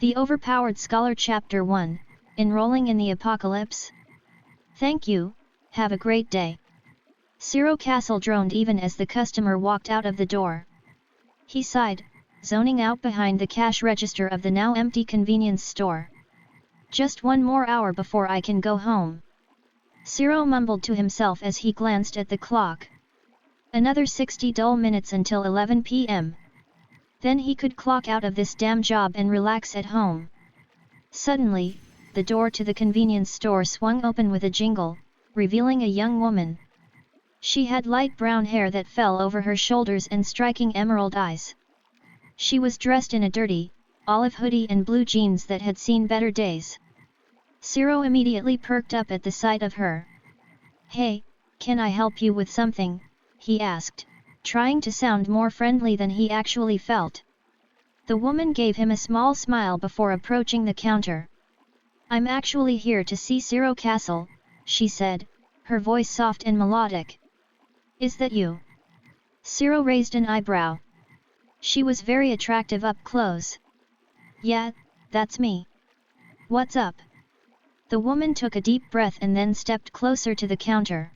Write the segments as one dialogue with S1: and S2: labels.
S1: The Overpowered Scholar Chapter 1, Enrolling in the Apocalypse? Thank you, have a great day. Zero Castle droned even as the customer walked out of the door. He sighed, zoning out behind the cash register of the now empty convenience store. Just one more hour before I can go home. Zero mumbled to himself as he glanced at the clock. Another 60 dull minutes until 11 p.m. Then he could clock out of this damn job and relax at home. Suddenly, the door to the convenience store swung open with a jingle, revealing a young woman. She had light brown hair that fell over her shoulders and striking emerald eyes. She was dressed in a dirty, olive hoodie and blue jeans that had seen better days. Zero immediately perked up at the sight of her. "Hey, can I help you with something?" he asked, trying to sound more friendly than he actually felt. The woman gave him a small smile before approaching the counter. "I'm actually here to see Zero Castle," she said, her voice soft and melodic. "Is that you?" Zero raised an eyebrow. She was very attractive up close. "Yeah, that's me. What's up?" The woman took a deep breath and then stepped closer to the counter.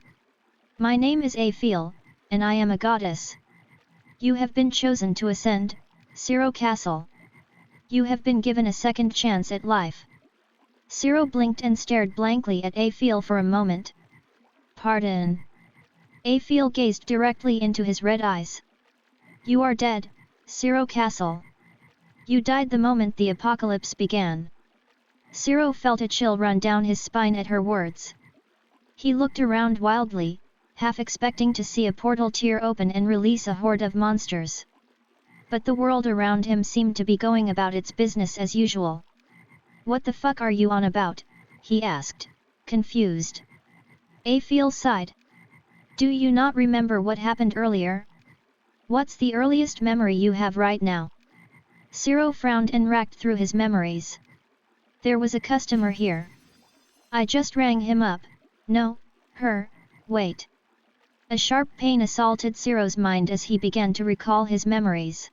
S1: "My name is Aphil, and I am a goddess. You have been chosen to ascend, Zero Castle. You have been given a second chance at life." Zero blinked and stared blankly at Aphil for a moment. "Pardon?" Aphil gazed directly into his red eyes. "You are dead, Zero Castle. You died the moment the apocalypse began." Zero felt a chill run down his spine at her words. He looked around wildly, half expecting to see a portal tear open and release a horde of monsters. But the world around him seemed to be going about its business as usual. "What the fuck are you on about?" he asked, confused. Aphil sighed. "Do you not remember what happened earlier? What's the earliest memory you have right now?" Zero frowned and racked through his memories. "There was a customer here. I just rang him up. No, her, wait." A sharp pain assaulted Zero's mind as he began to recall his memories.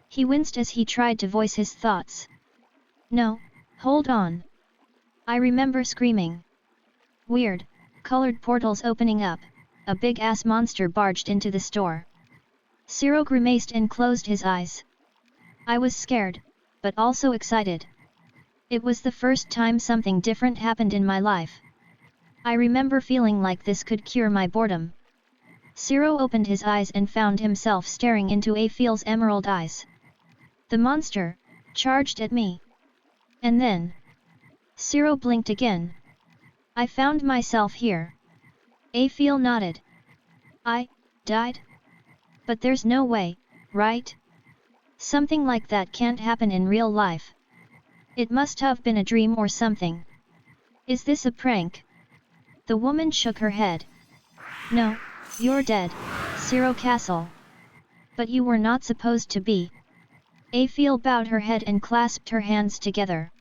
S1: He winced as he tried to voice his thoughts. "No, hold on. I remember screaming." Weird, colored portals opening up, a big-ass monster barged into the store. Zero grimaced and closed his eyes. "I was scared, but also excited. It was the first time something different happened in my life. I remember feeling like this could cure my boredom." Zero opened his eyes and found himself staring into Aphil's emerald eyes. "The monster charged at me. And then..." Zero blinked again. "I found myself here." Aphil nodded. "I died? But there's no way, right? Something like that can't happen in real life. It must have been a dream or something. Is this a prank?" The woman shook her head. "No, you're dead, Zero Castle. But you were not supposed to be." Aphil bowed her head and clasped her hands together.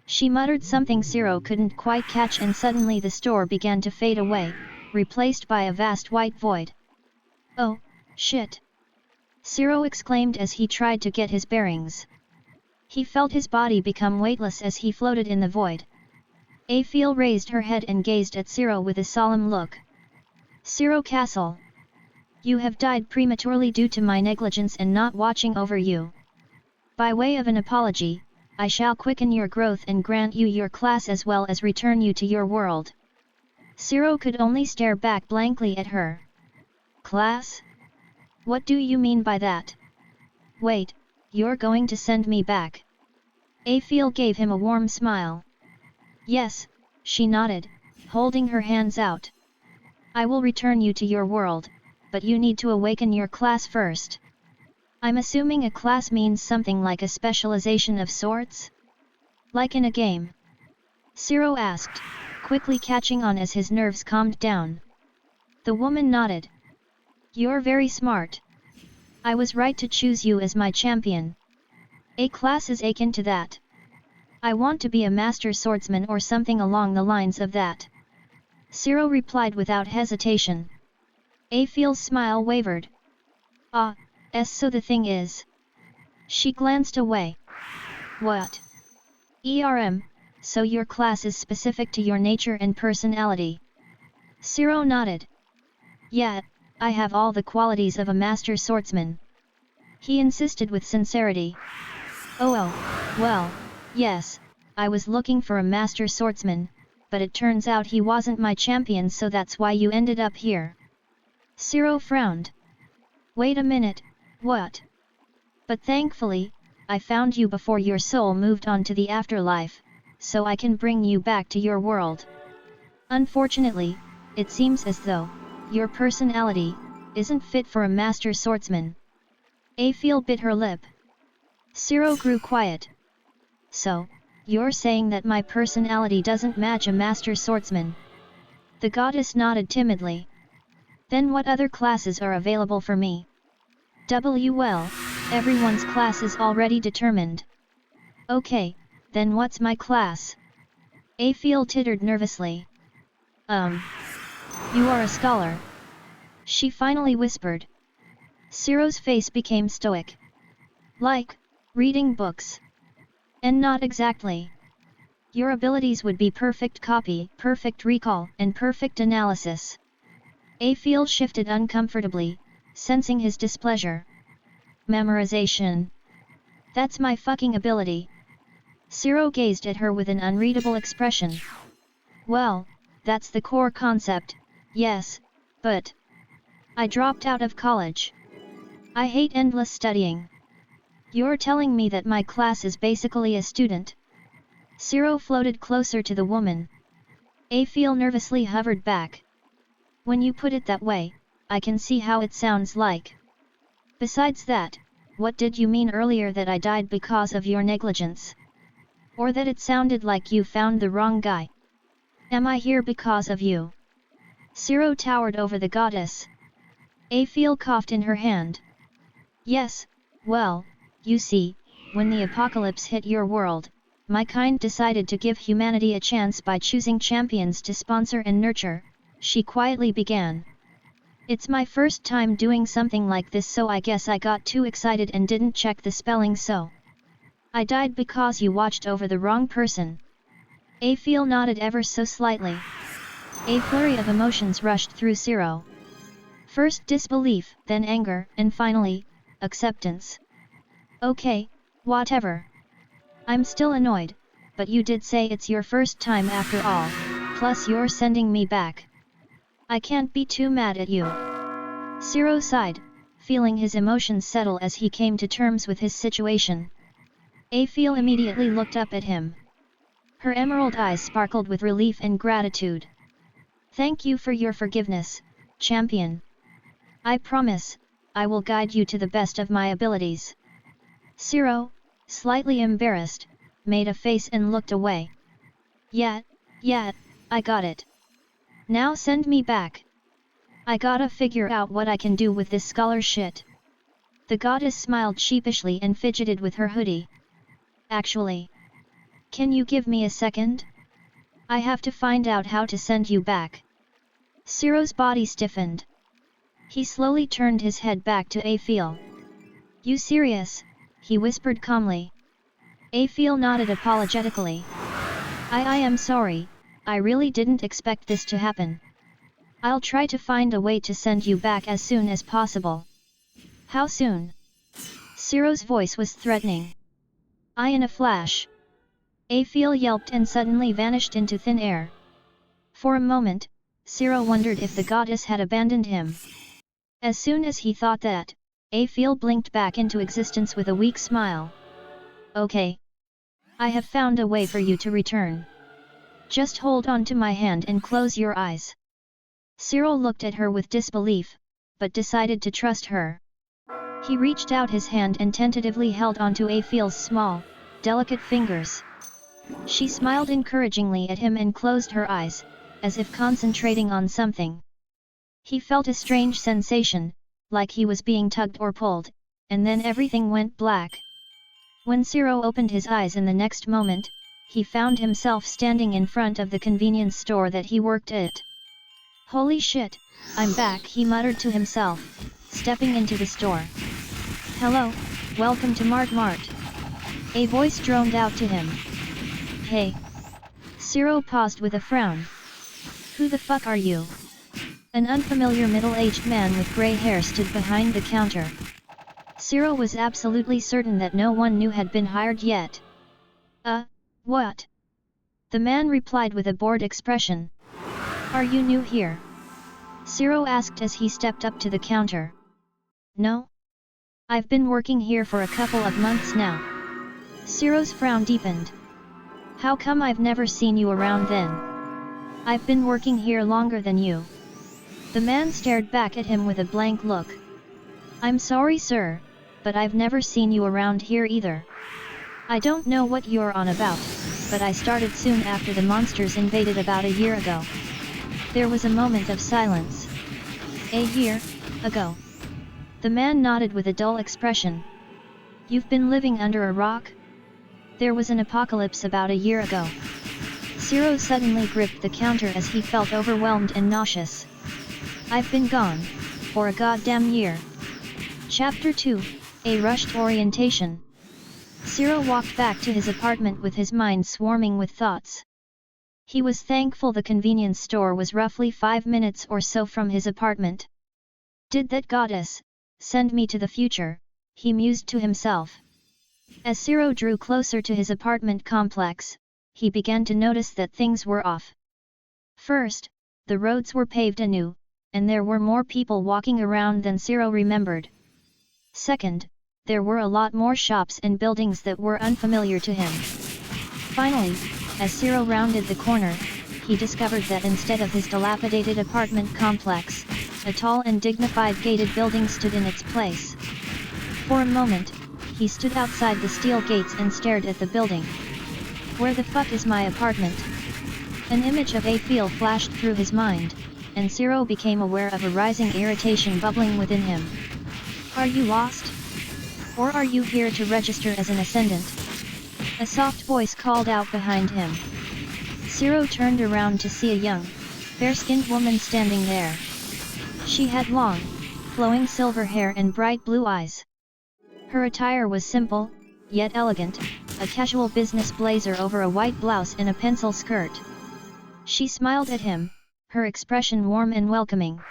S1: She muttered something Zero couldn't quite catch, and suddenly the store began to fade away, replaced by a vast white void. "Oh, shit!" Zero exclaimed as he tried to get his bearings. He felt his body become weightless as he floated in the void. Aphil raised her head and gazed at Zero with a solemn look. "Zero Castle. You have died prematurely due to my negligence and not watching over you. By way of an apology, I shall quicken your growth and grant you your class as well as return you to your world." Zero could only stare back blankly at her. "Class? What do you mean by that? Wait, you're going to send me back?" Aphil gave him a warm smile. "Yes," she nodded, holding her hands out. "I will return you to your world, but you need to awaken your class first." "I'm assuming a class means something like a specialization of sorts? Like in a game?" Zero asked, quickly catching on as his nerves calmed down. The woman nodded. "You're very smart. I was right to choose you as my champion. A class is akin to that. I want to be a master swordsman or something along the lines of that." Zero replied without hesitation. Aphil's smile wavered. "Ah, so the thing is..." She glanced away. "What?" So your class is specific to your nature and personality. Zero nodded. Yeah, I have all the qualities of a master swordsman. He insisted with sincerity. Oh, well, yes, I was looking for a master swordsman, but it turns out he wasn't my champion, so that's why you ended up here. Zero frowned. Wait a minute, what? But thankfully, I found you before your soul moved on to the afterlife, so I can bring you back to your world. Unfortunately, it seems as though your personality isn't fit for a master swordsman. Aphil bit her lip. Zero grew quiet. So, you're saying that my personality doesn't match a master swordsman? The goddess nodded timidly. Then what other classes are available for me? Well, everyone's class is already determined. Okay, then what's my class? Aphil tittered nervously. You are a scholar. She finally whispered. Zero's face became stoic. Like, reading books. And not exactly. Your abilities would be perfect copy, perfect recall, and perfect analysis. Aphil shifted uncomfortably, sensing his displeasure. Memorization. That's my fucking ability. Zero gazed at her with an unreadable expression. Well, that's the core concept, yes, but I dropped out of college. I hate endless studying. You're telling me that my class is basically a student? Zero floated closer to the woman. Aphil nervously hovered back. When you put it that way, I can see how it sounds like. Besides that, what did you mean earlier that I died because of your negligence? Or that it sounded like you found the wrong guy? Am I here because of you? Zero towered over the goddess. Aphil coughed in her hand. Yes, well, you see, when the apocalypse hit your world, my kind decided to give humanity a chance by choosing champions to sponsor and nurture, she quietly began. It's my first time doing something like this, so I guess I got too excited and didn't check the spelling, so I died because you watched over the wrong person. Aphil nodded ever so slightly. A flurry of emotions rushed through Zero. First disbelief, then anger, and finally, acceptance. Okay, whatever. I'm still annoyed, but you did say it's your first time after all, plus you're sending me back. I can't be too mad at you. Zero sighed, feeling his emotions settle as he came to terms with his situation. Aphil immediately looked up at him. Her emerald eyes sparkled with relief and gratitude. Thank you for your forgiveness, champion. I promise, I will guide you to the best of my abilities. Zero, slightly embarrassed, made a face and looked away. Yeah, I got it. Now send me back. I gotta figure out what I can do with this scholar shit. The goddess smiled sheepishly and fidgeted with her hoodie. Actually, can you give me a second? I have to find out how to send you back. Zero's body stiffened. He slowly turned his head back to Aphil. You serious? He whispered calmly. Aphil nodded apologetically. I am sorry, I really didn't expect this to happen. I'll try to find a way to send you back as soon as possible. How soon? Zero's voice was threatening. In a flash. Aphil yelped and suddenly vanished into thin air. For a moment, Zero wondered if the goddess had abandoned him. As soon as he thought that, Aphil blinked back into existence with a weak smile. Okay. I have found a way for you to return. Just hold on to my hand and close your eyes. Zero looked at her with disbelief, but decided to trust her. He reached out his hand and tentatively held onto Aphil's small, delicate fingers. She smiled encouragingly at him and closed her eyes, as if concentrating on something. He felt a strange sensation, like he was being tugged or pulled, and then everything went black. When Zero opened his eyes in the next moment, he found himself standing in front of the convenience store that he worked at. Holy shit, I'm back, he muttered to himself, stepping into the store. Hello, welcome to Mart. A voice droned out to him. Hey. Zero paused with a frown. Who the fuck are you? An unfamiliar middle-aged man with grey hair stood behind the counter. Zero was absolutely certain that no one new had been hired yet. What? The man replied with a bored expression. Are you new here? Zero asked as he stepped up to the counter. No. I've been working here for a couple of months now. Zero's frown deepened. How come I've never seen you around then? I've been working here longer than you. The man stared back at him with a blank look. I'm sorry sir, but I've never seen you around here either. I don't know what you're on about, but I started soon after the monsters invaded about a year ago. There was a moment of silence. A year ago. The man nodded with a dull expression. You've been living under a rock? There was an apocalypse about a year ago. Zero suddenly gripped the counter as he felt overwhelmed and nauseous. I've been gone for a goddamn year. Chapter 2, A Rushed Orientation. Zero walked back to his apartment with his mind swarming with thoughts. He was thankful the convenience store was roughly 5 minutes or so from his apartment. Did that goddess send me to the future, he mused to himself. As Zero drew closer to his apartment complex, he began to notice that things were off. First, the roads were paved anew, and there were more people walking around than Zero remembered. Second, there were a lot more shops and buildings that were unfamiliar to him. Finally, as Zero rounded the corner, he discovered that instead of his dilapidated apartment complex, a tall and dignified gated building stood in its place. For a moment, he stood outside the steel gates and stared at the building. Where the fuck is my apartment? An image of a field flashed through his mind, and Zero became aware of a rising irritation bubbling within him. Are you lost? Or are you here to register as an ascendant? A soft voice called out behind him. Zero turned around to see a young, fair-skinned woman standing there. She had long, flowing silver hair and bright blue eyes. Her attire was simple, yet elegant, a casual business blazer over a white blouse and a pencil skirt. She smiled at him, her expression warm and welcoming.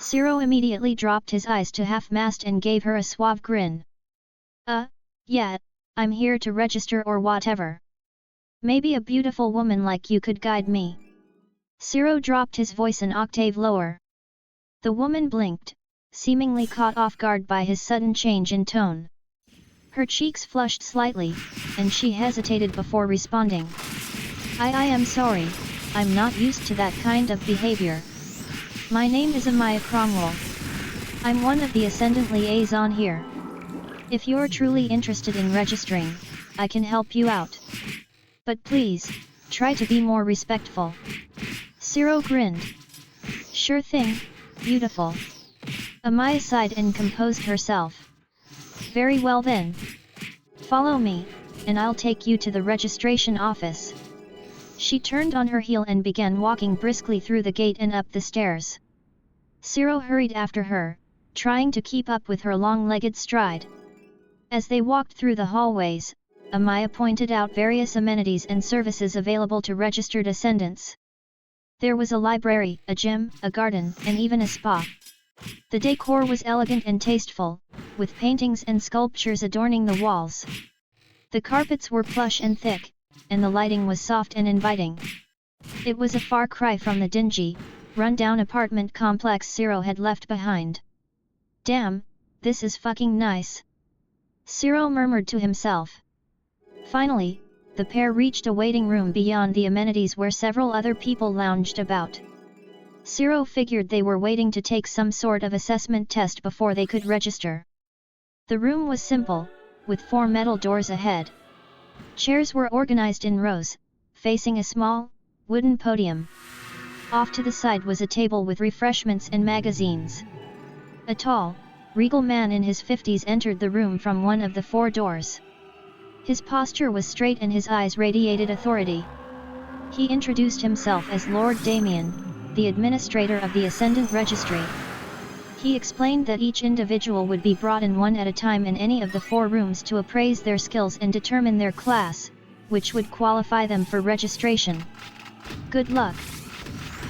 S1: Zero immediately dropped his eyes to half-mast and gave her a suave grin. Yeah, I'm here to register or whatever. Maybe a beautiful woman like you could guide me. Zero dropped his voice an octave lower. The woman blinked, seemingly caught off guard by his sudden change in tone. Her cheeks flushed slightly, and she hesitated before responding. I am sorry, I'm not used to that kind of behavior. My name is Amaya Cromwell. I'm one of the Ascendant Liaison here. If you're truly interested in registering, I can help you out. But please, try to be more respectful. Zero grinned. Sure thing, beautiful. Amaya sighed and composed herself. Very well then. Follow me, and I'll take you to the registration office. She turned on her heel and began walking briskly through the gate and up the stairs. Zero hurried after her, trying to keep up with her long-legged stride. As they walked through the hallways, Amaya pointed out various amenities and services available to registered ascendants. There was a library, a gym, a garden, and even a spa. The decor was elegant and tasteful, with paintings and sculptures adorning the walls. The carpets were plush and thick, and the lighting was soft and inviting. It was a far cry from the dingy, run-down apartment complex Zero had left behind. Damn, this is fucking nice. Zero murmured to himself. Finally, the pair reached a waiting room beyond the amenities where several other people lounged about. Zero figured they were waiting to take some sort of assessment test before they could register. The room was simple, with 4 metal doors ahead. Chairs were organized in rows, facing a small, wooden podium. Off to the side was a table with refreshments and magazines. A tall, regal man in his 50s entered the room from one of the 4 doors. His posture was straight and his eyes radiated authority. He introduced himself as Lord Damien, the administrator of the Ascendant Registry. He explained that each individual would be brought in one at a time in any of the 4 rooms to appraise their skills and determine their class, which would qualify them for registration. Good luck.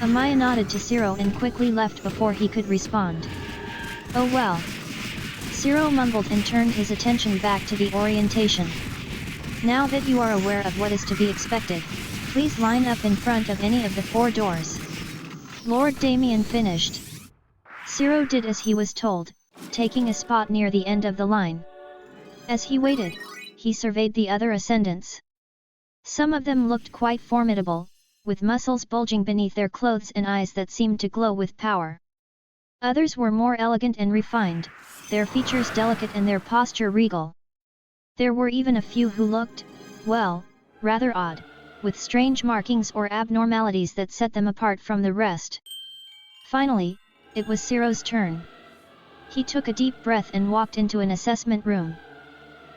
S1: Amaya nodded to Zero and quickly left before he could respond. Oh well. Zero mumbled and turned his attention back to the orientation. Now that you are aware of what is to be expected, please line up in front of any of the 4 doors. Lord Damien finished. Zero did as he was told, taking a spot near the end of the line. As he waited, he surveyed the other ascendants. Some of them looked quite formidable, with muscles bulging beneath their clothes and eyes that seemed to glow with power. Others were more elegant and refined, their features delicate and their posture regal. There were even a few who looked, well, rather odd, with strange markings or abnormalities that set them apart from the rest. Finally, it was Zero's turn. He took a deep breath and walked into an assessment room.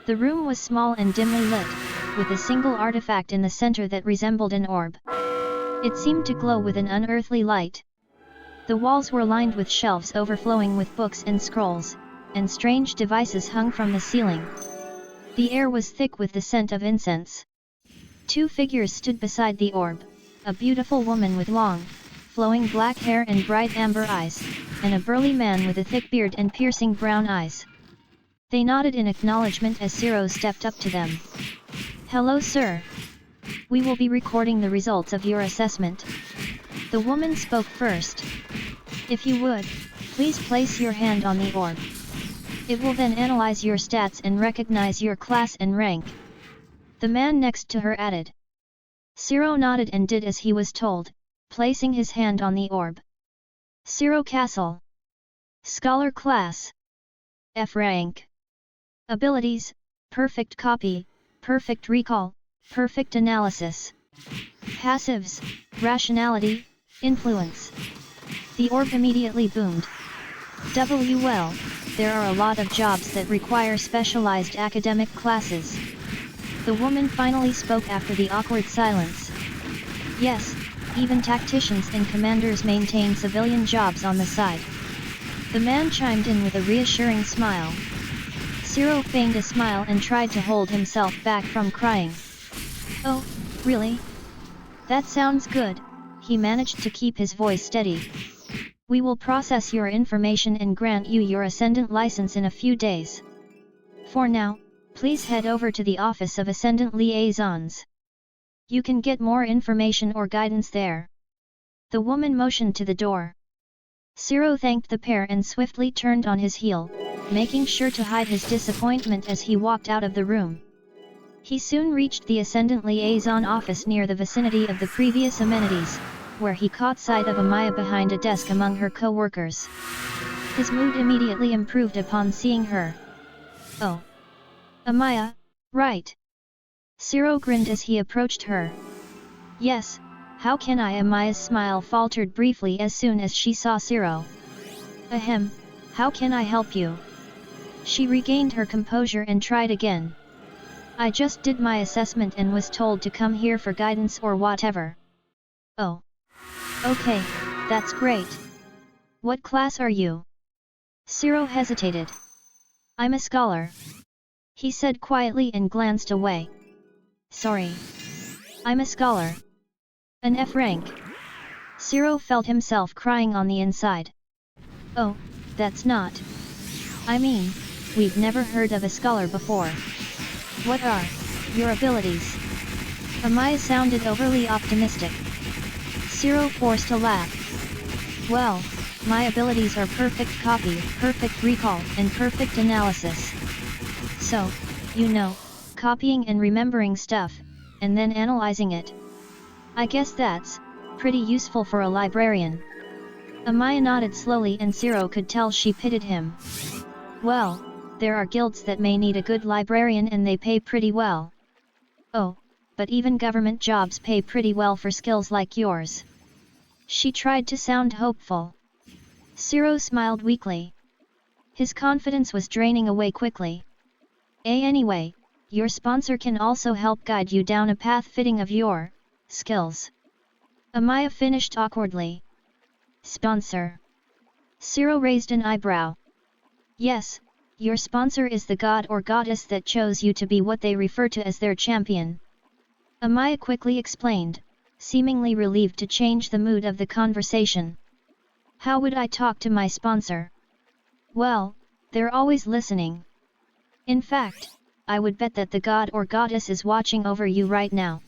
S1: The room was small and dimly lit, with a single artifact in the center that resembled an orb. It seemed to glow with an unearthly light. The walls were lined with shelves overflowing with books and scrolls, and strange devices hung from the ceiling. The air was thick with the scent of incense. 2 figures stood beside the orb, a beautiful woman with long, flowing black hair and bright amber eyes, and a burly man with a thick beard and piercing brown eyes. They nodded in acknowledgement as Zero stepped up to them. Hello sir. We will be recording the results of your assessment. The woman spoke first. If you would, please place your hand on the orb. It will then analyze your stats and recognize your class and rank. The man next to her added. Zero nodded and did as he was told, placing his hand on the orb. Zero Castle. Scholar class. F rank. Abilities, perfect copy, perfect recall, perfect analysis. Passives, rationality, influence. The orb immediately boomed. Well, there are a lot of jobs that require specialized academic classes. The woman finally spoke after the awkward silence. Yes, even tacticians and commanders maintain civilian jobs on the side. The man chimed in with a reassuring smile. Zero feigned a smile and tried to hold himself back from crying. Oh, really? That sounds good, he managed to keep his voice steady. We will process your information and grant you your Ascendant license in a few days. For now, please head over to the Office of Ascendant Liaisons. You can get more information or guidance there. The woman motioned to the door. Zero thanked the pair and swiftly turned on his heel, making sure to hide his disappointment as he walked out of the room. He soon reached the Ascendant Liaison office near the vicinity of the previous amenities, where he caught sight of Amaya behind a desk among her co-workers. His mood immediately improved upon seeing her. Oh. Amaya, right. Zero grinned as he approached her. Yes, how can I? Amaya's smile faltered briefly as soon as she saw Zero. Ahem, how can I help you? She regained her composure and tried again. I just did my assessment and was told to come here for guidance or whatever. Oh. Okay, that's great. What class are you? Zero hesitated. I'm a scholar. He said quietly and glanced away. Sorry. I'm a scholar. An F rank. Zero felt himself crying on the inside. Oh, that's not. I mean, we've never heard of a scholar before. What are your abilities? Amaya sounded overly optimistic. Zero forced a laugh. Well, my abilities are perfect copy, perfect recall, and perfect analysis. So, you know, copying and remembering stuff, and then analyzing it. I guess that's pretty useful for a librarian. Amaya nodded slowly and Zero could tell she pitied him. Well, there are guilds that may need a good librarian and they pay pretty well. Oh, but even government jobs pay pretty well for skills like yours. She tried to sound hopeful. Zero smiled weakly. His confidence was draining away quickly. Anyway, your sponsor can also help guide you down a path fitting of your skills. Amaya finished awkwardly. Sponsor? Zero raised an eyebrow. Yes, your sponsor is the god or goddess that chose you to be what they refer to as their champion. Amaya quickly explained, seemingly relieved to change the mood of the conversation. How would I talk to my sponsor? Well, they're always listening. In fact, I would bet that the god or goddess is watching over you right now.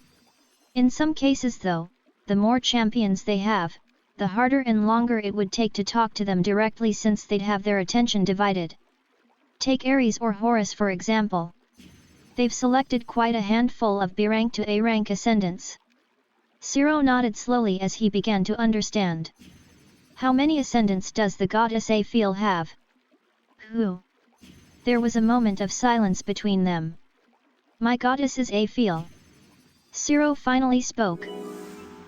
S1: In some cases though, the more champions they have, the harder and longer it would take to talk to them directly since they'd have their attention divided. Take Ares or Horus for example. They've selected quite a handful of B rank to A rank ascendants. Ciro nodded slowly as he began to understand. How many ascendants does the goddess Aphel have? Who? There was a moment of silence between them. My goddess is Aphel. Ciro finally spoke.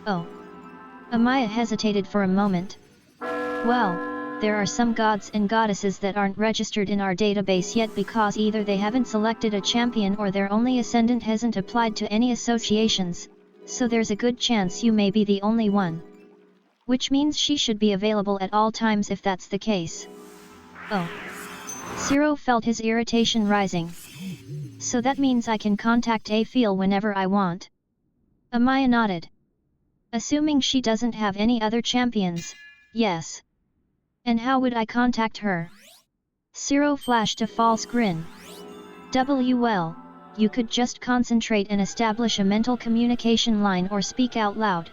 S1: Oh. Amaya hesitated for a moment. Well, there are some gods and goddesses that aren't registered in our database yet because either they haven't selected a champion or their only ascendant hasn't applied to any associations, so there's a good chance you may be the only one. Which means she should be available at all times if that's the case. Oh. Ciro felt his irritation rising. So that means I can contact Aphel whenever I want? Amaya nodded. Assuming she doesn't have any other champions, yes. And how would I contact her? Ciro flashed a false grin. Well, you could just concentrate and establish a mental communication line or speak out loud.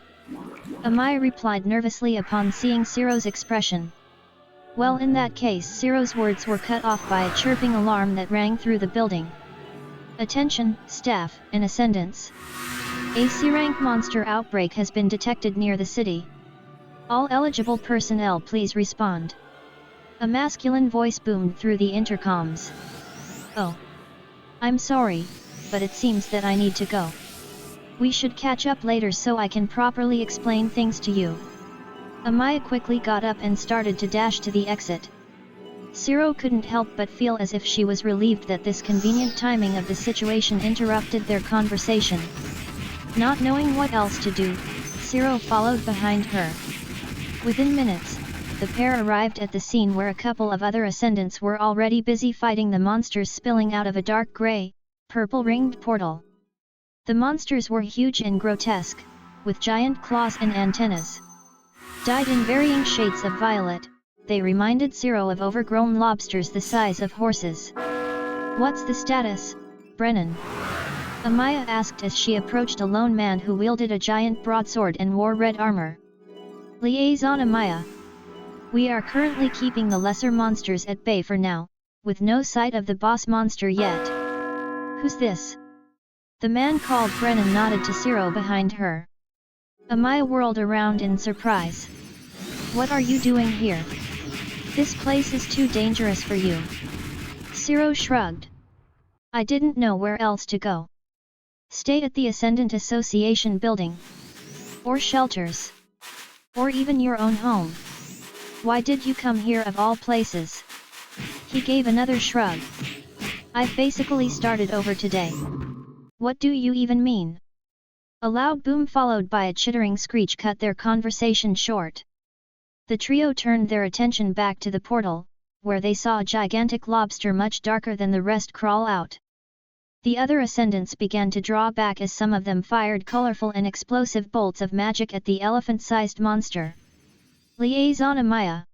S1: Amaya replied nervously upon seeing Ciro's expression. Well, in that case Ciro's words were cut off by a chirping alarm that rang through the building. Attention, staff and ascendants. A C-rank monster outbreak has been detected near the city. All eligible personnel please respond. A masculine voice boomed through the intercoms. Oh. I'm sorry, but it seems that I need to go. We should catch up later so I can properly explain things to you. Amaya quickly got up and started to dash to the exit. Ciro couldn't help but feel as if she was relieved that this convenient timing of the situation interrupted their conversation. Not knowing what else to do, Ciro followed behind her. Within minutes, the pair arrived at the scene where a couple of other ascendants were already busy fighting the monsters spilling out of a dark grey, purple-ringed portal. The monsters were huge and grotesque, with giant claws and antennas. Dyed in varying shades of violet, they reminded Ciro of overgrown lobsters the size of horses. What's the status, Brennan? Amaya asked as she approached a lone man who wielded a giant broadsword and wore red armor. Liaison Amaya. We are currently keeping the lesser monsters at bay for now, with no sight of the boss monster yet. Who's this? The man called Brennan nodded to Ciro behind her. Amaya whirled around in surprise. What are you doing here? This place is too dangerous for you. Ciro shrugged. I didn't know where else to go. Stay at the Ascendant Association building. Or shelters. Or even your own home. Why did you come here of all places? He gave another shrug. I've basically started over today. What do you even mean? A loud boom followed by a chittering screech cut their conversation short. The trio turned their attention back to the portal, where they saw a gigantic lobster much darker than the rest crawl out. The other ascendants began to draw back as some of them fired colorful and explosive bolts of magic at the elephant-sized monster. Liaison Amaya.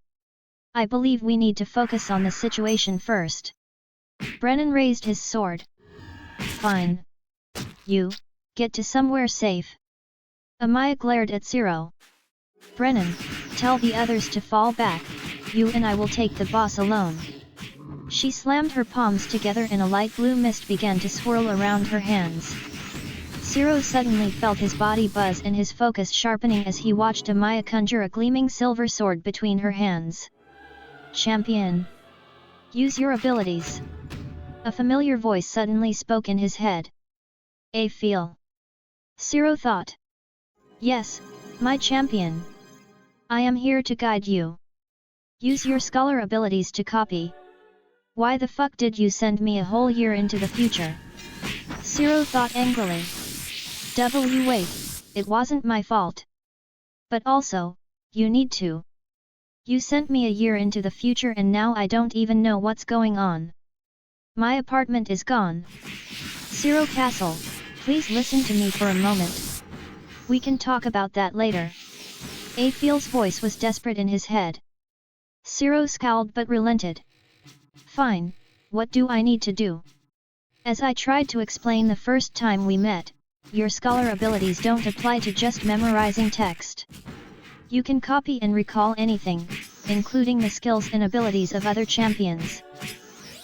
S1: I believe we need to focus on the situation first. Brennan raised his sword. Fine. You, get to somewhere safe. Amaya glared at Ciro. Brennan, tell the others to fall back, you and I will take the boss alone. She slammed her palms together and a light blue mist began to swirl around her hands. Ciro suddenly felt his body buzz and his focus sharpening as he watched Amaya conjure a gleaming silver sword between her hands. Champion. Use your abilities. A familiar voice suddenly spoke in his head. Aphel. Ciro thought. Yes, my champion. I am here to guide you. Use your scholar abilities to copy. Why the fuck did you send me a whole year into the future? Ciro thought angrily. Wait, it wasn't my fault. But also, you need to. You sent me a year into the future and now I don't even know what's going on. My apartment is gone. Ciro Castle. Please listen to me for a moment. We can talk about that later. Afiel's voice was desperate in his head. Zero scowled but relented. Fine, what do I need to do? As I tried to explain the first time we met, your scholar abilities don't apply to just memorizing text. You can copy and recall anything, including the skills and abilities of other champions.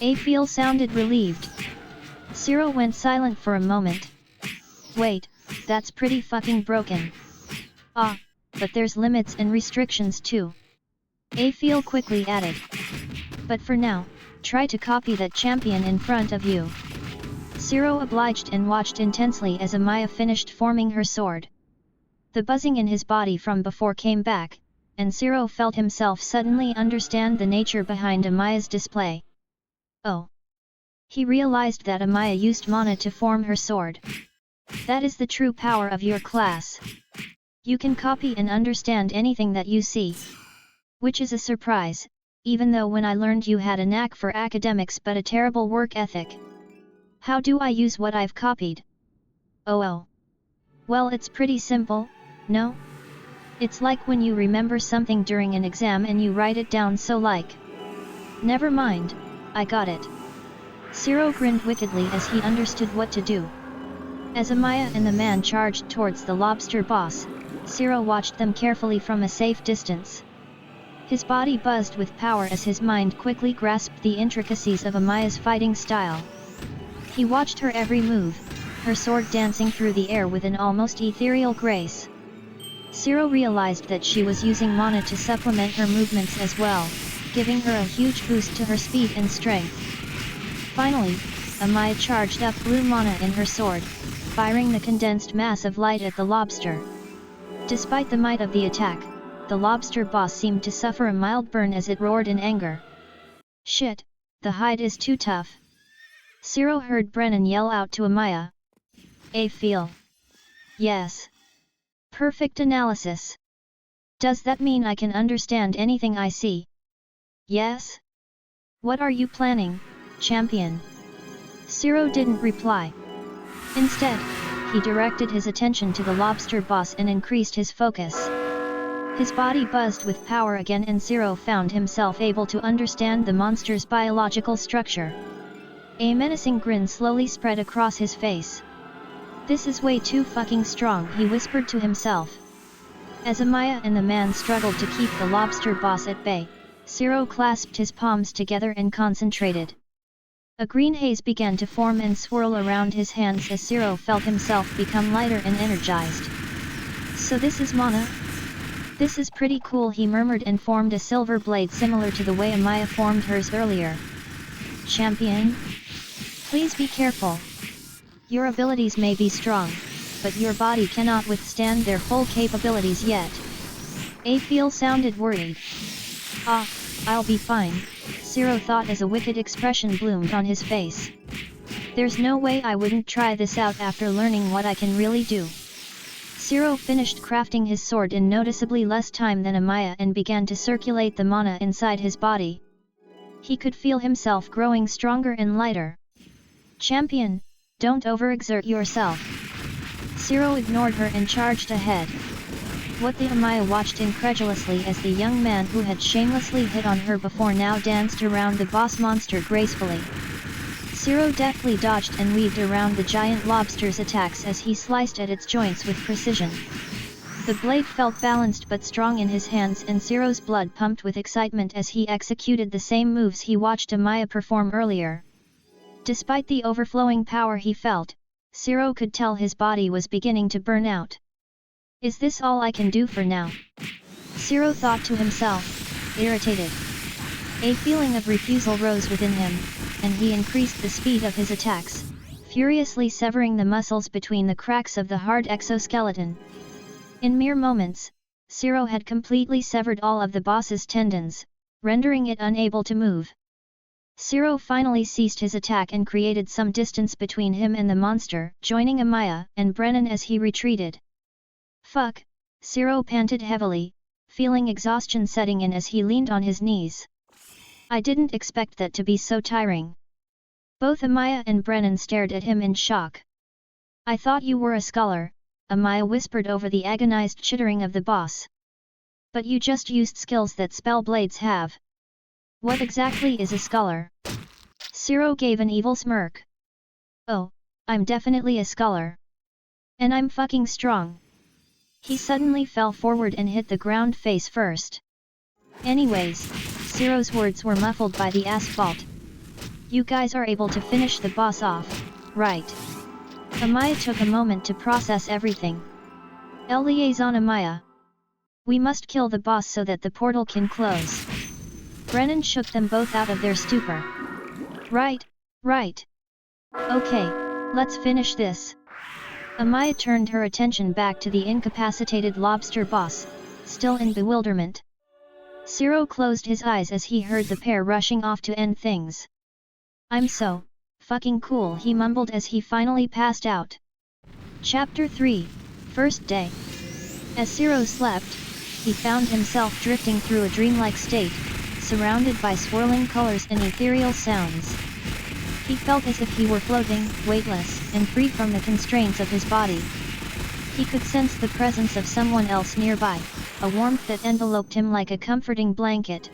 S1: Afiel sounded relieved. Zero went silent for a moment. Wait, that's pretty fucking broken. Ah, but there's limits and restrictions too. Afiel quickly added. But for now, try to copy that champion in front of you. Zero obliged and watched intensely as Amaya finished forming her sword. The buzzing in his body from before came back, and Zero felt himself suddenly understand the nature behind Amaya's display. Oh. He realized that Amaya used mana to form her sword. That is the true power of your class. You can copy and understand anything that you see. Which is a surprise, even though when I learned you had a knack for academics but a terrible work ethic. How do I use what I've copied? Oh. Well, it's pretty simple, no? It's like when you remember something during an exam and you write it down so like. Never mind, I got it. Zero grinned wickedly as he understood what to do. As Amaya and the man charged towards the lobster boss, Zero watched them carefully from a safe distance. His body buzzed with power as his mind quickly grasped the intricacies of Amaya's fighting style. He watched her every move, her sword dancing through the air with an almost ethereal grace. Zero realized that she was using mana to supplement her movements as well, giving her a huge boost to her speed and strength. Finally, Amaya charged up blue mana in her sword, firing the condensed mass of light at the lobster. Despite the might of the attack, the lobster boss seemed to suffer a mild burn as it roared in anger. Shit, the hide is too tough. Zero heard Brennan yell out to Amaya. Afiel. Yes. Perfect analysis. Does that mean I can understand anything I see? Yes? What are you planning, champion? Zero didn't reply. Instead, he directed his attention to the lobster boss and increased his focus. His body buzzed with power again and Zero found himself able to understand the monster's biological structure. A menacing grin slowly spread across his face. This is way too fucking strong, he whispered to himself. As Amaya and the man struggled to keep the lobster boss at bay, Zero clasped his palms together and concentrated. A green haze began to form and swirl around his hands as Zero felt himself become lighter and energized. So this is mana? This is pretty cool, he murmured and formed a silver blade similar to the way Amaya formed hers earlier. Champion? Please be careful. Your abilities may be strong, but your body cannot withstand their full capabilities yet. Afiel sounded worried. Ah, I'll be fine, Zero thought as a wicked expression bloomed on his face. There's no way I wouldn't try this out after learning what I can really do. Zero finished crafting his sword in noticeably less time than Amaya and began to circulate the mana inside his body. He could feel himself growing stronger and lighter. Champion, don't overexert yourself. Zero ignored her and charged ahead. What the Amaya watched incredulously as the young man who had shamelessly hit on her before now danced around the boss monster gracefully. Zero deftly dodged and weaved around the giant lobster's attacks as he sliced at its joints with precision. The blade felt balanced but strong in his hands and Zero's blood pumped with excitement as he executed the same moves he watched Amaya perform earlier. Despite the overflowing power he felt, Zero could tell his body was beginning to burn out. Is this all I can do for now? Zero thought to himself, irritated. A feeling of refusal rose within him, and he increased the speed of his attacks, furiously severing the muscles between the cracks of the hard exoskeleton. In mere moments, Zero had completely severed all of the boss's tendons, rendering it unable to move. Zero finally ceased his attack and created some distance between him and the monster, joining Amaya and Brennan as he retreated. Fuck, Zero panted heavily, feeling exhaustion setting in as he leaned on his knees. I didn't expect that to be so tiring. Both Amaya and Brennan stared at him in shock. I thought you were a scholar, Amaya whispered over the agonized chittering of the boss. But you just used skills that spell blades have. What exactly is a scholar? Zero gave an evil smirk. Oh, I'm definitely a scholar. And I'm fucking strong. He suddenly fell forward and hit the ground face first. Anyways, Zero's words were muffled by the asphalt. You guys are able to finish the boss off, right? Amaya took a moment to process everything. El liaison Amaya. We must kill the boss so that the portal can close. Brennan shook them both out of their stupor. Right, right. Okay, let's finish this. Amaya turned her attention back to the incapacitated lobster boss, still in bewilderment. Zero closed his eyes as he heard the pair rushing off to end things. I'm so fucking cool, he mumbled as he finally passed out. Chapter 3, First Day. As Zero slept, he found himself drifting through a dreamlike state, surrounded by swirling colors and ethereal sounds. He felt as if he were floating, weightless, and free from the constraints of his body. He could sense the presence of someone else nearby, a warmth that enveloped him like a comforting blanket.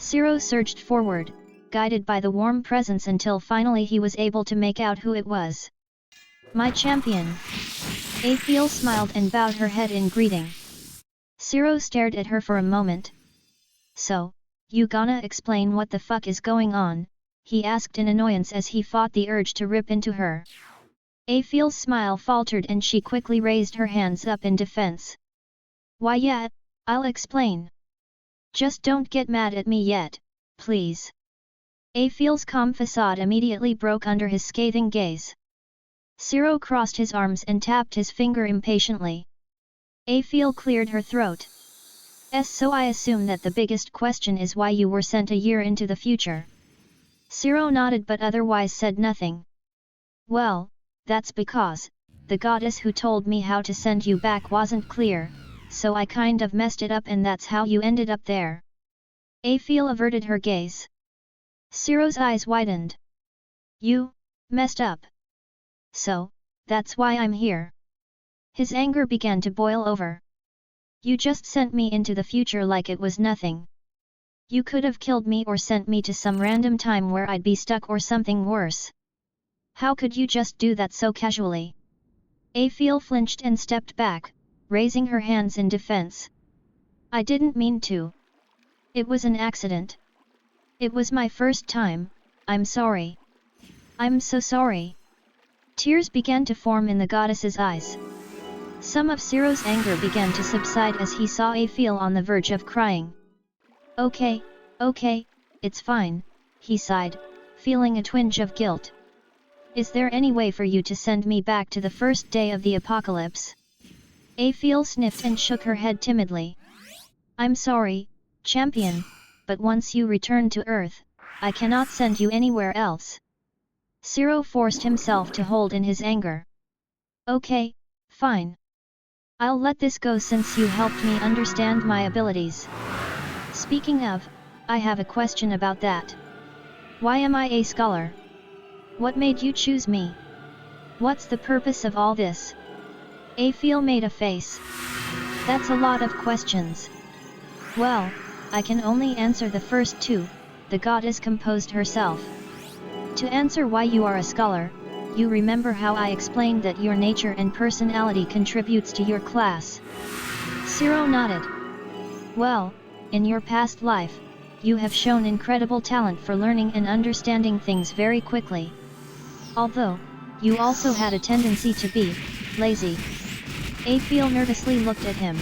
S1: Zero surged forward, guided by the warm presence until finally he was able to make out who it was. My champion. Afiel smiled and bowed her head in greeting. Zero stared at her for a moment. So, you gonna explain what the fuck is going on? He asked in annoyance as he fought the urge to rip into her. Afiel's smile faltered and she quickly raised her hands up in defense. Why yeah, I'll explain. Just don't get mad at me yet, please. Afiel's calm facade immediately broke under his scathing gaze. Zero crossed his arms and tapped his finger impatiently. Afiel cleared her throat. So I assume that the biggest question is why you were sent a year into the future. Zero nodded but otherwise said nothing. Well, that's because the goddess who told me how to send you back wasn't clear, so I kind of messed it up and that's how you ended up there. Afiel averted her gaze. Zero's eyes widened. You messed up. So, that's why I'm here. His anger began to boil over. You just sent me into the future like it was nothing. You could have killed me or sent me to some random time where I'd be stuck or something worse. How could you just do that so casually? Afiel flinched and stepped back, raising her hands in defense. I didn't mean to. It was an accident. It was my first time, I'm sorry. I'm so sorry. Tears began to form in the goddess's eyes. Some of Zero's anger began to subside as he saw Afiel on the verge of crying. Okay, it's fine, he sighed, feeling a twinge of guilt. Is there any way for you to send me back to the first day of the apocalypse? Afiel sniffed and shook her head timidly. I'm sorry, champion, but once you return to Earth, I cannot send you anywhere else. Zero forced himself to hold in his anger. Okay, fine. I'll let this go since you helped me understand my abilities. Speaking of, I have a question about that. Why am I a scholar? What made you choose me? What's the purpose of all this? Afiel made a face. That's a lot of questions. Well, I can only answer the first two, the goddess composed herself. To answer why you are a scholar, you remember how I explained that your nature and personality contributes to your class. Zero nodded. Well, in your past life, you have shown incredible talent for learning and understanding things very quickly. Although, you also had a tendency to be lazy. Afiel nervously looked at him.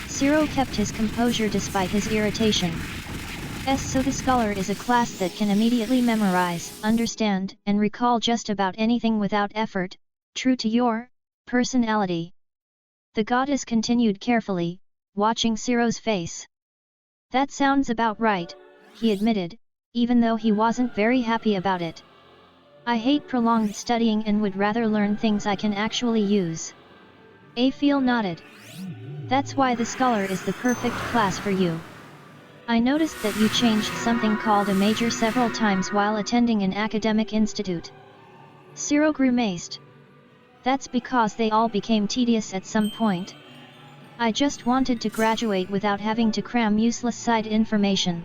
S1: Zero kept his composure despite his irritation. So the scholar is a class that can immediately memorize, understand, and recall just about anything without effort, true to your personality. The goddess continued carefully, watching Zero's face. That sounds about right, he admitted, even though he wasn't very happy about it. I hate prolonged studying and would rather learn things I can actually use. Afiel nodded. That's why the scholar is the perfect class for you. I noticed that you changed something called a major several times while attending an academic institute. Zero grimaced. That's because they all became tedious at some point. I just wanted to graduate without having to cram useless side information.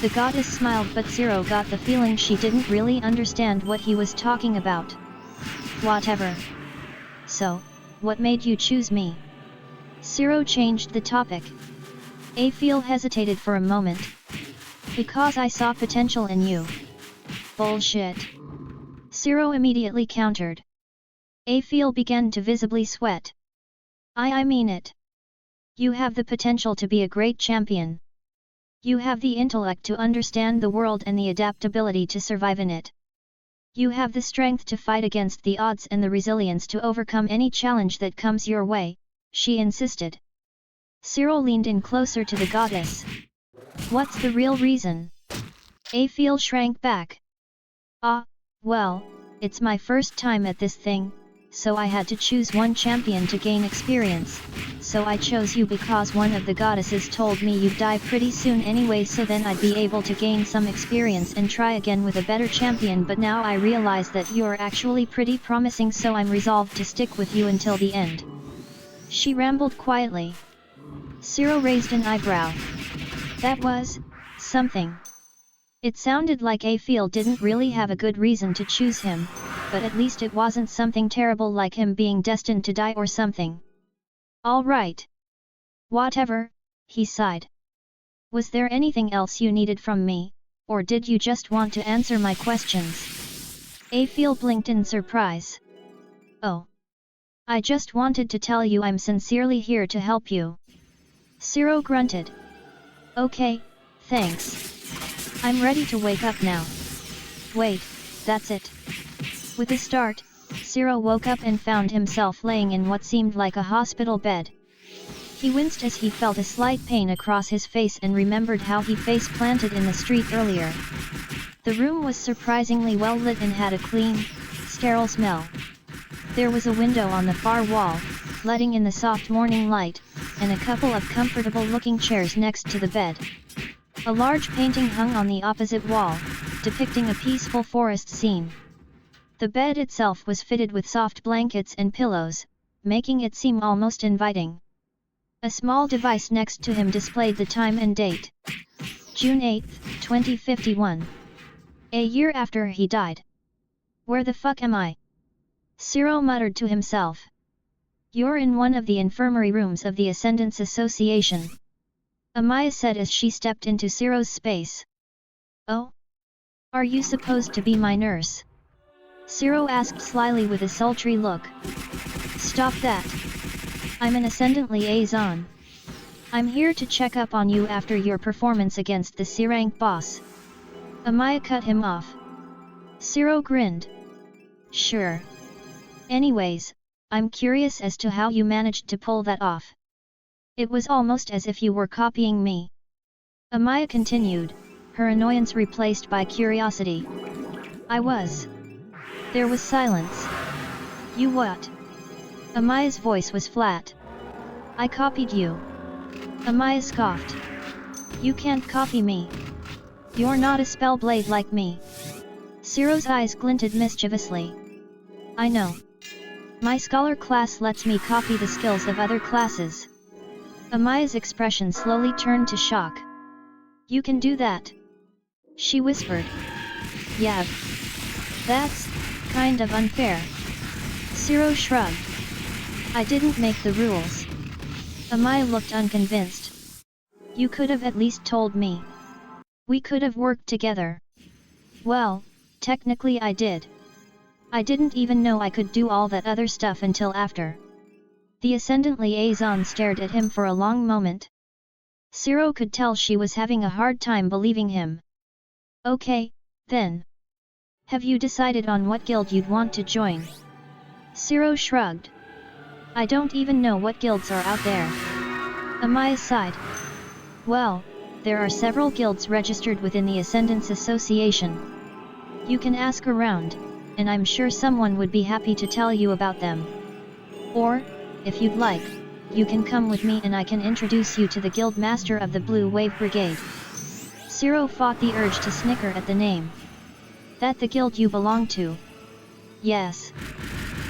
S1: The goddess smiled, but Zero got the feeling she didn't really understand what he was talking about. Whatever. So, what made you choose me? Zero changed the topic. Afiel hesitated for a moment. Because I saw potential in you. Bullshit. Zero immediately countered. Afiel began to visibly sweat. I mean it. You have the potential to be a great champion. You have the intellect to understand the world and the adaptability to survive in it. You have the strength to fight against the odds and the resilience to overcome any challenge that comes your way, she insisted. Cyril leaned in closer to the goddess. What's the real reason? Afiel shrank back. Well, it's my first time at this thing, so I had to choose one champion to gain experience, so I chose you because one of the goddesses told me you'd die pretty soon anyway, so then I'd be able to gain some experience and try again with a better champion, but now I realize that you're actually pretty promising, so I'm resolved to stick with you until the end. She rambled quietly. Cyril raised an eyebrow. That was something. It sounded like Afiel didn't really have a good reason to choose him, but at least it wasn't something terrible like him being destined to die or something. All right. Whatever, he sighed. Was there anything else you needed from me, or did you just want to answer my questions? Afiel blinked in surprise. Oh. I just wanted to tell you I'm sincerely here to help you. Ciro grunted. Okay, thanks. I'm ready to wake up now. Wait, that's it. With a start, Ciro woke up and found himself laying in what seemed like a hospital bed. He winced as he felt a slight pain across his face and remembered how he face-planted in the street earlier. The room was surprisingly well lit and had a clean, sterile smell. There was a window on the far wall, letting in the soft morning light, and a couple of comfortable-looking chairs next to the bed. A large painting hung on the opposite wall, depicting a peaceful forest scene. The bed itself was fitted with soft blankets and pillows, making it seem almost inviting. A small device next to him displayed the time and date. June 8, 2051. A year after he died. Where the fuck am I? Ciro muttered to himself. You're in one of the infirmary rooms of the Ascendance Association. Amaya said as she stepped into Ciro's space. Oh? Are you supposed to be my nurse? Ciro asked slyly with a sultry look. Stop that. I'm an Ascendant liaison. I'm here to check up on you after your performance against the C-rank boss. Amaya cut him off. Ciro grinned. Sure. Anyways, I'm curious as to how you managed to pull that off. It was almost as if you were copying me. Amaya continued, her annoyance replaced by curiosity. I was. There was silence. You what? Amaya's voice was flat. I copied you. Amaya scoffed. You can't copy me. You're not a spellblade like me. Ciro's eyes glinted mischievously. I know. My scholar class lets me copy the skills of other classes. Amaya's expression slowly turned to shock. You can do that? She whispered. Yeah. That's kind of unfair. Ciro shrugged. I didn't make the rules. Amaya looked unconvinced. You could have at least told me. We could have worked together. Well, technically I did. I didn't even know I could do all that other stuff until after. The Ascendant liaison stared at him for a long moment. Ciro could tell she was having a hard time believing him. Okay, then. Have you decided on what guild you'd want to join? Ciro shrugged. I don't even know what guilds are out there. Amaya sighed. Well, there are several guilds registered within the Ascendance Association. You can ask around, and I'm sure someone would be happy to tell you about them. Or, if you'd like, you can come with me and I can introduce you to the guild master of the Blue Wave Brigade. Ciro fought the urge to snicker at the name. That the guild you belong to? Yes.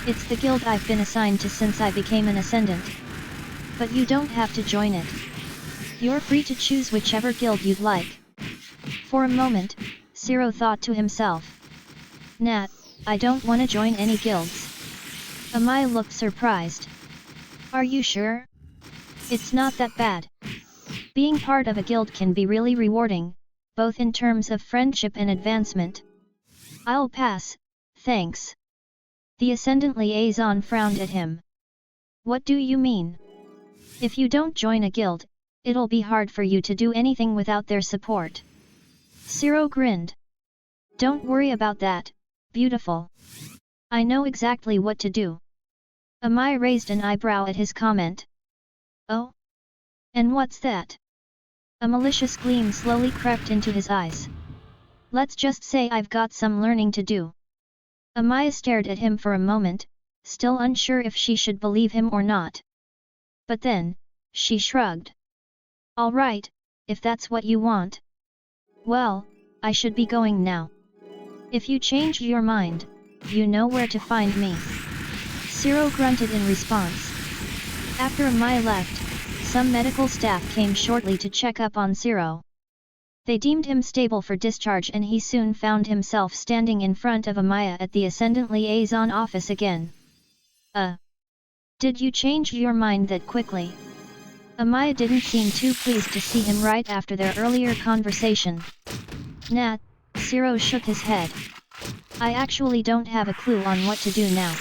S1: It's the guild I've been assigned to since I became an ascendant. But you don't have to join it. You're free to choose whichever guild you'd like. For a moment, Zero thought to himself. Nat, I don't want to join any guilds. Amaya looked surprised. Are you sure? It's not that bad. Being part of a guild can be really rewarding, both in terms of friendship and advancement. I'll pass, thanks. The Ascendant Liaison frowned at him. What do you mean? If you don't join a guild, it'll be hard for you to do anything without their support. Zero grinned. Don't worry about that, beautiful. I know exactly what to do. Amai raised an eyebrow at his comment. Oh? And what's that? A malicious gleam slowly crept into his eyes. Let's just say I've got some learning to do. Amaya stared at him for a moment, still unsure if she should believe him or not. But then, she shrugged. All right, if that's what you want. Well, I should be going now. If you change your mind, you know where to find me. Zero grunted in response. After Amaya left, some medical staff came shortly to check up on Zero. They deemed him stable for discharge and he soon found himself standing in front of Amaya at the Ascendant Liaison office again. Did you change your mind that quickly? Amaya didn't seem too pleased to see him right after their earlier conversation. Nat, Zero shook his head. I actually don't have a clue on what to do now.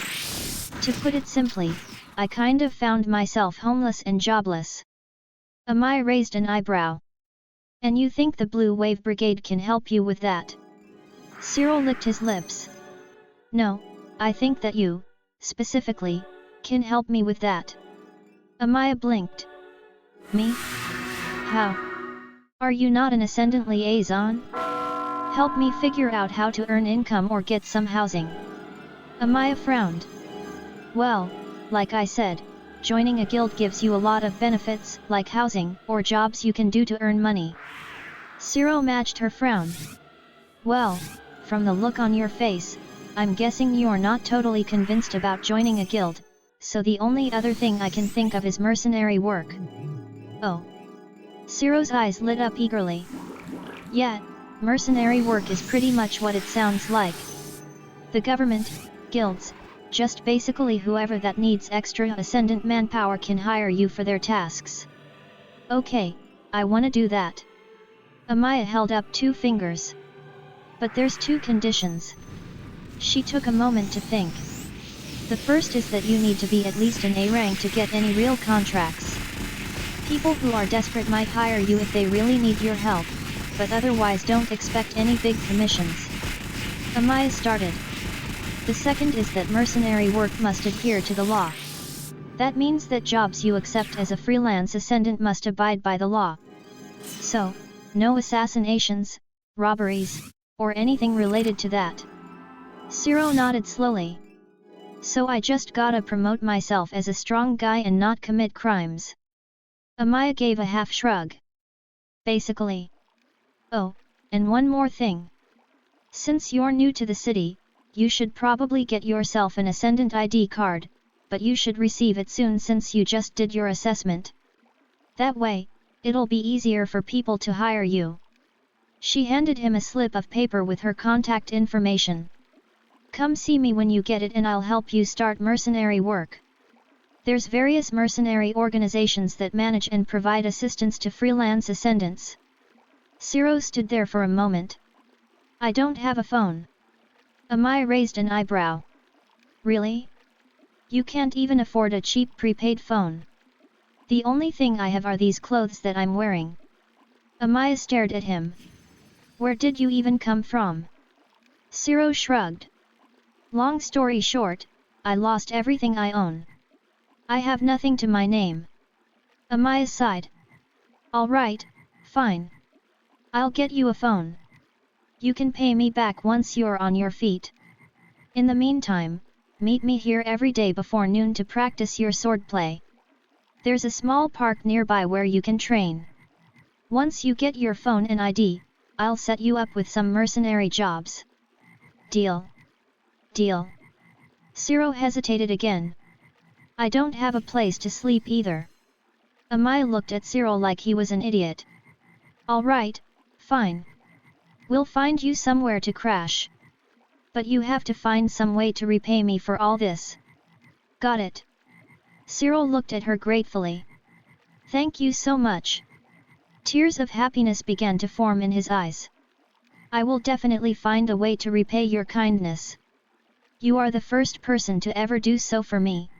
S1: To put it simply, I kind of found myself homeless and jobless. Amaya raised an eyebrow. And you think the Blue Wave Brigade can help you with that? Zero licked his lips. No, I think that you, specifically, can help me with that. Amaya blinked. Me? How? Are you not an Ascendant Liaison? Help me figure out how to earn income or get some housing. Amaya frowned. Well, like I said, joining a guild gives you a lot of benefits, like housing or jobs you can do to earn money. Zero matched her frown. Well, from the look on your face, I'm guessing you're not totally convinced about joining a guild, so the only other thing I can think of is mercenary work. Oh. Zero's eyes lit up eagerly. Yeah, mercenary work is pretty much what it sounds like. The government, guilds, just basically whoever that needs extra ascendant manpower can hire you for their tasks. Okay, I wanna do that. Amaya held up 2 fingers. But there's 2 conditions. She took a moment to think. The first is that you need to be at least an A rank to get any real contracts. People who are desperate might hire you if they really need your help, but otherwise don't expect any big commissions. Amaya started. The second is that mercenary work must adhere to the law. That means that jobs you accept as a freelance ascendant must abide by the law. So, no assassinations, robberies, or anything related to that. Zero nodded slowly. So I just gotta promote myself as a strong guy and not commit crimes. Amaya gave a half shrug. Basically. Oh, and one more thing. Since you're new to the city, you should probably get yourself an Ascendant ID card, but you should receive it soon since you just did your assessment. That way, it'll be easier for people to hire you. She handed him a slip of paper with her contact information. Come see me when you get it and I'll help you start mercenary work. There's various mercenary organizations that manage and provide assistance to freelance ascendants. Zero stood there for a moment. I don't have a phone. Amai raised an eyebrow. Really? You can't even afford a cheap prepaid phone. The only thing I have are these clothes that I'm wearing. Amaya stared at him. Where did you even come from? Zero shrugged. Long story short, I lost everything I own. I have nothing to my name. Amaya sighed. Alright, fine. I'll get you a phone. You can pay me back once you're on your feet. In the meantime, meet me here every day before noon to practice your swordplay. There's a small park nearby where you can train. Once you get your phone and ID, I'll set you up with some mercenary jobs. Deal. Deal. Zero hesitated again. I don't have a place to sleep either. Amaya looked at Zero like he was an idiot. Alright, fine. We'll find you somewhere to crash. But you have to find some way to repay me for all this. Got it. Cyril looked at her gratefully. Thank you so much. Tears of happiness began to form in his eyes. I will definitely find a way to repay your kindness. You are the first person to ever do so for me.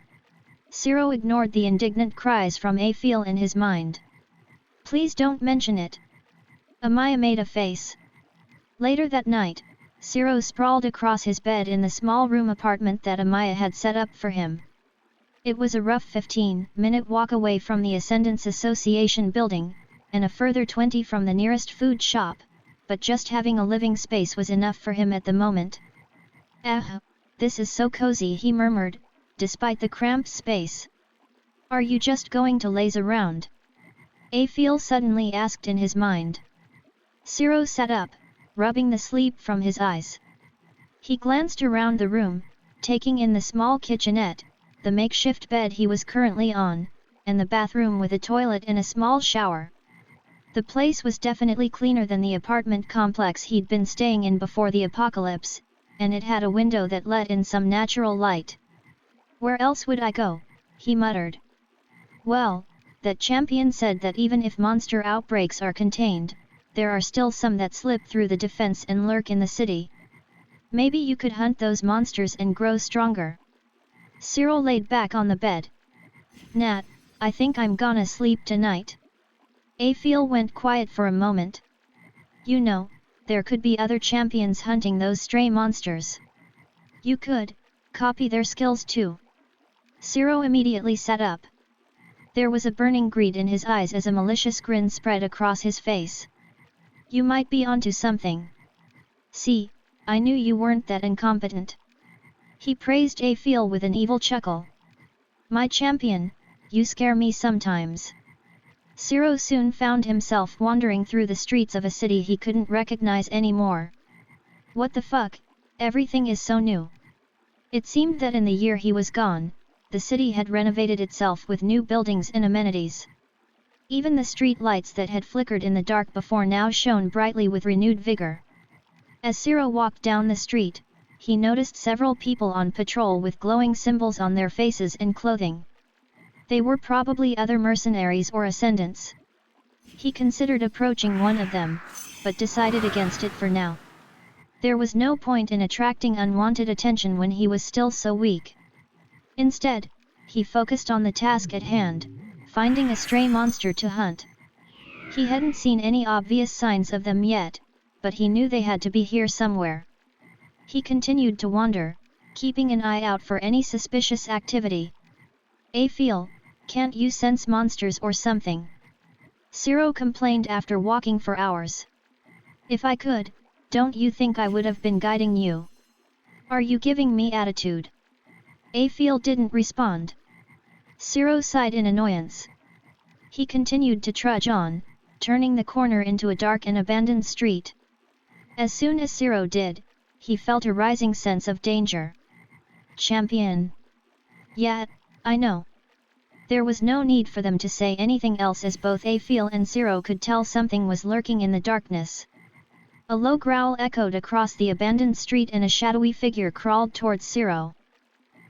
S1: Cyril ignored the indignant cries from Afiel in his mind. Please don't mention it. Amaya made a face. Later that night, Cyril sprawled across his bed in the small room apartment that Amaya had set up for him. It was a rough 15-minute walk away from the Ascendance Association building, and a further 20 from the nearest food shop, but just having a living space was enough for him at the moment. This is so cozy, he murmured, despite the cramped space. Are you just going to laze around? Afiel suddenly asked in his mind. Cyril sat up, rubbing the sleep from his eyes. He glanced around the room, taking in the small kitchenette, the makeshift bed he was currently on, and the bathroom with a toilet and a small shower. The place was definitely cleaner than the apartment complex he'd been staying in before the apocalypse, and it had a window that let in some natural light. Where else would I go? He muttered. Well, that champion said that even if monster outbreaks are contained, there are still some that slip through the defense and lurk in the city. Maybe you could hunt those monsters and grow stronger. Cyril laid back on the bed. Nat, I think I'm gonna sleep tonight. Afiel went quiet for a moment. You know, there could be other champions hunting those stray monsters. You could copy their skills too. Cyril immediately sat up. There was a burning greed in his eyes as a malicious grin spread across his face. You might be onto something. See, I knew you weren't that incompetent. He praised Afiel with an evil chuckle. My champion, you scare me sometimes. Cyril soon found himself wandering through the streets of a city he couldn't recognize anymore. What the fuck, everything is so new. It seemed that in the year he was gone, the city had renovated itself with new buildings and amenities. Even the street lights that had flickered in the dark before now shone brightly with renewed vigor. As Cyril walked down the street, he noticed several people on patrol with glowing symbols on their faces and clothing. They were probably other mercenaries or ascendants. He considered approaching one of them, but decided against it for now. There was no point in attracting unwanted attention when he was still so weak. Instead, he focused on the task at hand, finding a stray monster to hunt. He hadn't seen any obvious signs of them yet, but he knew they had to be here somewhere. He continued to wander, keeping an eye out for any suspicious activity. Afiel, can't you sense monsters or something? Cyril complained after walking for hours. If I could, don't you think I would have been guiding you? Are you giving me attitude? Afiel didn't respond. Cyril sighed in annoyance. He continued to trudge on, turning the corner into a dark and abandoned street. As soon as Cyril did, he felt a rising sense of danger. Champion. Yeah, I know. There was no need for them to say anything else as both Afiel and Cyril could tell something was lurking in the darkness. A low growl echoed across the abandoned street and a shadowy figure crawled towards Cyril.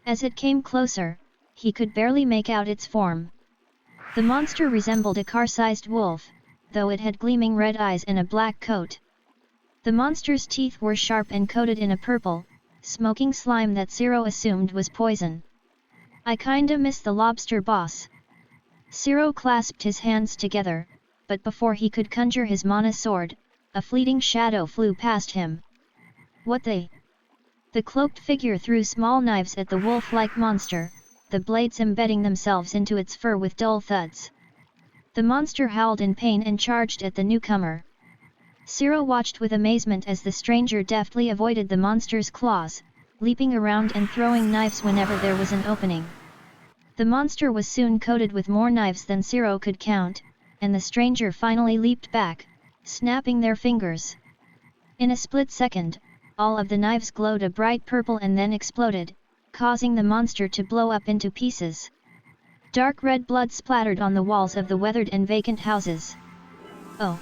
S1: As it came closer, he could barely make out its form. The monster resembled a car-sized wolf, though it had gleaming red eyes and a black coat. The monster's teeth were sharp and coated in a purple, smoking slime that Cyril assumed was poison. I kinda miss the lobster boss. Cyril clasped his hands together, but before he could conjure his mana sword, a fleeting shadow flew past him. What the? The cloaked figure threw small knives at the wolf-like monster, the blades embedding themselves into its fur with dull thuds. The monster howled in pain and charged at the newcomer. Cyril watched with amazement as the stranger deftly avoided the monster's claws, leaping around and throwing knives whenever there was an opening. The monster was soon coated with more knives than Cyril could count, and the stranger finally leaped back, snapping their fingers. In a split second, all of the knives glowed a bright purple and then exploded, causing the monster to blow up into pieces. Dark red blood splattered on the walls of the weathered and vacant houses. Oh!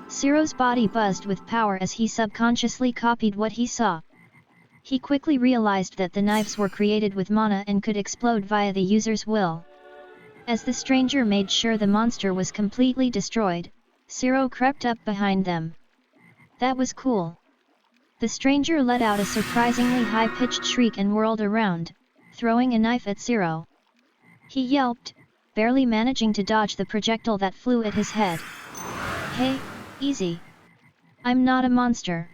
S1: Zero's body buzzed with power as he subconsciously copied what he saw. He quickly realized that the knives were created with mana and could explode via the user's will. As the stranger made sure the monster was completely destroyed, Zero crept up behind them. That was cool. The stranger let out a surprisingly high-pitched shriek and whirled around, throwing a knife at Zero. He yelped, barely managing to dodge the projectile that flew at his head. Hey, easy. I'm not a monster.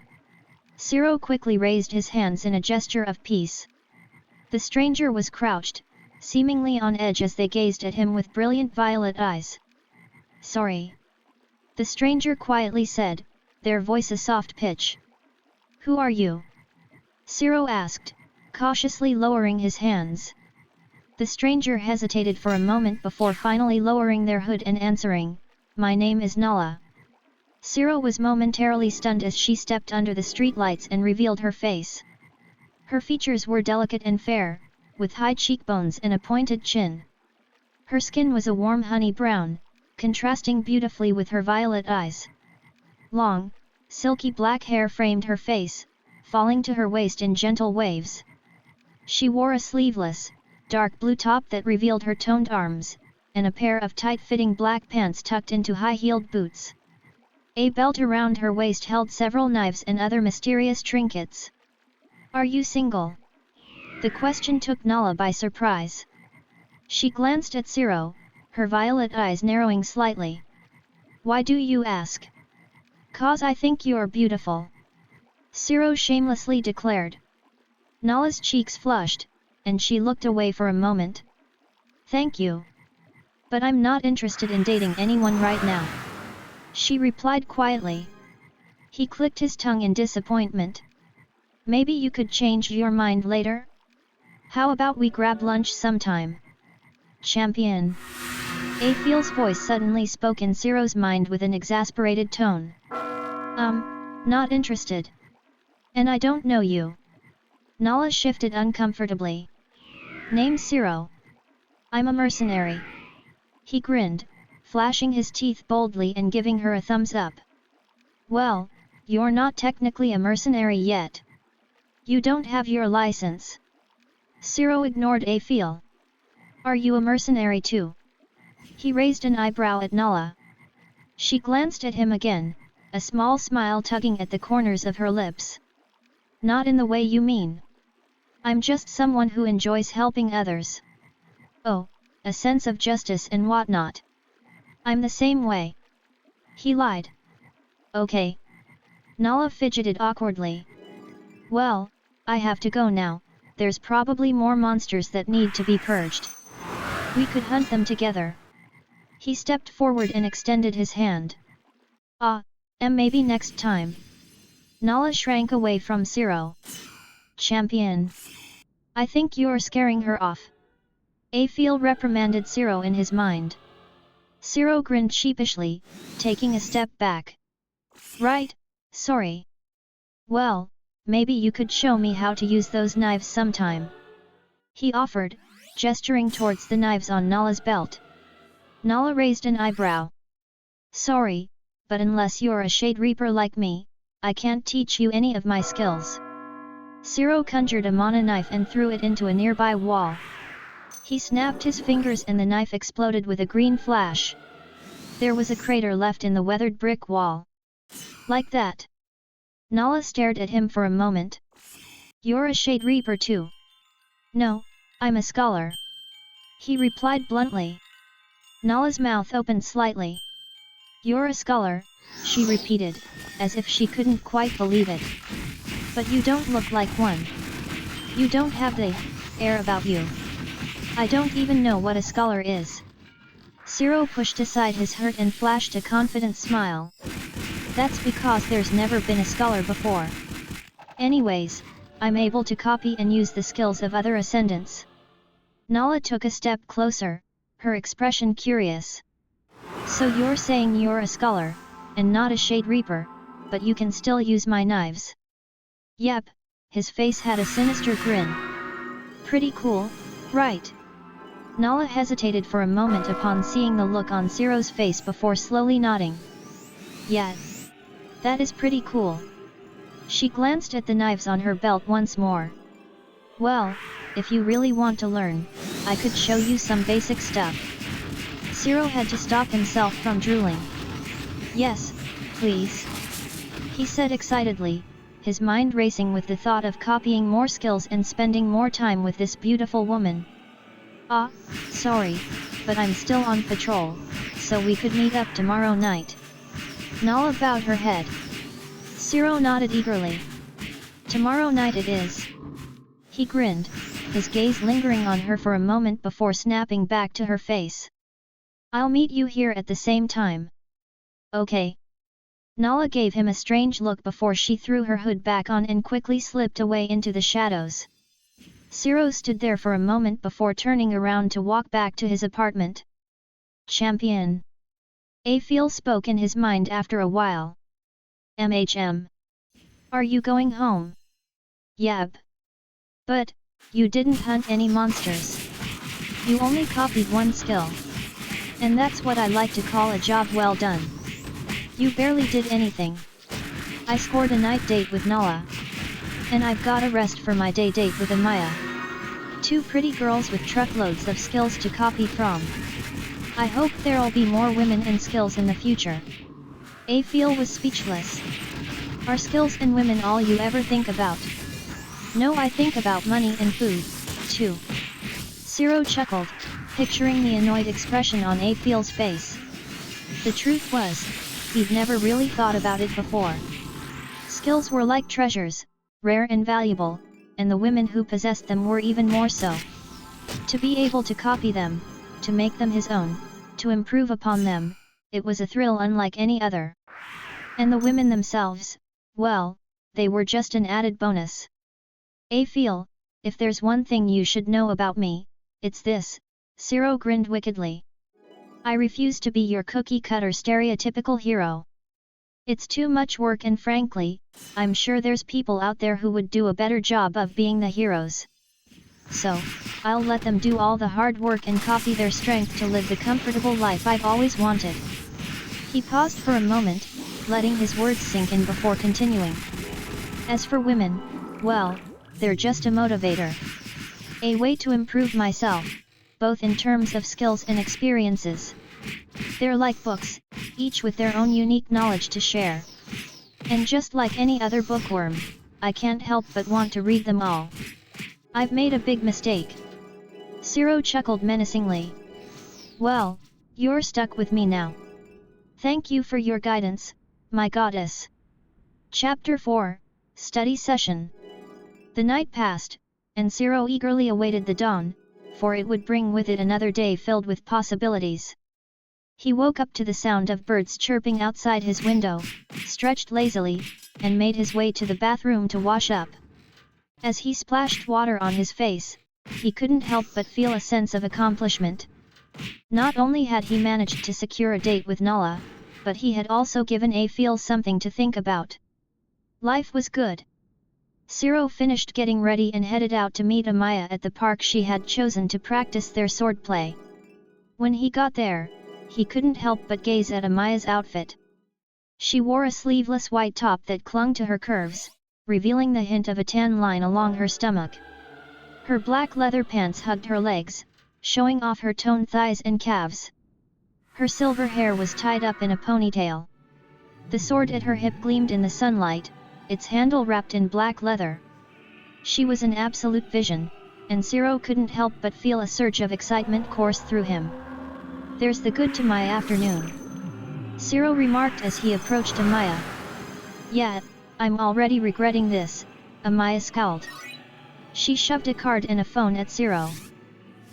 S1: Zero quickly raised his hands in a gesture of peace. The stranger was crouched, seemingly on edge as they gazed at him with brilliant violet eyes. Sorry. The stranger quietly said, their voice a soft pitch. Who are you? Zero asked, cautiously lowering his hands. The stranger hesitated for a moment before finally lowering their hood and answering, My name is Nala. Zero was momentarily stunned as she stepped under the streetlights and revealed her face. Her features were delicate and fair, with high cheekbones and a pointed chin. Her skin was a warm honey brown, contrasting beautifully with her violet eyes. Long, silky black hair framed her face, falling to her waist in gentle waves. She wore a sleeveless, dark blue top that revealed her toned arms, and a pair of tight-fitting black pants tucked into high-heeled boots. A belt around her waist held several knives and other mysterious trinkets. Are you single? The question took Nala by surprise. She glanced at Zero, her violet eyes narrowing slightly. Why do you ask? Cause I think you're beautiful. Zero shamelessly declared. Nala's cheeks flushed, and she looked away for a moment. Thank you. But I'm not interested in dating anyone right now. She replied quietly. He clicked his tongue in disappointment. Maybe you could change your mind later? How about we grab lunch sometime? Champion. Afiel's voice suddenly spoke in Zero's mind with an exasperated tone. Not interested. And I don't know you. Nala shifted uncomfortably. Name Zero. I'm a mercenary. He grinned, flashing his teeth boldly and giving her a thumbs up. Well, you're not technically a mercenary yet. You don't have your license. Zero ignored Afiel. Are you a mercenary too? He raised an eyebrow at Nala. She glanced at him again, a small smile tugging at the corners of her lips. Not in the way you mean. I'm just someone who enjoys helping others. Oh, a sense of justice and whatnot. I'm the same way. He lied. Okay. Nala fidgeted awkwardly. Well, I have to go now, there's probably more monsters that need to be purged. We could hunt them together. He stepped forward and extended his hand. And maybe next time. Nala shrank away from Zero. Champion. I think you're scaring her off. Afiel reprimanded Zero in his mind. Zero grinned sheepishly, taking a step back. Right, sorry. Well, maybe you could show me how to use those knives sometime. He offered, gesturing towards the knives on Nala's belt. Nala raised an eyebrow. Sorry, but unless you're a Shade Reaper like me, I can't teach you any of my skills. Zero conjured a mana knife and threw it into a nearby wall. He snapped his fingers and the knife exploded with a green flash. There was a crater left in the weathered brick wall. Like that. Nala stared at him for a moment. You're a Shade Reaper too. No, I'm a scholar. He replied bluntly. Nala's mouth opened slightly. You're a scholar, she repeated, as if she couldn't quite believe it. But you don't look like one. You don't have the air about you. I don't even know what a scholar is. Zero pushed aside his hurt and flashed a confident smile. That's because there's never been a scholar before. Anyways, I'm able to copy and use the skills of other ascendants. Nala took a step closer, her expression curious. So you're saying you're a scholar, and not a Shade Reaper, but you can still use my knives? Yep, his face had a sinister grin. Pretty cool, right? Nala hesitated for a moment upon seeing the look on Ciro's face before slowly nodding. Yeah. That is pretty cool. She glanced at the knives on her belt once more. Well, if you really want to learn, I could show you some basic stuff. Ciro had to stop himself from drooling. Yes, please. He said excitedly, his mind racing with the thought of copying more skills and spending more time with this beautiful woman. Ah, sorry, but I'm still on patrol, so we could meet up tomorrow night. Nala bowed her head. Ciro nodded eagerly. Tomorrow night it is. He grinned, his gaze lingering on her for a moment before snapping back to her face. I'll meet you here at the same time. Okay. Nala gave him a strange look before she threw her hood back on and quickly slipped away into the shadows. Ciro stood there for a moment before turning around to walk back to his apartment. Champion. Afiel spoke in his mind after a while. Are you going home? Yep. But, you didn't hunt any monsters. You only copied one skill. And that's what I like to call a job well done. You barely did anything. I scored a night date with Nala. And I've got a rest for my day date with Amaya. Two pretty girls with truckloads of skills to copy from. I hope there'll be more women and skills in the future. Afiel was speechless. Are skills and women all you ever think about? No, I think about money and food, too. Ciro chuckled, picturing the annoyed expression on Afiel's face. The truth was, he'd never really thought about it before. Skills were like treasures, rare and valuable, and the women who possessed them were even more so. To be able to copy them, to make them his own, to improve upon them, it was a thrill unlike any other. And the women themselves, well, they were just an added bonus. Afiel, if there's one thing you should know about me, it's this, Ciro grinned wickedly. I refuse to be your cookie-cutter stereotypical hero. It's too much work and frankly, I'm sure there's people out there who would do a better job of being the heroes. So, I'll let them do all the hard work and copy their strength to live the comfortable life I've always wanted. He paused for a moment, letting his words sink in before continuing. As for women, well, they're just a motivator. A way to improve myself, both in terms of skills and experiences. They're like books, each with their own unique knowledge to share. And just like any other bookworm, I can't help but want to read them all. I've made a big mistake. Ciro chuckled menacingly. Well, you're stuck with me now. Thank you for your guidance, my goddess. Chapter 4, Study Session. The night passed, and Ciro eagerly awaited the dawn, for it would bring with it another day filled with possibilities. He woke up to the sound of birds chirping outside his window, stretched lazily, and made his way to the bathroom to wash up. As he splashed water on his face, he couldn't help but feel a sense of accomplishment. Not only had he managed to secure a date with Nala, but he had also given Afiel something to think about. Life was good. Ciro finished getting ready and headed out to meet Amaya at the park she had chosen to practice their swordplay. When he got there, he couldn't help but gaze at Amaya's outfit. She wore a sleeveless white top that clung to her curves, revealing the hint of a tan line along her stomach. Her black leather pants hugged her legs, showing off her toned thighs and calves. Her silver hair was tied up in a ponytail. The sword at her hip gleamed in the sunlight, its handle wrapped in black leather. She was an absolute vision, and Ciro couldn't help but feel a surge of excitement course through him. There's the good to my afternoon, Ciro remarked as he approached Amaya. Yeah, I'm already regretting this, Amaya scowled. She shoved a card and a phone at Ciro.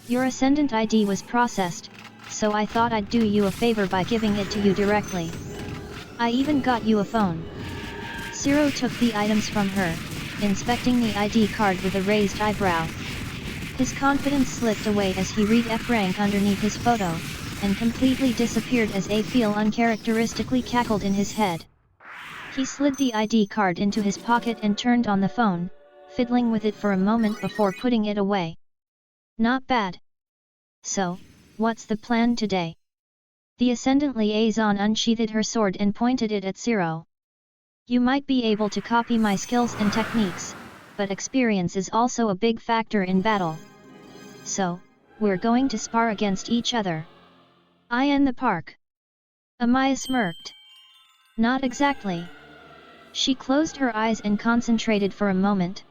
S1: Your Ascendant ID was processed, so I thought I'd do you a favor by giving it to you directly. I even got you a phone. Ciro took the items from her, inspecting the ID card with a raised eyebrow. His confidence slipped away as he read F rank underneath his photo, and completely disappeared as Afiel uncharacteristically cackled in his head. He slid the ID card into his pocket and turned on the phone, fiddling with it for a moment before putting it away. Not bad. So, what's the plan today? The Ascendant Liaison unsheathed her sword and pointed it at Zero. You might be able to copy my skills and techniques, but experience is also a big factor in battle. So, we're going to spar against each other. I in the park. Amaya smirked. Not exactly. She closed her eyes and concentrated for a moment.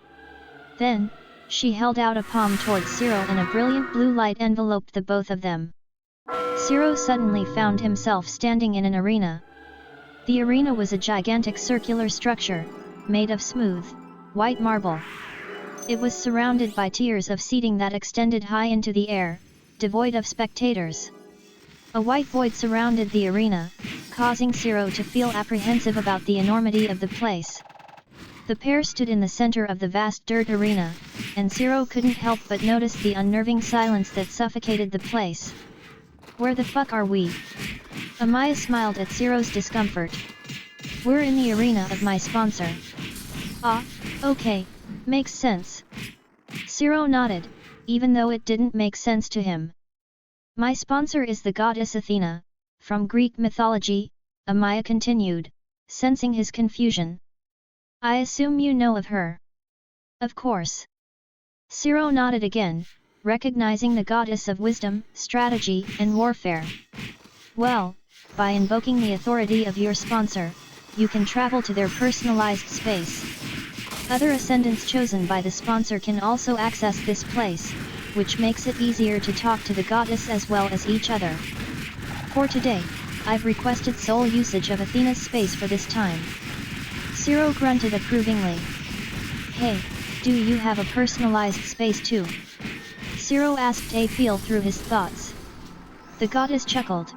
S1: Then, she held out a palm towards Zero and a brilliant blue light enveloped the both of them. Zero suddenly found himself standing in an arena. The arena was a gigantic circular structure, made of smooth, white marble. It was surrounded by tiers of seating that extended high into the air, devoid of spectators. A white void surrounded the arena, causing Zero to feel apprehensive about the enormity of the place. The pair stood in the center of the vast dirt arena, and Zero couldn't help but notice the unnerving silence that suffocated the place. Where the fuck are we? Amaya smiled at Zero's discomfort. We're in the arena of my sponsor. Ah, okay, makes sense. Zero nodded, even though it didn't make sense to him. My sponsor is the goddess Athena, from Greek mythology, Amaya continued, sensing his confusion. I assume you know of her. Of course. Zero nodded again, recognizing the goddess of wisdom, strategy, and warfare. Well, by invoking the authority of your sponsor, you can travel to their personalized space. Other ascendants chosen by the sponsor can also access this place, which makes it easier to talk to the goddess as well as each other. For today, I've requested sole usage of Athena's space for this time. Zero grunted approvingly. Hey, do you have a personalized space too? Zero asked Apeel through his thoughts. The goddess chuckled.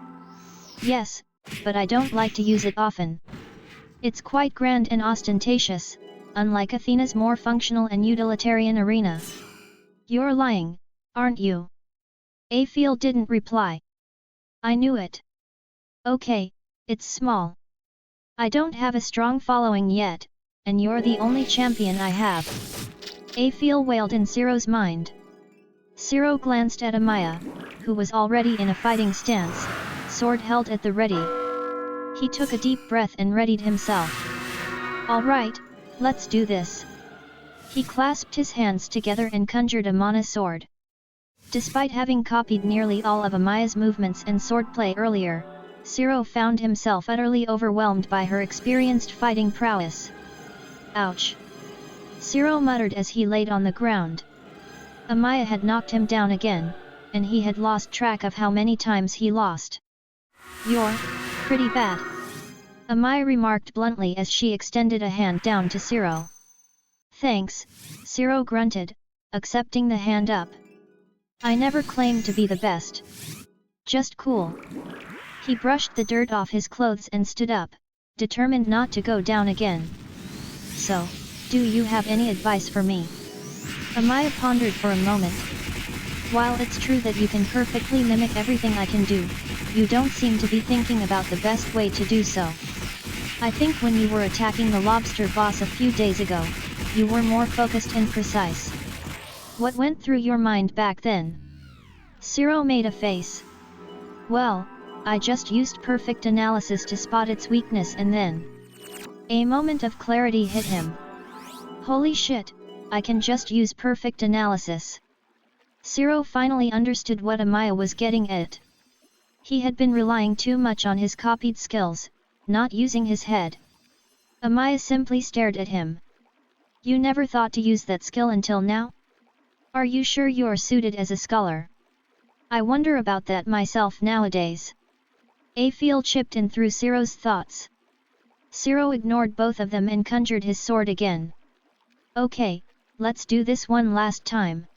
S1: Yes, but I don't like to use it often. It's quite grand and ostentatious, unlike Athena's more functional and utilitarian arena. You're lying, aren't you? Apeel didn't reply. I knew it. Okay, it's small. I don't have a strong following yet, and you're the only champion I have. Apeel wailed in Zero's mind. Zero glanced at Amaya, who was already in a fighting stance, sword held at the ready. He took a deep breath and readied himself. Alright, let's do this. He clasped his hands together and conjured a mana sword. Despite having copied nearly all of Amaya's movements and swordplay earlier, Zero found himself utterly overwhelmed by her experienced fighting prowess. Ouch! Zero muttered as he laid on the ground. Amaya had knocked him down again, and he had lost track of how many times he lost. You're pretty bad. Amaya remarked bluntly as she extended a hand down to Zero. Thanks, Zero grunted, accepting the hand up. I never claimed to be the best. Just cool. He brushed the dirt off his clothes and stood up, determined not to go down again. So, do you have any advice for me? Amaya pondered for a moment. While it's true that you can perfectly mimic everything I can do, you don't seem to be thinking about the best way to do so. I think when you were attacking the lobster boss a few days ago, you were more focused and precise. What went through your mind back then? Zero made a face. Well, I just used perfect analysis to spot its weakness and then... A moment of clarity hit him. Holy shit, I can just use perfect analysis. Zero finally understood what Amaya was getting at. He had been relying too much on his copied skills, not using his head. Amaya simply stared at him. You never thought to use that skill until now? Are you sure you're suited as a scholar? I wonder about that myself nowadays. Apeel chipped in through Zero's thoughts. Zero ignored both of them and conjured his sword again. Okay, let's do this one last time.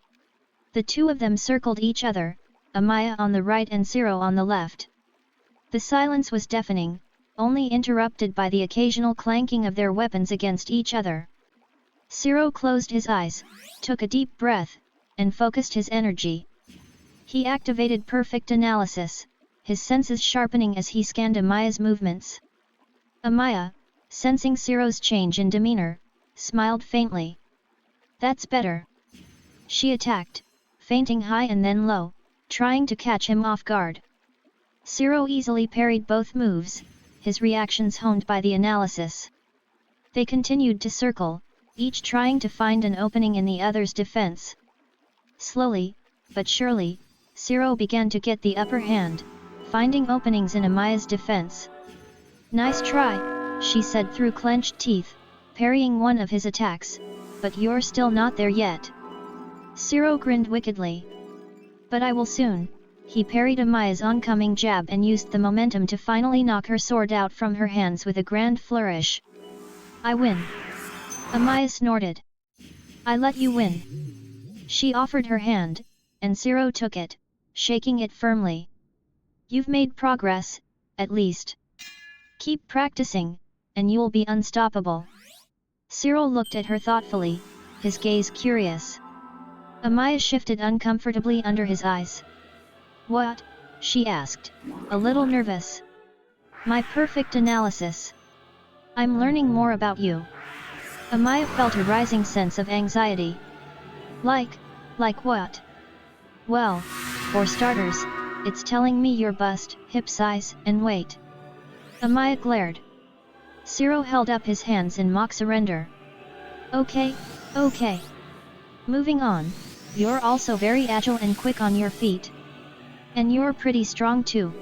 S1: The two of them circled each other, Amaya on the right and Zero on the left. The silence was deafening, only interrupted by the occasional clanking of their weapons against each other. Zero closed his eyes, took a deep breath, and focused his energy. He activated perfect analysis, his senses sharpening as he scanned Amaya's movements. Amaya, sensing Zero's change in demeanor, smiled faintly. That's better. She attacked, feinting high and then low, trying to catch him off guard. Zero easily parried both moves, his reactions honed by the analysis. They continued to circle, each trying to find an opening in the other's defense. Slowly, but surely, Zero began to get the upper hand, finding openings in Amaya's defense. "Nice try," she said through clenched teeth, parrying one of his attacks, "but you're still not there yet." Zero grinned wickedly. "But I will soon." He parried Amaya's oncoming jab and used the momentum to finally knock her sword out from her hands with a grand flourish. "I win." Amaya snorted. "I let you win." She offered her hand, and Zero took it, shaking it firmly. "You've made progress, at least. Keep practicing, and you'll be unstoppable." Zero looked at her thoughtfully, his gaze curious. Amaya shifted uncomfortably under his eyes. "What?" she asked, a little nervous. "My perfect analysis. I'm learning more about you." Amaya felt a rising sense of anxiety. Like what?" "Well, for starters, it's telling me your bust, hip size, and weight." Amaya glared. Zero held up his hands in mock surrender. Okay. Moving on, you're also very agile and quick on your feet. And you're pretty strong too.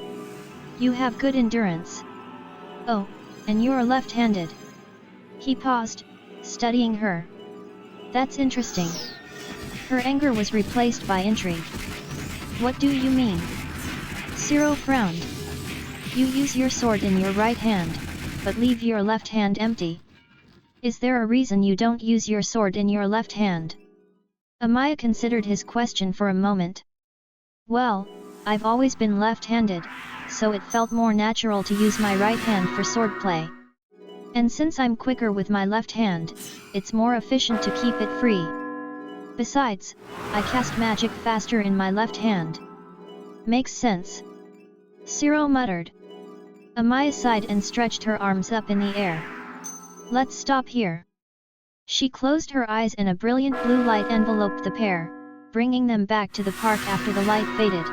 S1: You have good endurance. Oh, and you're left-handed." He paused, studying her. "That's interesting." Her anger was replaced by intrigue. "What do you mean?" Zero frowned. "You use your sword in your right hand, but leave your left hand empty. Is there a reason you don't use your sword in your left hand?" Amaya considered his question for a moment. "Well, I've always been left-handed, so it felt more natural to use my right hand for swordplay. And since I'm quicker with my left hand, it's more efficient to keep it free. Besides, I cast magic faster in my left hand." "Makes sense." Zero muttered. Amaya sighed and stretched her arms up in the air. "Let's stop here." She closed her eyes and a brilliant blue light enveloped the pair, bringing them back to the park after the light faded.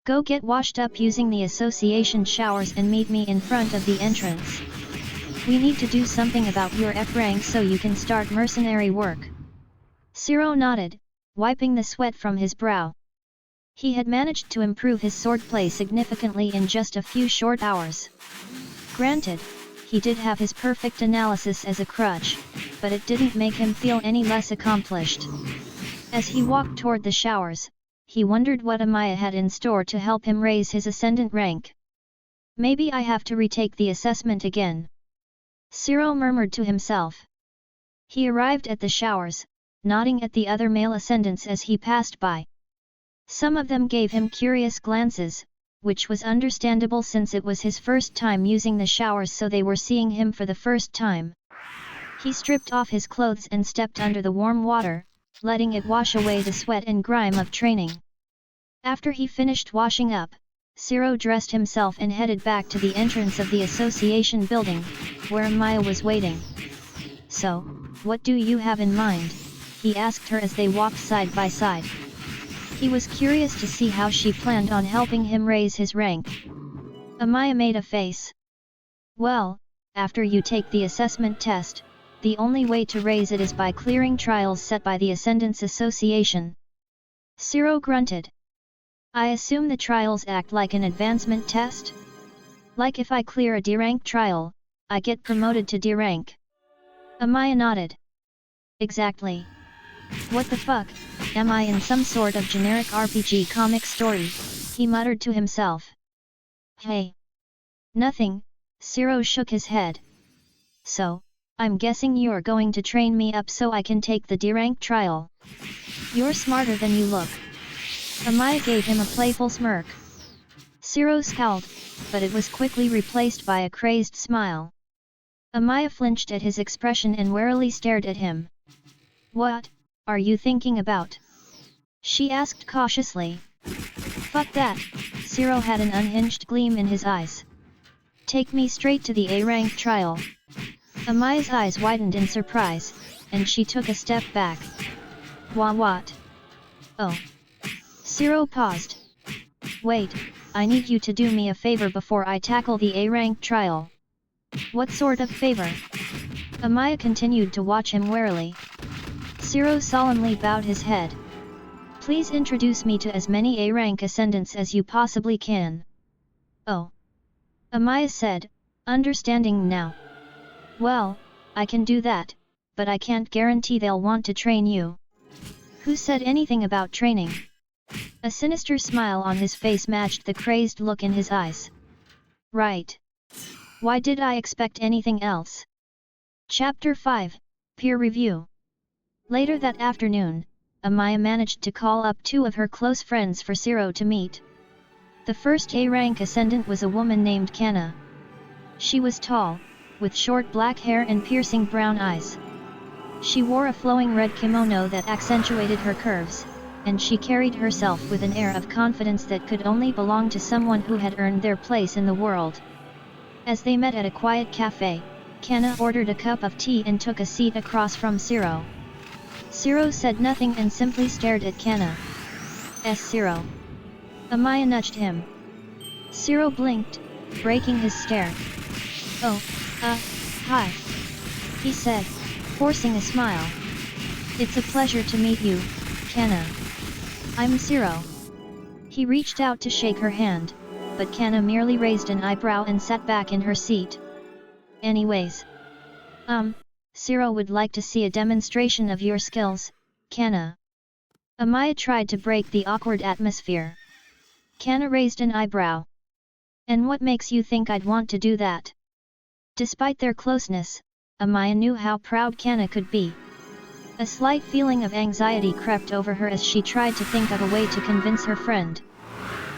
S1: "Go get washed up using the association showers and meet me in front of the entrance. We need to do something about your F rank so you can start mercenary work." Zero nodded, wiping the sweat from his brow. He had managed to improve his swordplay significantly in just a few short hours. Granted, he did have his perfect analysis as a crutch, but it didn't make him feel any less accomplished. As he walked toward the showers, he wondered what Amaya had in store to help him raise his ascendant rank. "Maybe I have to retake the assessment again," Zero murmured to himself. He arrived at the showers, nodding at the other male ascendants as he passed by. Some of them gave him curious glances, which was understandable since it was his first time using the showers, so they were seeing him for the first time. He stripped off his clothes and stepped under the warm water, letting it wash away the sweat and grime of training. After he finished washing up, Zero dressed himself and headed back to the entrance of the association building, where Amaya was waiting. "So, what do you have in mind?" he asked her as they walked side by side. He was curious to see how she planned on helping him raise his rank. Amaya made a face. "Well, after you take the assessment test, the only way to raise it is by clearing trials set by the Ascendants Association." Zero grunted. "I assume the trials act like an advancement test? Like if I clear a D rank trial, I get promoted to D rank?" Amaya nodded. "Exactly. What the fuck, am I in some sort of generic RPG comic story?" he muttered to himself. "Hey. Nothing," Zero shook his head. "So, I'm guessing you're going to train me up so I can take the D rank trial. You're smarter than you look." Amaya gave him a playful smirk. Zero scowled, but it was quickly replaced by a crazed smile. Amaya flinched at his expression and warily stared at him. "What are you thinking about?" she asked cautiously. "Fuck that," Zero had an unhinged gleam in his eyes. "Take me straight to the A-rank trial." Amaya's eyes widened in surprise, and she took a step back. What? Oh, Zero paused. Wait, I need you to do me a favor before I tackle the A-rank trial. What sort of favor? Amaya continued to watch him warily. Zero solemnly bowed his head. Please introduce me to as many A-rank ascendants as you possibly can. Oh. Amaya said, understanding now. Well, I can do that, but I can't guarantee they'll want to train you. Who said anything about training? A sinister smile on his face matched the crazed look in his eyes. Right. Why did I expect anything else? Chapter 5, Peer Review. Later that afternoon, Amaya managed to call up 2 of her close friends for Zero to meet. The first A-rank ascendant was a woman named Kanna. She was tall, with short black hair and piercing brown eyes. She wore a flowing red kimono that accentuated her curves, and she carried herself with an air of confidence that could only belong to someone who had earned their place in the world. As they met at a quiet cafe, Kanna ordered a cup of tea and took a seat across from Zero. Zero said nothing and simply stared at Kanna. Zero. Amaya nudged him. Zero blinked, breaking his stare. Oh, hi. He said, forcing a smile. It's a pleasure to meet you, Kanna. I'm Zero. He reached out to shake her hand, but Kanna merely raised an eyebrow and sat back in her seat. Anyways. Zero would like to see a demonstration of your skills, Kanna. Amaya tried to break the awkward atmosphere. Kanna raised an eyebrow. And what makes you think I'd want to do that? Despite their closeness, Amaya knew how proud Kanna could be. A slight feeling of anxiety crept over her as she tried to think of a way to convince her friend.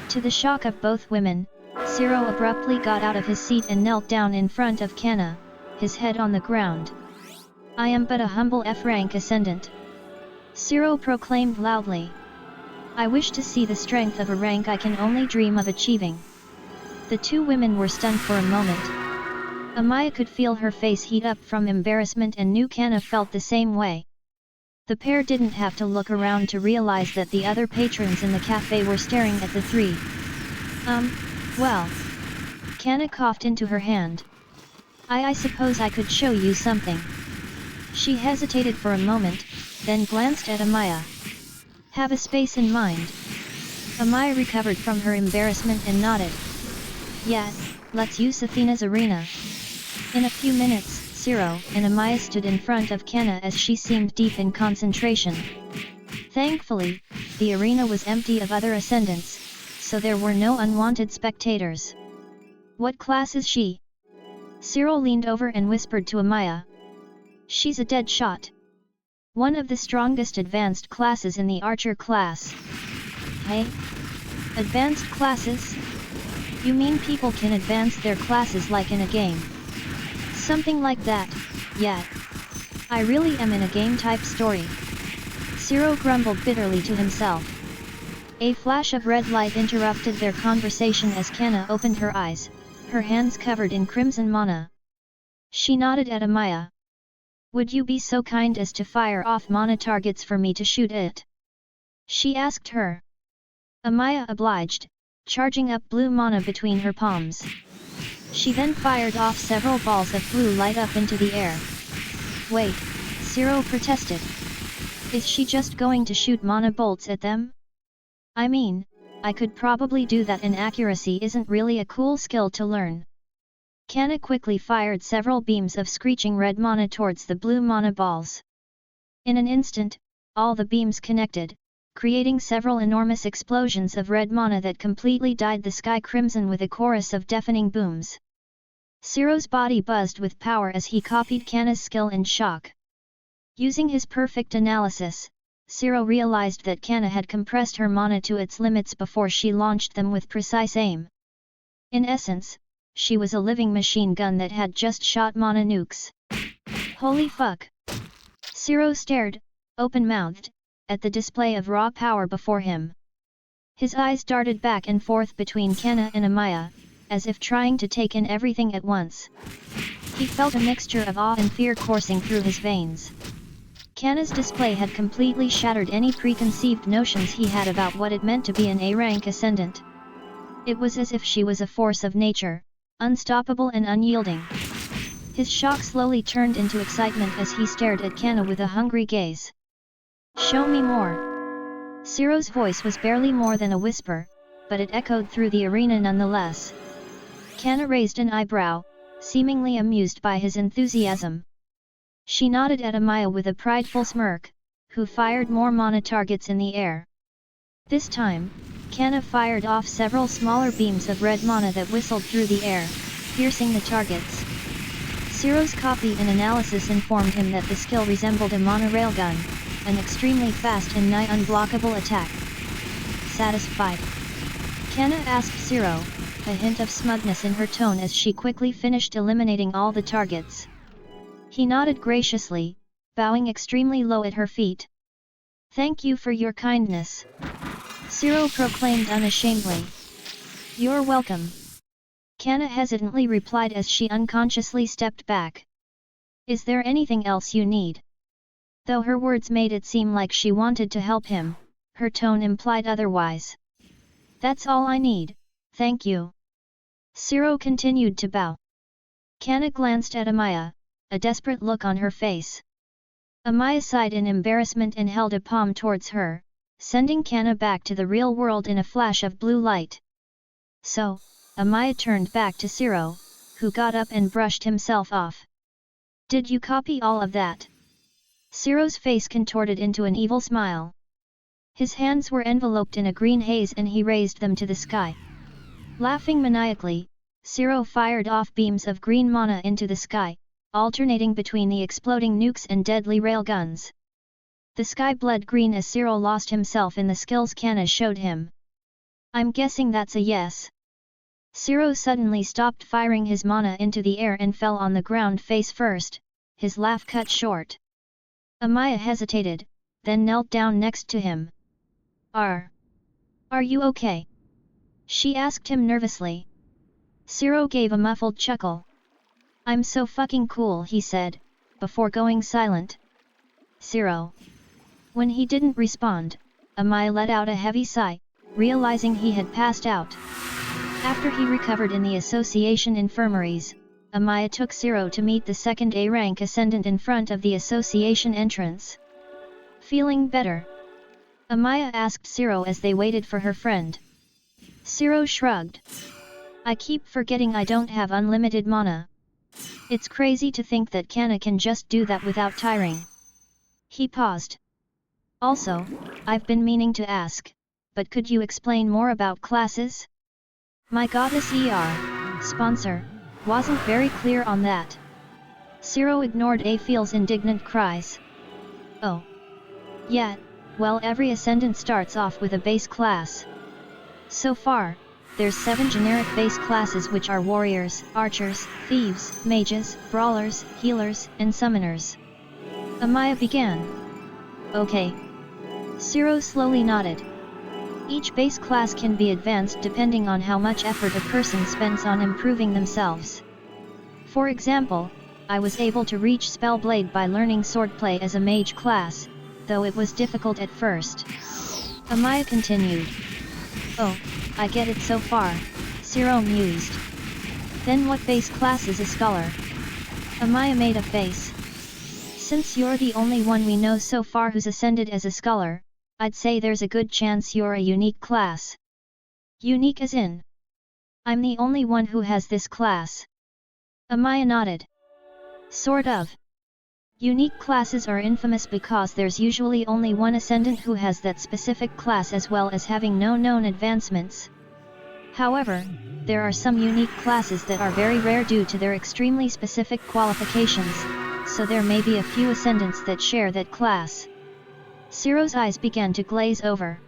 S1: To the shock of both women, Zero abruptly got out of his seat and knelt down in front of Kanna, his head on the ground. I am but a humble F-rank ascendant. Zero proclaimed loudly. I wish to see the strength of a rank I can only dream of achieving. The 2 women were stunned for a moment. Amaya could feel her face heat up from embarrassment and knew Kanna felt the same way. The pair didn't have to look around to realize that the other patrons in the cafe were staring at the 3. Well. Kanna coughed into her hand. I suppose I could show you something. She hesitated for a moment, then glanced at Amaya. Have a space in mind. Amaya recovered from her embarrassment and nodded. Yeah, let's use Athena's arena. In a few minutes, Zero and Amaya stood in front of Kanna as she seemed deep in concentration. Thankfully, the arena was empty of other ascendants, so there were no unwanted spectators. What class is she? Zero leaned over and whispered to Amaya. She's a dead shot. One of the strongest advanced classes in the archer class. Hey? Advanced classes? You mean people can advance their classes like in a game? Something like that, yeah. I really am in a game-type story. Zero grumbled bitterly to himself. A flash of red light interrupted their conversation as Kanna opened her eyes, her hands covered in crimson mana. She nodded at Amaya. Would you be so kind as to fire off mana targets for me to shoot it? She asked her. Amaya obliged, charging up blue mana between her palms. She then fired off several balls of blue light up into the air. Wait, Zero protested. Is she just going to shoot mana bolts at them? I mean, I could probably do that, and accuracy isn't really a cool skill to learn. Kanna quickly fired several beams of screeching red mana towards the blue mana balls. In an instant, all the beams connected, creating several enormous explosions of red mana that completely dyed the sky crimson with a chorus of deafening booms. Zero's body buzzed with power as he copied Kanna's skill in shock. Using his perfect analysis, Zero realized that Kanna had compressed her mana to its limits before she launched them with precise aim. In essence, she was a living machine gun that had just shot mana nukes. Holy fuck! Zero stared, open-mouthed, at the display of raw power before him. His eyes darted back and forth between Kanna and Amaya, as if trying to take in everything at once. He felt a mixture of awe and fear coursing through his veins. Kanna's display had completely shattered any preconceived notions he had about what it meant to be an A-rank ascendant. It was as if she was a force of nature, unstoppable and unyielding. His shock slowly turned into excitement as he stared at Kanna with a hungry gaze. "Show me more." Ciro's voice was barely more than a whisper, but it echoed through the arena nonetheless. Kanna raised an eyebrow, seemingly amused by his enthusiasm. She nodded at Amaya with a prideful smirk, who fired more mana targets in the air. This time, Kanna fired off several smaller beams of red mana that whistled through the air, piercing the targets. Ciro's copy and analysis informed him that the skill resembled a monorail gun, an extremely fast and nigh unblockable attack. Satisfied? Kanna asked Ciro, a hint of smugness in her tone as she quickly finished eliminating all the targets. He nodded graciously, bowing extremely low at her feet. "Thank you for your kindness," Ciro proclaimed unashamedly. "You're welcome," Kanna hesitantly replied as she unconsciously stepped back. "Is there anything else you need?" Though her words made it seem like she wanted to help him, her tone implied otherwise. "That's all I need, thank you." Ciro continued to bow. Kanna glanced at Amaya, a desperate look on her face. Amaya sighed in embarrassment and held a palm towards her, sending Kanna back to the real world in a flash of blue light. "So," Amaya turned back to Ciro, who got up and brushed himself off. "Did you copy all of that?" Ciro's face contorted into an evil smile. His hands were enveloped in a green haze and he raised them to the sky. Laughing maniacally, Ciro fired off beams of green mana into the sky, alternating between the exploding nukes and deadly railguns. The sky bled green as Ciro lost himself in the skills Kanna showed him. "I'm guessing that's a yes." Ciro suddenly stopped firing his mana into the air and fell on the ground face first, his laugh cut short. Amaya hesitated, then knelt down next to him. Are you okay?" she asked him nervously. Ciro gave a muffled chuckle. "I'm so fucking cool," he said, before going silent. "Ciro." When he didn't respond, Amaya let out a heavy sigh, realizing he had passed out. After he recovered in the association infirmaries, Amaya took Ciro to meet the second A-rank ascendant in front of the association entrance. "Feeling better?" Amaya asked Ciro as they waited for her friend. Ciro shrugged. "I keep forgetting I don't have unlimited mana. It's crazy to think that Kanna can just do that without tiring." He paused. "Also, I've been meaning to ask, but could you explain more about classes? My Godbless sponsor wasn't very clear on that." Ciro ignored Afiel's indignant cries. "Oh. Yeah, well, every ascendant starts off with a base class. So far, there's 7 generic base classes which are warriors, archers, thieves, mages, brawlers, healers, and summoners." Amaya began. "Okay." Ciro slowly nodded. Each base class can be advanced depending on how much effort a person spends on improving themselves. For example, I was able to reach Spellblade by learning swordplay as a mage class, though it was difficult at first. Amaya continued. "Oh, I get it so far," Ciro mused. "Then what base class is a scholar?" Amaya made a face. "Since you're the only one we know so far who's ascended as a scholar, I'd say there's a good chance you're a unique class." "Unique as in?" "I'm the only one who has this class." Amaya nodded. "Sort of. Unique classes are infamous because there's usually only one ascendant who has that specific class as well as having no known advancements. However, there are some unique classes that are very rare due to their extremely specific qualifications, so there may be a few ascendants that share that class." Ciro's eyes began to glaze over.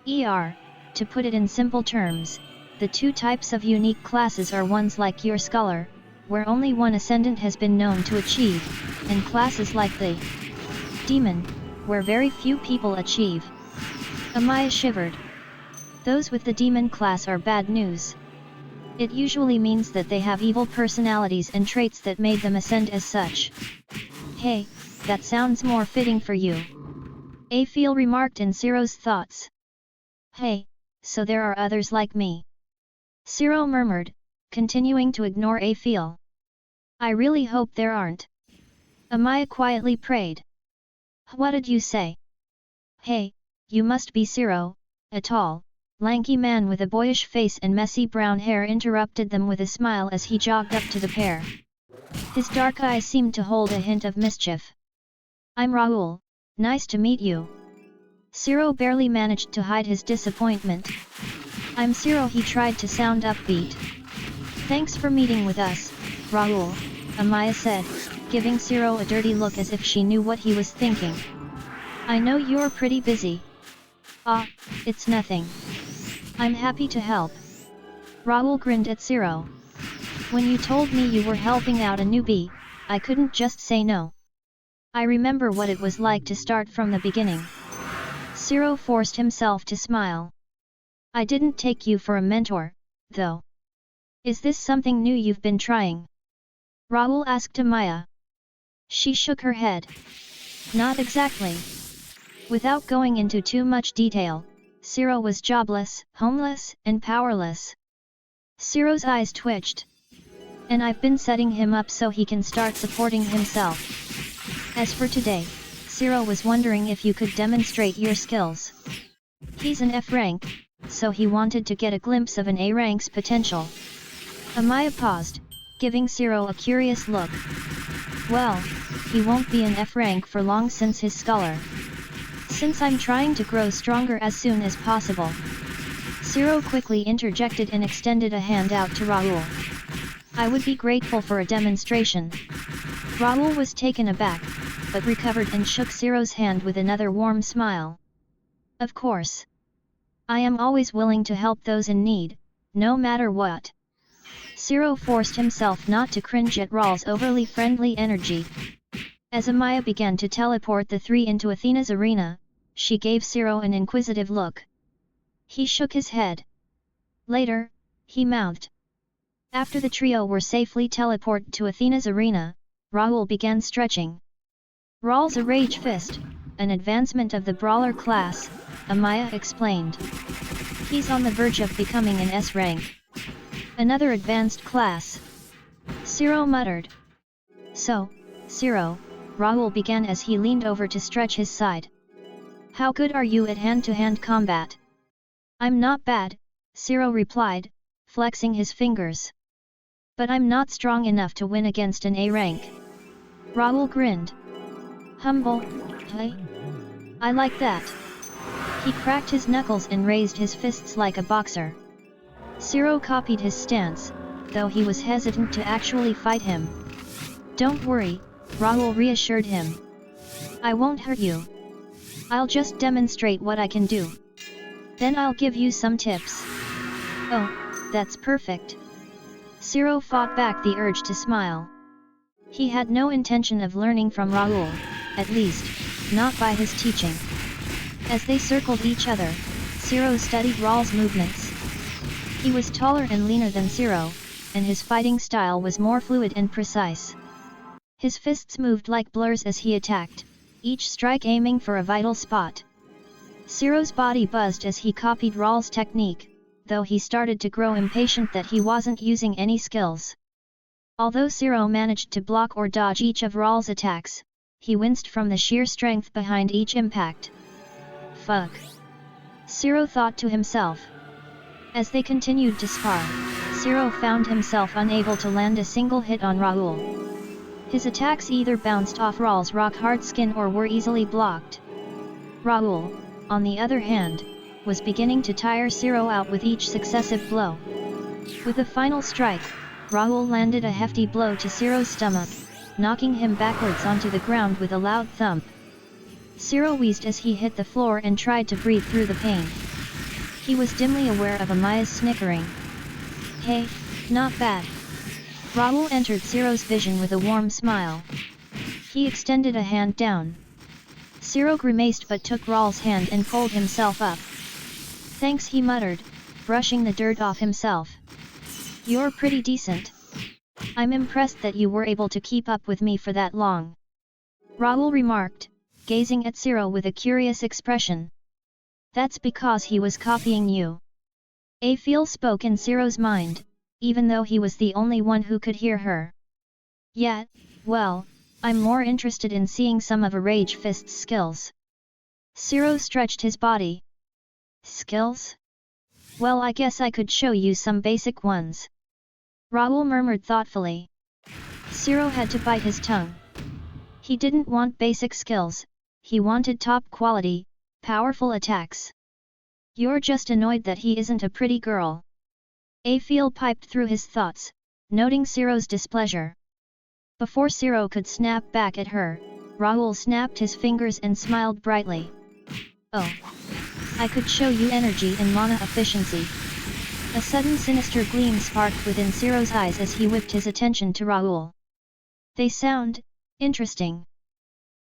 S1: To put it in simple terms, the two types of unique classes are ones like your scholar, where only one ascendant has been known to achieve, and classes like the demon, where very few people achieve. Amaya shivered. Those with the demon class are bad news. It usually means that they have evil personalities and traits that made them ascend as such. "Hey, that sounds more fitting for you. Aphil remarked in Ciro's thoughts. Hey, so there are others like me. Ciro murmured, continuing to ignore Aphil. I really hope there aren't. Amaya quietly prayed. What did you say? Hey, you must be Ciro, a tall, lanky man with a boyish face and messy brown hair interrupted them with a smile as he jogged up to the pair. His dark eyes seemed to hold a hint of mischief. I'm Raoul, nice to meet you. Ciro barely managed to hide his disappointment. I'm Ciro, he tried to sound upbeat. Thanks for meeting with us, Raoul, Amaya said, giving Ciro a dirty look as if she knew what he was thinking. I know you're pretty busy. Ah, it's nothing. I'm happy to help. Raoul grinned at Ciro. When you told me you were helping out a newbie, I couldn't just say no. I remember what it was like to start from the beginning. Ciro forced himself to smile. I didn't take you for a mentor, though. Is this something new you've been trying? Raoul asked Amaya. She shook her head. Not exactly. Without going into too much detail, Ciro was jobless, homeless, and powerless. Ciro's eyes twitched. And I've been setting him up so he can start supporting himself. As for today, Ciro was wondering if you could demonstrate your skills. He's an F rank, so he wanted to get a glimpse of an A rank's potential. Amaya paused, giving Ciro a curious look. Well, he won't be an F rank for long since his scholar. Since I'm trying to grow stronger as soon as possible. Ciro quickly interjected and extended a hand out to Raoul. I would be grateful for a demonstration. Raoul was taken aback, but recovered and shook Ciro's hand with another warm smile. Of course. I am always willing to help those in need, no matter what. Ciro forced himself not to cringe at Raoul's overly friendly energy. As Amaya began to teleport the three into Athena's arena, she gave Ciro an inquisitive look. He shook his head. Later, he mouthed. After the trio were safely teleported to Athena's arena, Raoul began stretching. Raoul's a Rage Fist, an advancement of the Brawler class, Amaya explained. He's on the verge of becoming an S rank. Another advanced class. Ciro muttered. So, Ciro, Raoul began as he leaned over to stretch his side. How good are you at hand-to-hand combat? I'm not bad, Ciro replied, flexing his fingers. But I'm not strong enough to win against an A rank. Raoul grinned. Humble, hey? I like that. He cracked his knuckles and raised his fists like a boxer. Ciro copied his stance, though he was hesitant to actually fight him. Don't worry, Raoul reassured him. I won't hurt you. I'll just demonstrate what I can do. Then I'll give you some tips. Oh, that's perfect. Ciro fought back the urge to smile. He had no intention of learning from Raoul, at least, not by his teaching. As they circled each other, Ciro studied Raoul's movements. He was taller and leaner than Ciro, and his fighting style was more fluid and precise. His fists moved like blurs as he attacked, each strike aiming for a vital spot. Ciro's body buzzed as he copied Raoul's technique, though he started to grow impatient that he wasn't using any skills. Although Ciro managed to block or dodge each of Raoul's attacks, he winced from the sheer strength behind each impact. Fuck. Ciro thought to himself. As they continued to spar, Ciro found himself unable to land a single hit on Raoul. His attacks either bounced off Raoul's rock-hard skin or were easily blocked. Raoul, on the other hand, was beginning to tire Ciro out with each successive blow. With a final strike, Raoul landed a hefty blow to Ciro's stomach, knocking him backwards onto the ground with a loud thump. Ciro wheezed as he hit the floor and tried to breathe through the pain. He was dimly aware of Amaya's snickering. Hey, not bad. Raoul entered Ciro's vision with a warm smile. He extended a hand down. Ciro grimaced but took Raoul's hand and pulled himself up. Thanks, he muttered, brushing the dirt off himself. You're pretty decent. I'm impressed that you were able to keep up with me for that long. Raoul remarked, gazing at Ciro with a curious expression. That's because he was copying you. Aphil spoke in Ciro's mind, even though he was the only one who could hear her. Yet, well, I'm more interested in seeing some of a Rage Fist's skills. Ciro stretched his body. Skills? Well, I guess I could show you some basic ones. Raoul murmured thoughtfully. Ciro had to bite his tongue. He didn't want basic skills, he wanted top quality, powerful attacks. You're just annoyed that he isn't a pretty girl. Aphil piped through his thoughts, noting Ciro's displeasure. Before Ciro could snap back at her, Raoul snapped his fingers and smiled brightly. Oh! I could show you energy and mana efficiency. A sudden sinister gleam sparked within Ciro's eyes as he whipped his attention to Raoul. They sound interesting.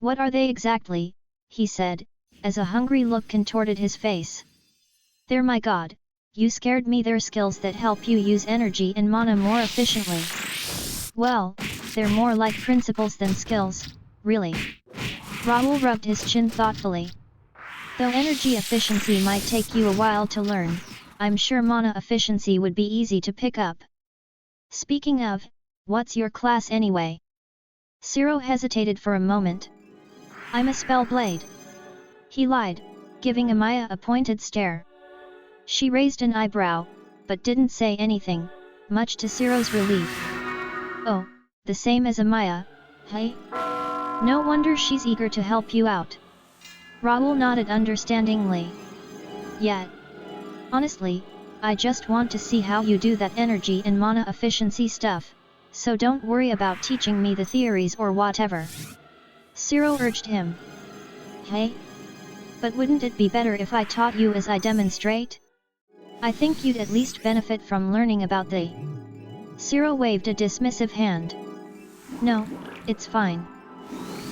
S1: What are they exactly? He said, as a hungry look contorted his face. They're my god, you scared me. They're skills that help you use energy and mana more efficiently. Well, they're more like principles than skills, really. Raoul rubbed his chin thoughtfully. Though energy efficiency might take you a while to learn, I'm sure mana efficiency would be easy to pick up. Speaking of, what's your class anyway? Ciro hesitated for a moment. I'm a spellblade. He lied, giving Amaya a pointed stare. She raised an eyebrow, but didn't say anything, much to Ciro's relief. Oh, the same as Amaya, hey? No wonder she's eager to help you out. Raoul nodded understandingly. Yet, honestly, I just want to see how you do that energy and mana efficiency stuff, so don't worry about teaching me the theories or whatever. Ciro urged him. Hey? But wouldn't it be better if I taught you as I demonstrate? I think you'd at least benefit from learning about the... Ciro waved a dismissive hand. No, it's fine.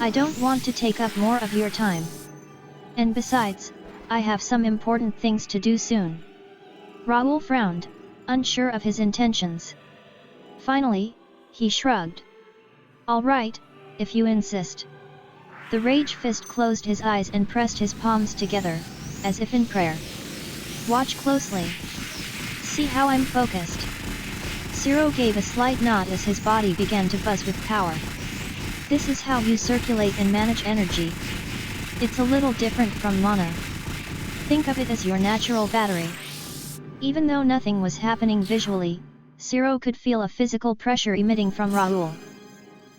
S1: I don't want to take up more of your time. And besides, I have some important things to do soon. Raoul frowned, unsure of his intentions. Finally, he shrugged. All right, if you insist. The Rage Fist closed his eyes and pressed his palms together, as if in prayer. Watch closely. See how I'm focused. Ciro gave a slight nod as his body began to buzz with power. This is how you circulate and manage energy. It's a little different from mana. Think of it as your natural battery. Even though nothing was happening visually, Ciro could feel a physical pressure emitting from Raoul.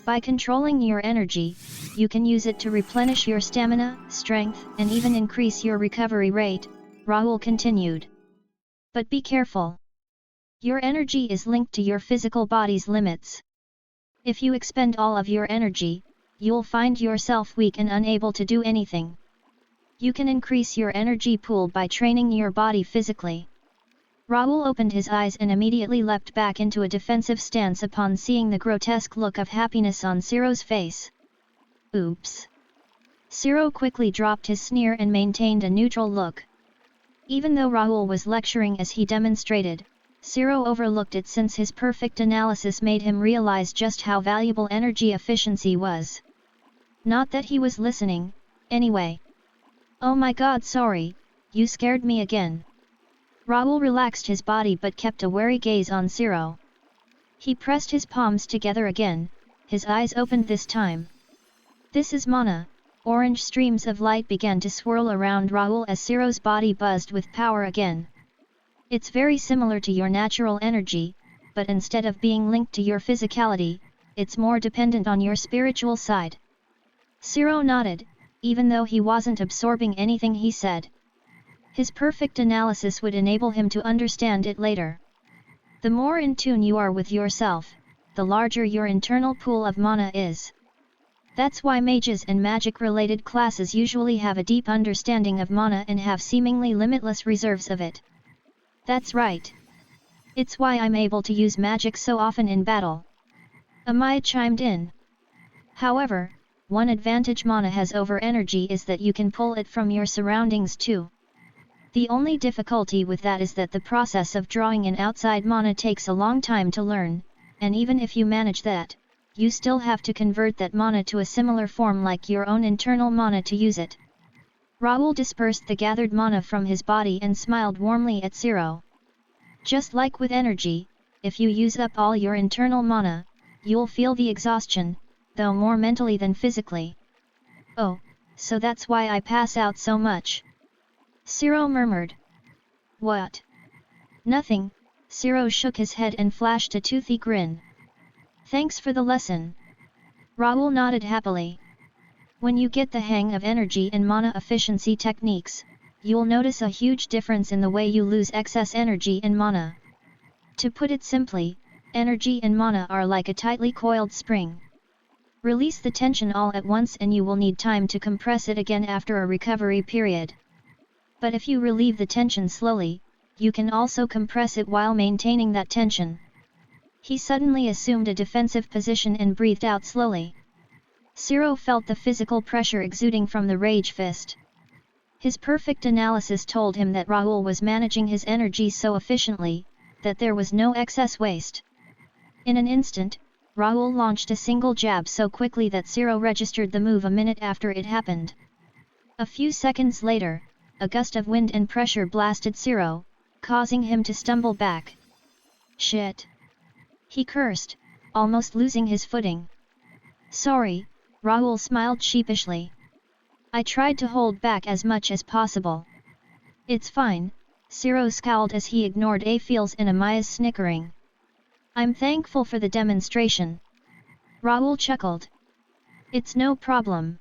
S1: By controlling your energy, you can use it to replenish your stamina, strength, and even increase your recovery rate, Raoul continued. But be careful. Your energy is linked to your physical body's limits. If you expend all of your energy, you'll find yourself weak and unable to do anything. You can increase your energy pool by training your body physically. Raoul opened his eyes and immediately leapt back into a defensive stance upon seeing the grotesque look of happiness on Ciro's face. Oops. Ciro quickly dropped his sneer and maintained a neutral look. Even though Raoul was lecturing as he demonstrated, Ciro overlooked it since his perfect analysis made him realize just how valuable energy efficiency was. Not that he was listening, anyway. Oh my god, sorry, you scared me again. Raoul relaxed his body but kept a wary gaze on Ciro. He pressed his palms together again, his eyes opened this time. This is mana. Orange streams of light began to swirl around Raoul as Ciro's body buzzed with power again. It's very similar to your natural energy, but instead of being linked to your physicality, it's more dependent on your spiritual side. Ciro nodded, even though he wasn't absorbing anything he said. His perfect analysis would enable him to understand it later. The more in tune you are with yourself, the larger your internal pool of mana is. That's why mages and magic-related classes usually have a deep understanding of mana and have seemingly limitless reserves of it. That's right. It's why I'm able to use magic so often in battle. Amaya chimed in. However, one advantage mana has over energy is that you can pull it from your surroundings too. The only difficulty with that is that the process of drawing in outside mana takes a long time to learn, and even if you manage that, you still have to convert that mana to a similar form like your own internal mana to use it. Raoul dispersed the gathered mana from his body and smiled warmly at Zero. Just like with energy, if you use up all your internal mana, you'll feel the exhaustion, though more mentally than physically. Oh, so that's why I pass out so much. Zero murmured. What? Nothing, Zero shook his head and flashed a toothy grin. Thanks for the lesson. Raoul nodded happily. When you get the hang of energy and mana efficiency techniques, you'll notice a huge difference in the way you lose excess energy and mana. To put it simply, energy and mana are like a tightly coiled spring. Release the tension all at once and you will need time to compress it again after a recovery period. But if you relieve the tension slowly, you can also compress it while maintaining that tension. He suddenly assumed a defensive position and breathed out slowly. Zero felt the physical pressure exuding from the rage fist. His perfect analysis told him that Raoul was managing his energy so efficiently, that there was no excess waste. In an instant, Raoul launched a single jab so quickly that Zero registered the move a minute after it happened. A few seconds later, a gust of wind and pressure blasted Zero, causing him to stumble back. Shit! He cursed, almost losing his footing. Sorry, Raoul smiled sheepishly. I tried to hold back as much as possible. It's fine, Zero scowled as he ignored Afiel's and Amaya's snickering. I'm thankful for the demonstration. Raoul chuckled. It's no problem.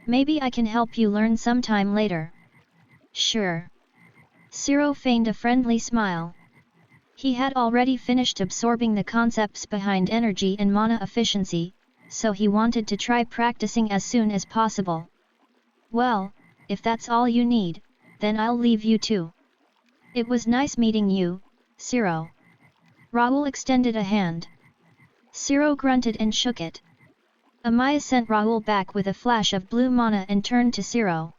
S1: Maybe I can help you learn sometime later. Sure. Zero feigned a friendly smile. He had already finished absorbing the concepts behind energy and mana efficiency, so he wanted to try practicing as soon as possible. Well, if that's all you need, then I'll leave you too. It was nice meeting you, Zero. Raoul extended a hand. Zero grunted and shook it. Amaya sent Raoul back with a flash of blue mana and turned to Zero.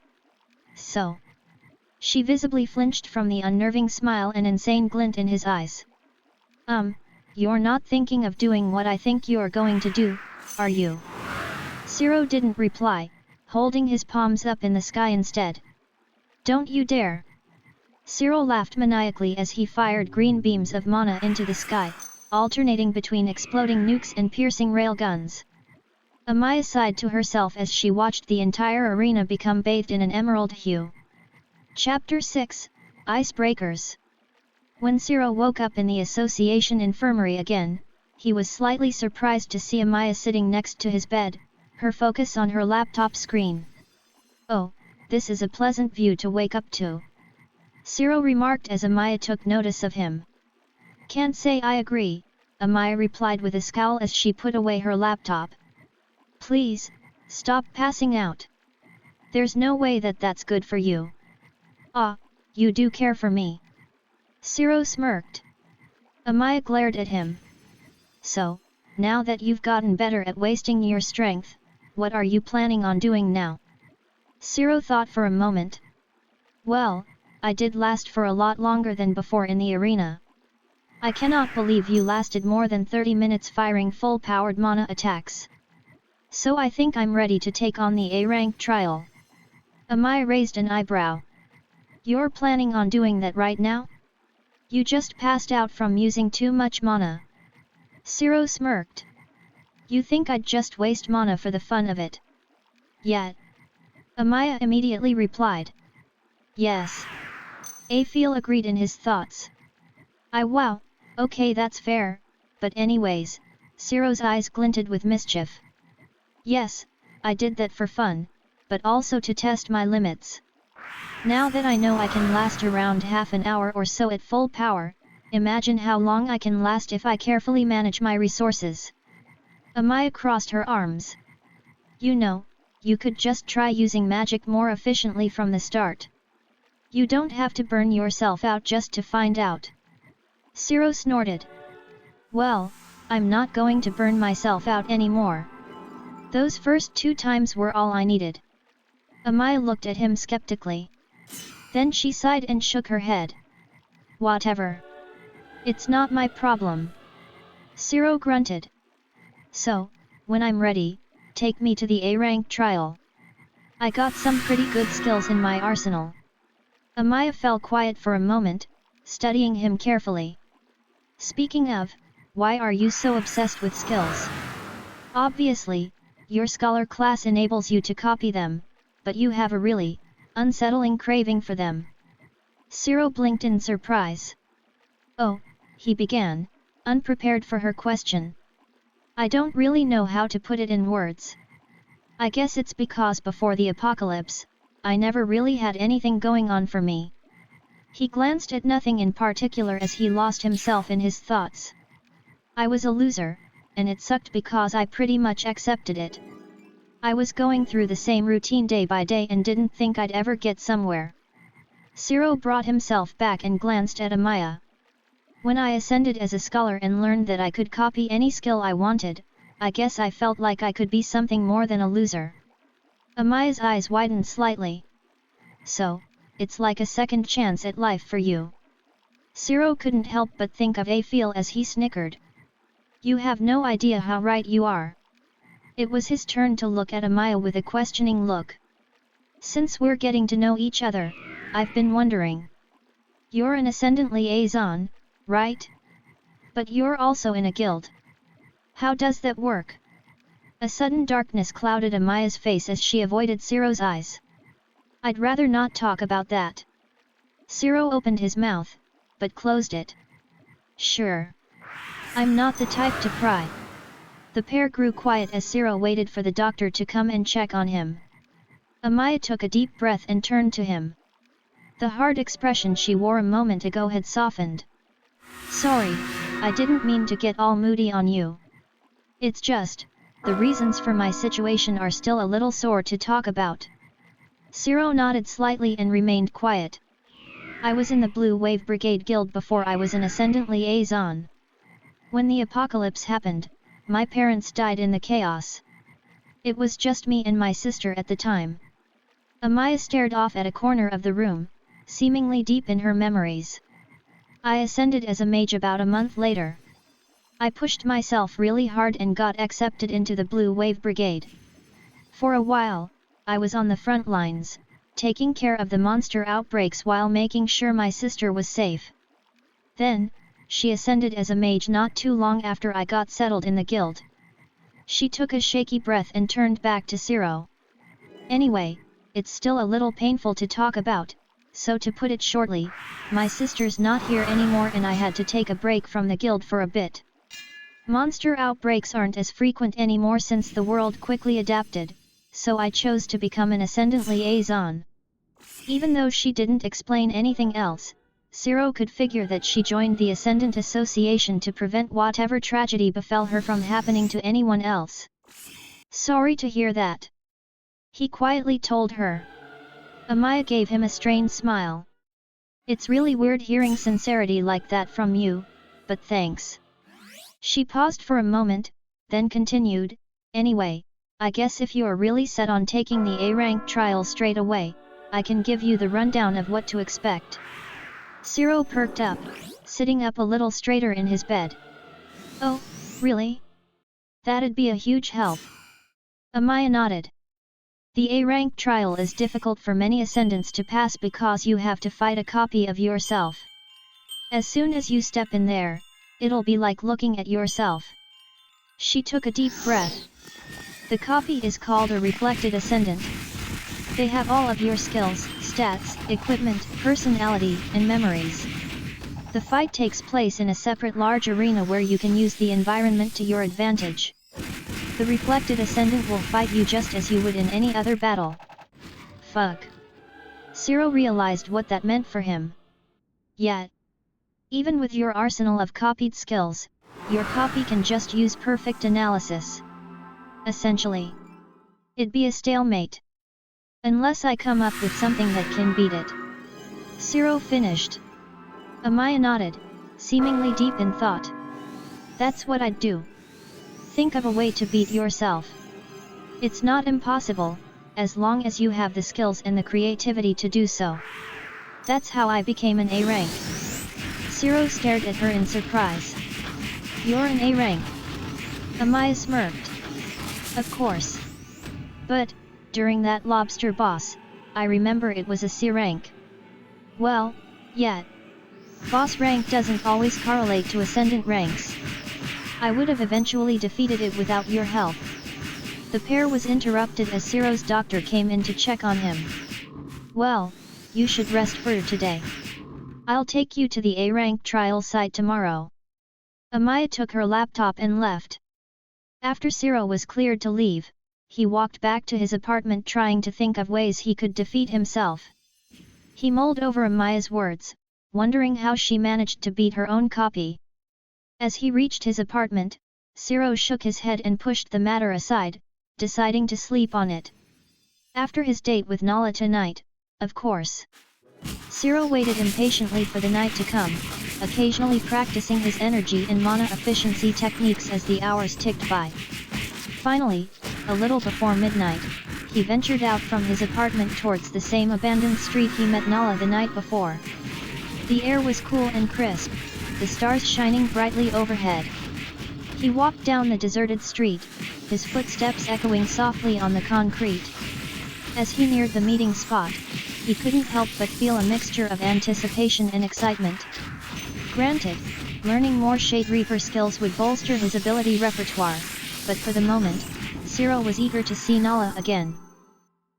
S1: So. She visibly flinched from the unnerving smile and insane glint in his eyes. You're not thinking of doing what I think you're going to do, are you? Zero didn't reply, holding his palms up in the sky instead. Don't you dare! Zero laughed maniacally as he fired green beams of mana into the sky, alternating between exploding nukes and piercing railguns. Amaya sighed to herself as she watched the entire arena become bathed in an emerald hue. Chapter 6, Icebreakers. When Zero woke up in the Association Infirmary again, he was slightly surprised to see Amaya sitting next to his bed, her focus on her laptop screen. Oh, this is a pleasant view to wake up to. Zero remarked as Amaya took notice of him. Can't say I agree, Amaya replied with a scowl as she put away her laptop. Please, stop passing out. There's no way that that's good for you. Ah, you do care for me. Zero smirked. Amaya glared at him. So, now that you've gotten better at wasting your strength, what are you planning on doing now? Zero thought for a moment. Well, I did last for a lot longer than before in the arena. I cannot believe you lasted more than 30 minutes firing full-powered mana attacks. So I think I'm ready to take on the A-rank trial. Amaya raised an eyebrow. You're planning on doing that right now? You just passed out from using too much mana. Zero smirked. You think I'd just waste mana for the fun of it? Yet. Amaya immediately replied. Yes. Afiel agreed in his thoughts. Wow, okay that's fair, but anyways, Zero's eyes glinted with mischief. Yes, I did that for fun, but also to test my limits. Now that I know I can last around half an hour or so at full power, imagine how long I can last if I carefully manage my resources. Amaya crossed her arms. You know, you could just try using magic more efficiently from the start. You don't have to burn yourself out just to find out. Zero snorted. Well, I'm not going to burn myself out anymore. Those first 2 times were all I needed. Amaya looked at him skeptically. Then she sighed and shook her head. Whatever. It's not my problem. Zero grunted. So, when I'm ready, take me to the A-rank trial. I got some pretty good skills in my arsenal. Amaya fell quiet for a moment, studying him carefully. Speaking of, why are you so obsessed with skills? Obviously, your scholar class enables you to copy them, but you have a really unsettling craving for them. Ciro blinked in surprise. Oh, he began, unprepared for her question. I don't really know how to put it in words. I guess it's because before the apocalypse, I never really had anything going on for me. He glanced at nothing in particular as he lost himself in his thoughts. I was a loser, and it sucked because I pretty much accepted it. I was going through the same routine day by day and didn't think I'd ever get somewhere. Ciro brought himself back and glanced at Amaya. When I ascended as a scholar and learned that I could copy any skill I wanted, I guess I felt like I could be something more than a loser. Amaya's eyes widened slightly. So, it's like a second chance at life for you. Ciro couldn't help but think of Afil as he snickered. You have no idea how right you are. It was his turn to look at Amaya with a questioning look. Since we're getting to know each other, I've been wondering. You're an Ascendant liaison, right? But you're also in a guild. How does that work? A sudden darkness clouded Amaya's face as she avoided Ciro's eyes. I'd rather not talk about that. Ciro opened his mouth, but closed it. Sure. I'm not the type to pry. The pair grew quiet as Ciro waited for the doctor to come and check on him. Amaya took a deep breath and turned to him. The hard expression she wore a moment ago had softened. Sorry, I didn't mean to get all moody on you. It's just, the reasons for my situation are still a little sore to talk about. Ciro nodded slightly and remained quiet. I was in the Blue Wave Brigade Guild before I was an Ascendant liaison. When the apocalypse happened, my parents died in the chaos. It was just me and my sister at the time. Amaya stared off at a corner of the room, seemingly deep in her memories. I ascended as a mage about a month later. I pushed myself really hard and got accepted into the Blue Wave Brigade. For a while, I was on the front lines, taking care of the monster outbreaks while making sure my sister was safe. Then, she ascended as a mage not too long after I got settled in the guild. She took a shaky breath and turned back to Ciro. Anyway, it's still a little painful to talk about, so to put it shortly, my sister's not here anymore and I had to take a break from the guild for a bit. Monster outbreaks aren't as frequent anymore since the world quickly adapted, so I chose to become an Ascendant liaison. Even though she didn't explain anything else, Ciro could figure that she joined the Ascendant Association to prevent whatever tragedy befell her from happening to anyone else. Sorry to hear that. He quietly told her. Amaya gave him a strained smile. It's really weird hearing sincerity like that from you, but thanks. She paused for a moment, then continued, anyway, I guess if you're really set on taking the A-rank trial straight away, I can give you the rundown of what to expect. Ciro perked up, sitting up a little straighter in his bed. Oh, really? That'd be a huge help. Amaya nodded. The A-rank trial is difficult for many ascendants to pass because you have to fight a copy of yourself. As soon as you step in there, it'll be like looking at yourself. She took a deep breath. The copy is called a reflected ascendant. They have all of your skills, stats, equipment, personality, and memories. The fight takes place in a separate large arena where you can use the environment to your advantage. The reflected ascendant will fight you just as you would in any other battle. Fuck. Ciro realized what that meant for him. Yet, even with your arsenal of copied skills, your copy can just use perfect analysis. Essentially, it'd be a stalemate. Unless I come up with something that can beat it. Ciro finished. Amaya nodded, seemingly deep in thought. That's what I'd do. Think of a way to beat yourself. It's not impossible, as long as you have the skills and the creativity to do so. That's how I became an A rank. Ciro stared at her in surprise. You're an A rank. Amaya smirked. Of course. But, during that lobster boss, I remember it was a C rank. Well, yeah. Boss rank doesn't always correlate to ascendant ranks. I would have eventually defeated it without your help. The pair was interrupted as Ciro's doctor came in to check on him. Well, you should rest for today. I'll take you to the A-rank trial site tomorrow. Amaya took her laptop and left. After Ciro was cleared to leave, he walked back to his apartment trying to think of ways he could defeat himself. He mulled over Amaya's words, wondering how she managed to beat her own copy. As he reached his apartment, Ciro shook his head and pushed the matter aside, deciding to sleep on it. After his date with Nala tonight, of course. Ciro waited impatiently for the night to come, occasionally practicing his energy and mana efficiency techniques as the hours ticked by. Finally, a little before midnight, he ventured out from his apartment towards the same abandoned street he met Nala the night before. The air was cool and crisp, the stars shining brightly overhead. He walked down the deserted street, his footsteps echoing softly on the concrete. As he neared the meeting spot, he couldn't help but feel a mixture of anticipation and excitement. Granted, learning more Shade Reaper skills would bolster his ability repertoire, but for the moment, Ciro was eager to see Nala again.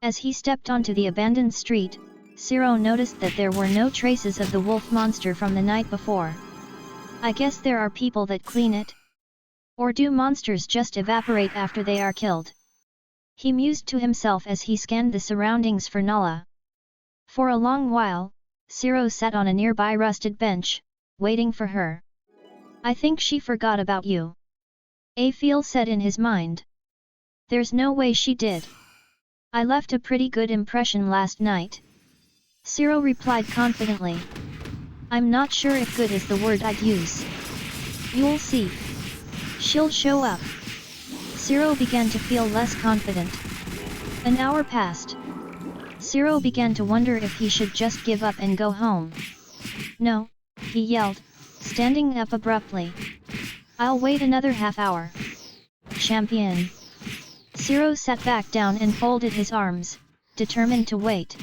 S1: As he stepped onto the abandoned street, Ciro noticed that there were no traces of the wolf monster from the night before. I guess there are people that clean it? Or do monsters just evaporate after they are killed? He mused to himself as he scanned the surroundings for Nala. For a long while, Ciro sat on a nearby rusted bench, waiting for her. I think she forgot about you. Afiel said in his mind. There's no way she did. I left a pretty good impression last night. Ciro replied confidently. I'm not sure if good is the word I'd use. You'll see. She'll show up. Ciro began to feel less confident. An hour passed. Ciro began to wonder if he should just give up and go home. No, he yelled, standing up abruptly. I'll wait another half hour. Champion. Ciro sat back down and folded his arms, determined to wait.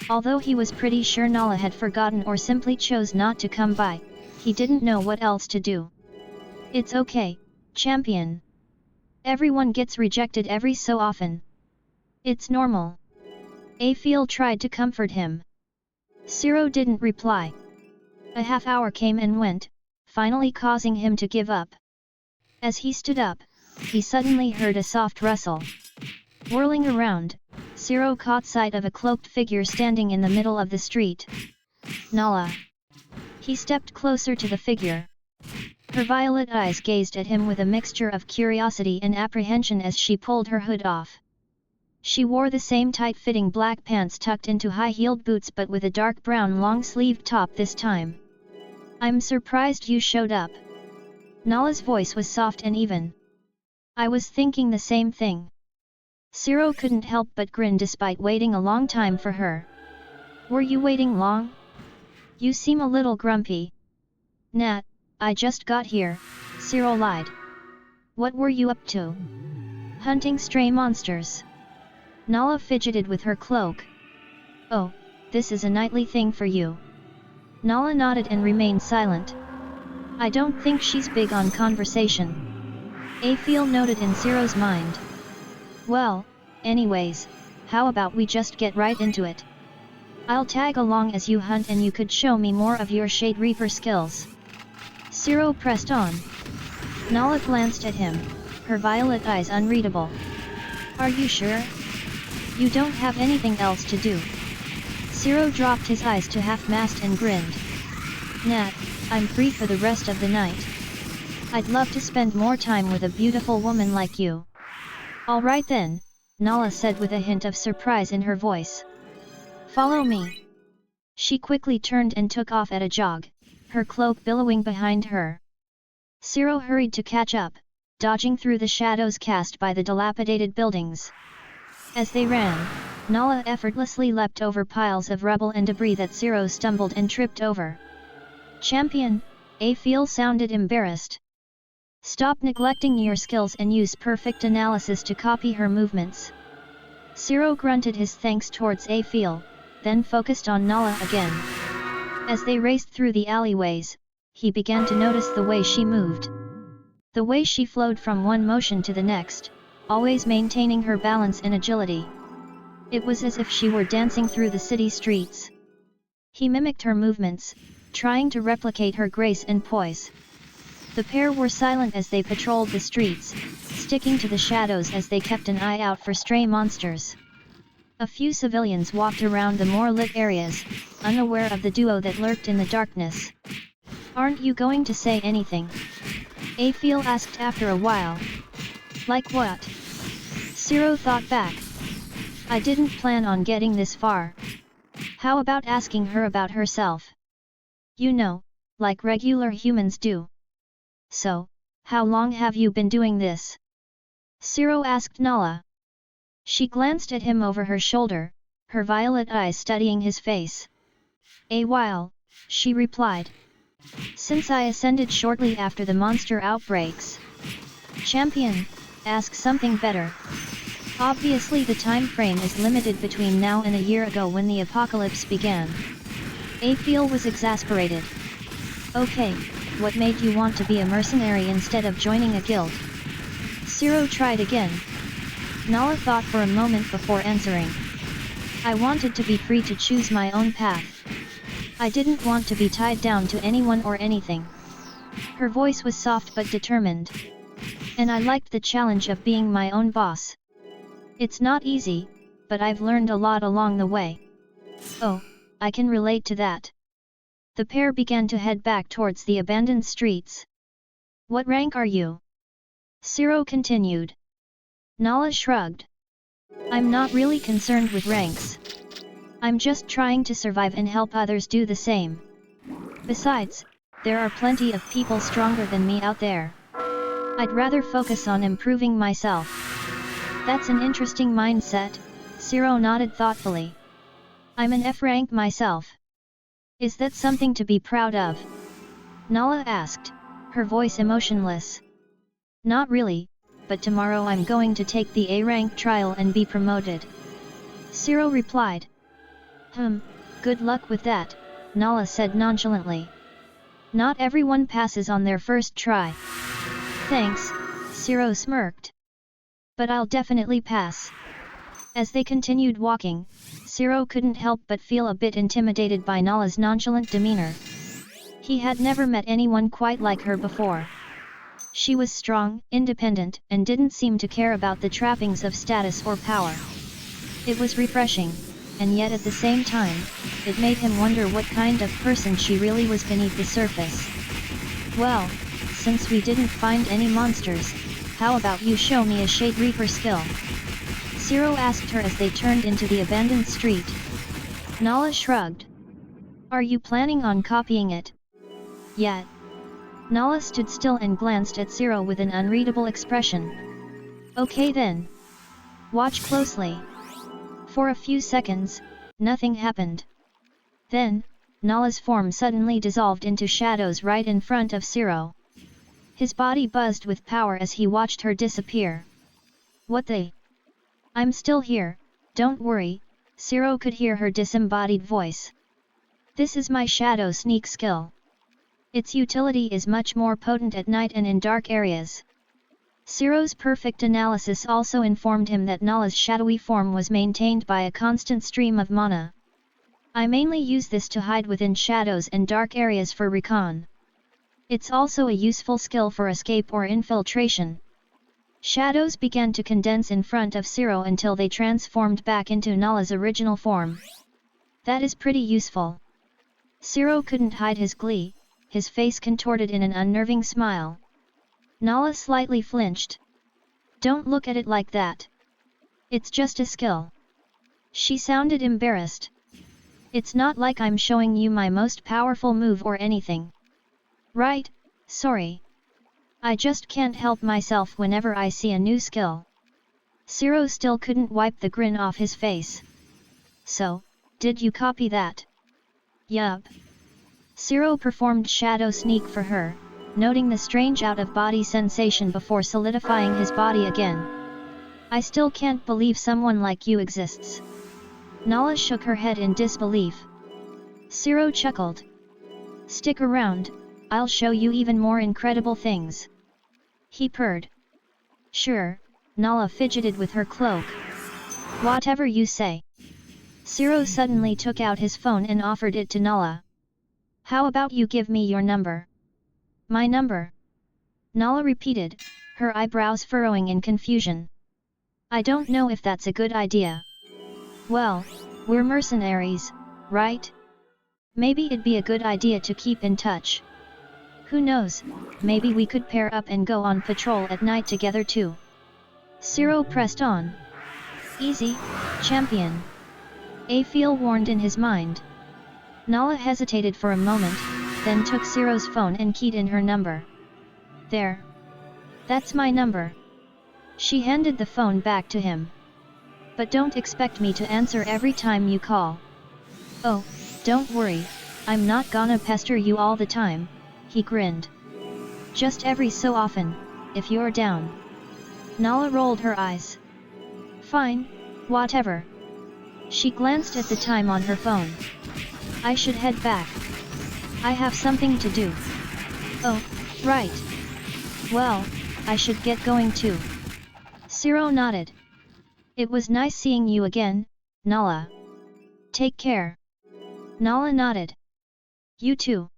S1: Although he was pretty sure Nala had forgotten or simply chose not to come by, he didn't know what else to do. It's okay, champion. Everyone gets rejected every so often. It's normal. Afiel tried to comfort him. Ciro didn't reply. A half hour came and went, finally causing him to give up. As he stood up, he suddenly heard a soft rustle. Whirling around, Ciro caught sight of a cloaked figure standing in the middle of the street. Nala. He stepped closer to the figure. Her violet eyes gazed at him with a mixture of curiosity and apprehension as she pulled her hood off. She wore the same tight-fitting black pants tucked into high-heeled boots but with a dark brown long-sleeved top this time. I'm surprised you showed up. Nala's voice was soft and even. I was thinking the same thing. Ciro couldn't help but grin despite waiting a long time for her. Were you waiting long? You seem a little grumpy. Nah, I just got here, Ciro lied. What were you up to? Hunting stray monsters. Nala fidgeted with her cloak. Oh, this is a nightly thing for you. Nala nodded and remained silent. I don't think she's big on conversation. Afiel noted in Ciro's mind. Well, anyways, how about we just get right into it? I'll tag along as you hunt and you could show me more of your Shade Reaper skills. Ciro pressed on. Nala glanced at him, her violet eyes unreadable. Are you sure? You don't have anything else to do. Ciro dropped his eyes to half-mast and grinned. Nah, I'm free for the rest of the night. I'd love to spend more time with a beautiful woman like you. Alright then, Nala said with a hint of surprise in her voice. Follow me. She quickly turned and took off at a jog, her cloak billowing behind her. Ciro hurried to catch up, dodging through the shadows cast by the dilapidated buildings. As they ran, Nala effortlessly leapt over piles of rubble and debris that Ciro stumbled and tripped over. Champion, Afiel sounded embarrassed. Stop neglecting your skills and use perfect analysis to copy her movements. Zero grunted his thanks towards Afiel, then focused on Nala again. As they raced through the alleyways, he began to notice the way she moved. The way she flowed from one motion to the next, always maintaining her balance and agility. It was as if she were dancing through the city streets. He mimicked her movements, trying to replicate her grace and poise. The pair were silent as they patrolled the streets, sticking to the shadows as they kept an eye out for stray monsters. A few civilians walked around the more lit areas, unaware of the duo that lurked in the darkness. "Aren't you going to say anything?" Afiel asked after a while. "Like what?" Zero thought back. "I didn't plan on getting this far. How about asking her about herself? You know, like regular humans do." "So, how long have you been doing this?" Zero asked Nala. She glanced at him over her shoulder, her violet eyes studying his face. "A while," she replied. "Since I ascended shortly after the monster outbreaks." "Champion, ask something better. Obviously the time frame is limited between now and a year ago when the apocalypse began." Afiel was exasperated. "Okay, what made you want to be a mercenary instead of joining a guild?" Zero tried again. Nala thought for a moment before answering. "I wanted to be free to choose my own path. I didn't want to be tied down to anyone or anything." Her voice was soft but determined. "And I liked the challenge of being my own boss. It's not easy, but I've learned a lot along the way." "Oh, I can relate to that." The pair began to head back towards the abandoned streets. "What rank are you?" Zero continued. Nala shrugged. "I'm not really concerned with ranks. I'm just trying to survive and help others do the same. Besides, there are plenty of people stronger than me out there. I'd rather focus on improving myself." "That's an interesting mindset," Zero nodded thoughtfully. "I'm an F rank myself. Is that something to be proud of?" Nala asked, her voice emotionless. "Not really, but tomorrow I'm going to take the A rank trial and be promoted." Zero replied. Good luck with that," Nala said nonchalantly. "Not everyone passes on their first try." "Thanks," Zero smirked. "But I'll definitely pass." As they continued walking, Zero couldn't help but feel a bit intimidated by Nala's nonchalant demeanor. He had never met anyone quite like her before. She was strong, independent, and didn't seem to care about the trappings of status or power. It was refreshing, and yet at the same time, it made him wonder what kind of person she really was beneath the surface. "Well, since we didn't find any monsters, how about you show me a Shade Reaper skill?" Zero asked her as they turned into the abandoned street. Nala shrugged. "Are you planning on copying it?" "Yeah." Nala stood still and glanced at Zero with an unreadable expression. "Okay then. Watch closely." For a few seconds, nothing happened. Then, Nala's form suddenly dissolved into shadows right in front of Zero. His body buzzed with power as he watched her disappear. "What the? I'm still here, don't worry," Zero could hear her disembodied voice. "This is my shadow sneak skill. Its utility is much more potent at night and in dark areas." Zero's perfect analysis also informed him that Nala's shadowy form was maintained by a constant stream of mana. "I mainly use this to hide within shadows and dark areas for recon. It's also a useful skill for escape or infiltration." Shadows began to condense in front of Zero until they transformed back into Nala's original form. "That is pretty useful." Zero couldn't hide his glee, his face contorted in an unnerving smile. Nala slightly flinched. "Don't look at it like that. It's just a skill." She sounded embarrassed. "It's not like I'm showing you my most powerful move or anything." "Right, sorry. I just can't help myself whenever I see a new skill." Zero still couldn't wipe the grin off his face. "So, did you copy that?" "Yup." Zero performed shadow sneak for her, noting the strange out-of-body sensation before solidifying his body again. I still can't believe someone like you exists. Nala shook her head in disbelief. Zero chuckled. Stick around, I'll show you even more incredible things. He purred. Sure, Nala fidgeted with her cloak. Whatever you say. Zero suddenly took out his phone and offered it to Nala. How about you give me your number? My number? Nala repeated, her eyebrows furrowing in confusion. I don't know if that's a good idea. Well, we're mercenaries, right? Maybe it'd be a good idea to keep in touch. Who knows, maybe we could pair up and go on patrol at night together too. Zero pressed on. Easy, champion. Afiel warned in his mind. Nala hesitated for a moment, then took Zero's phone and keyed in her number. There. That's my number. She handed the phone back to him. But don't expect me to answer every time you call. Oh, don't worry, I'm not gonna pester you all the time, he grinned. Just every so often, if you're down. Nala rolled her eyes. Fine, whatever. She glanced at the time on her phone. I should head back. I have something to do. Oh, right. Well, I should get going too. Zero nodded. It was nice seeing you again, Nala. Take care. Nala nodded. You too.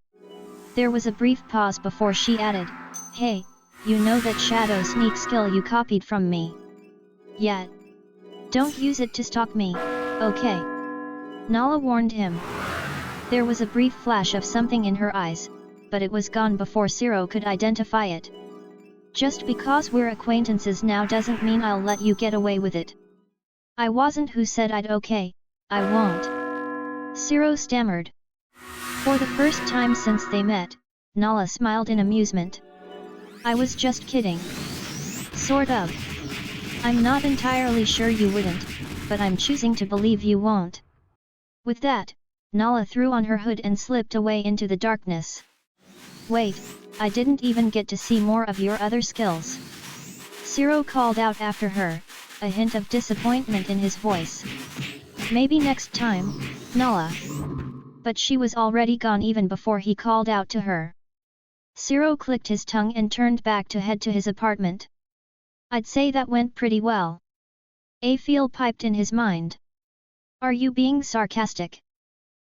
S1: There was a brief pause before she added, hey, you know that shadow sneak skill you copied from me? Yeah. Don't use it to stalk me, okay? Nala warned him. There was a brief flash of something in her eyes, but it was gone before Zero could identify it. Just because we're acquaintances now doesn't mean I'll let you get away with it. I wasn't who said I'd okay, I won't. Zero stammered. For the first time since they met, Nala smiled in amusement. I was just kidding. Sort of. I'm not entirely sure you wouldn't, but I'm choosing to believe you won't. With that, Nala threw on her hood and slipped away into the darkness. Wait, I didn't even get to see more of your other skills. Zero called out after her, a hint of disappointment in his voice. Maybe next time, Nala. But she was already gone even before he called out to her. Zero clicked his tongue and turned back to head to his apartment. I'd say that went pretty well. Afiel piped in his mind. Are you being sarcastic?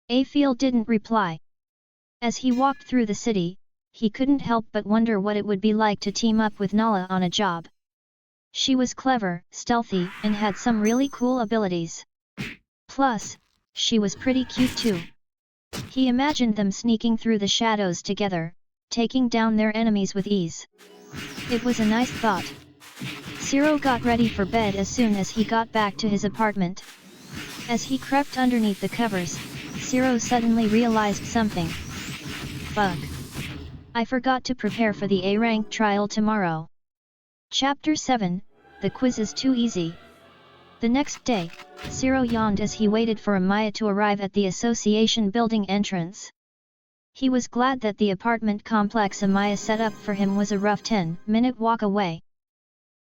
S1: Afiel didn't reply. As he walked through the city, he couldn't help but wonder what it would be like to team up with Nala on a job. She was clever, stealthy, and had some really cool abilities. Plus, she was pretty cute too. He imagined them sneaking through the shadows together, taking down their enemies with ease. It was a nice thought. Zero got ready for bed as soon as he got back to his apartment. As he crept underneath the covers, Zero suddenly realized something. Fuck. I forgot to prepare for the A-rank trial tomorrow. Chapter 7, The quiz is too easy. The next day, Zero yawned as he waited for Amaya to arrive at the association building entrance. He was glad that the apartment complex Amaya set up for him was a rough 10-minute walk away.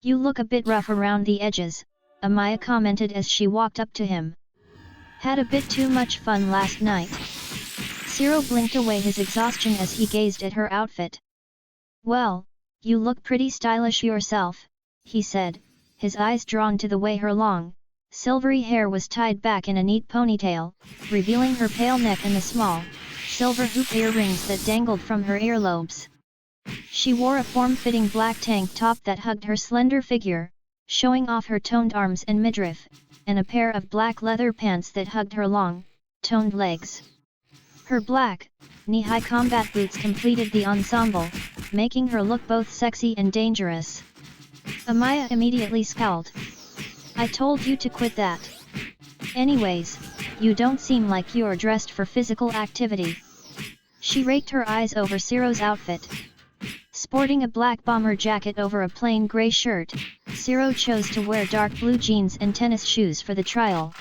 S1: You look a bit rough around the edges, Amaya commented as she walked up to him. Had a bit too much fun last night. Zero blinked away his exhaustion as he gazed at her outfit. Well, you look pretty stylish yourself, he said, his eyes drawn to the way her long, silvery hair was tied back in a neat ponytail, revealing her pale neck and the small, silver hoop earrings that dangled from her earlobes. She wore a form-fitting black tank top that hugged her slender figure, showing off her toned arms and midriff, and a pair of black leather pants that hugged her long, toned legs. Her black, knee-high combat boots completed the ensemble, making her look both sexy and dangerous. Amaya immediately scowled. I told you to quit that. Anyways, you don't seem like you're dressed for physical activity. She raked her eyes over Zero's outfit. Sporting a black bomber jacket over a plain grey shirt, Zero chose to wear dark blue jeans and tennis shoes for the trial.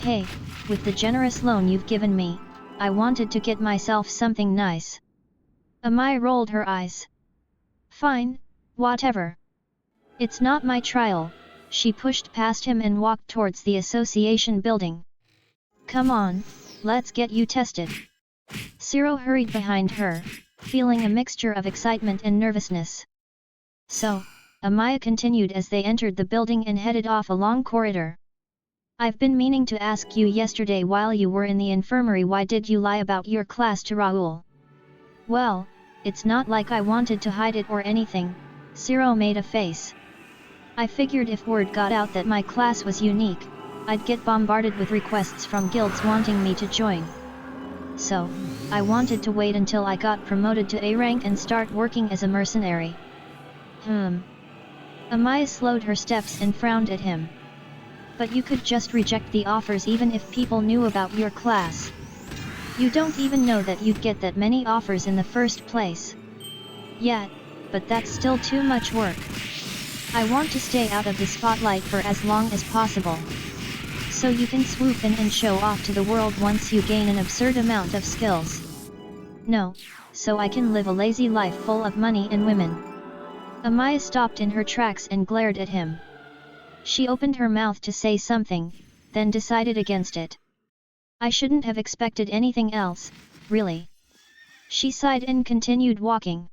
S1: Hey, with the generous loan you've given me, I wanted to get myself something nice. Amaya rolled her eyes. Fine, whatever. It's not my trial. She pushed past him and walked towards the association building. Come on, let's get you tested. Ciro hurried behind her, feeling a mixture of excitement and nervousness. So, Amaya continued as they entered the building and headed off a long corridor. I've been meaning to ask you yesterday while you were in the infirmary, why did you lie about your class to Raoul? Well, it's not like I wanted to hide it or anything, Ciro made a face. I figured if word got out that my class was unique, I'd get bombarded with requests from guilds wanting me to join. So, I wanted to wait until I got promoted to A rank and start working as a mercenary. Amaya slowed her steps and frowned at him. But you could just reject the offers even if people knew about your class. You don't even know that you'd get that many offers in the first place. Yeah, but that's still too much work. I want to stay out of the spotlight for as long as possible. So you can swoop in and show off to the world once you gain an absurd amount of skills. No, so I can live a lazy life full of money and women. Amaya stopped in her tracks and glared at him. She opened her mouth to say something, then decided against it. I shouldn't have expected anything else, really. She sighed and continued walking.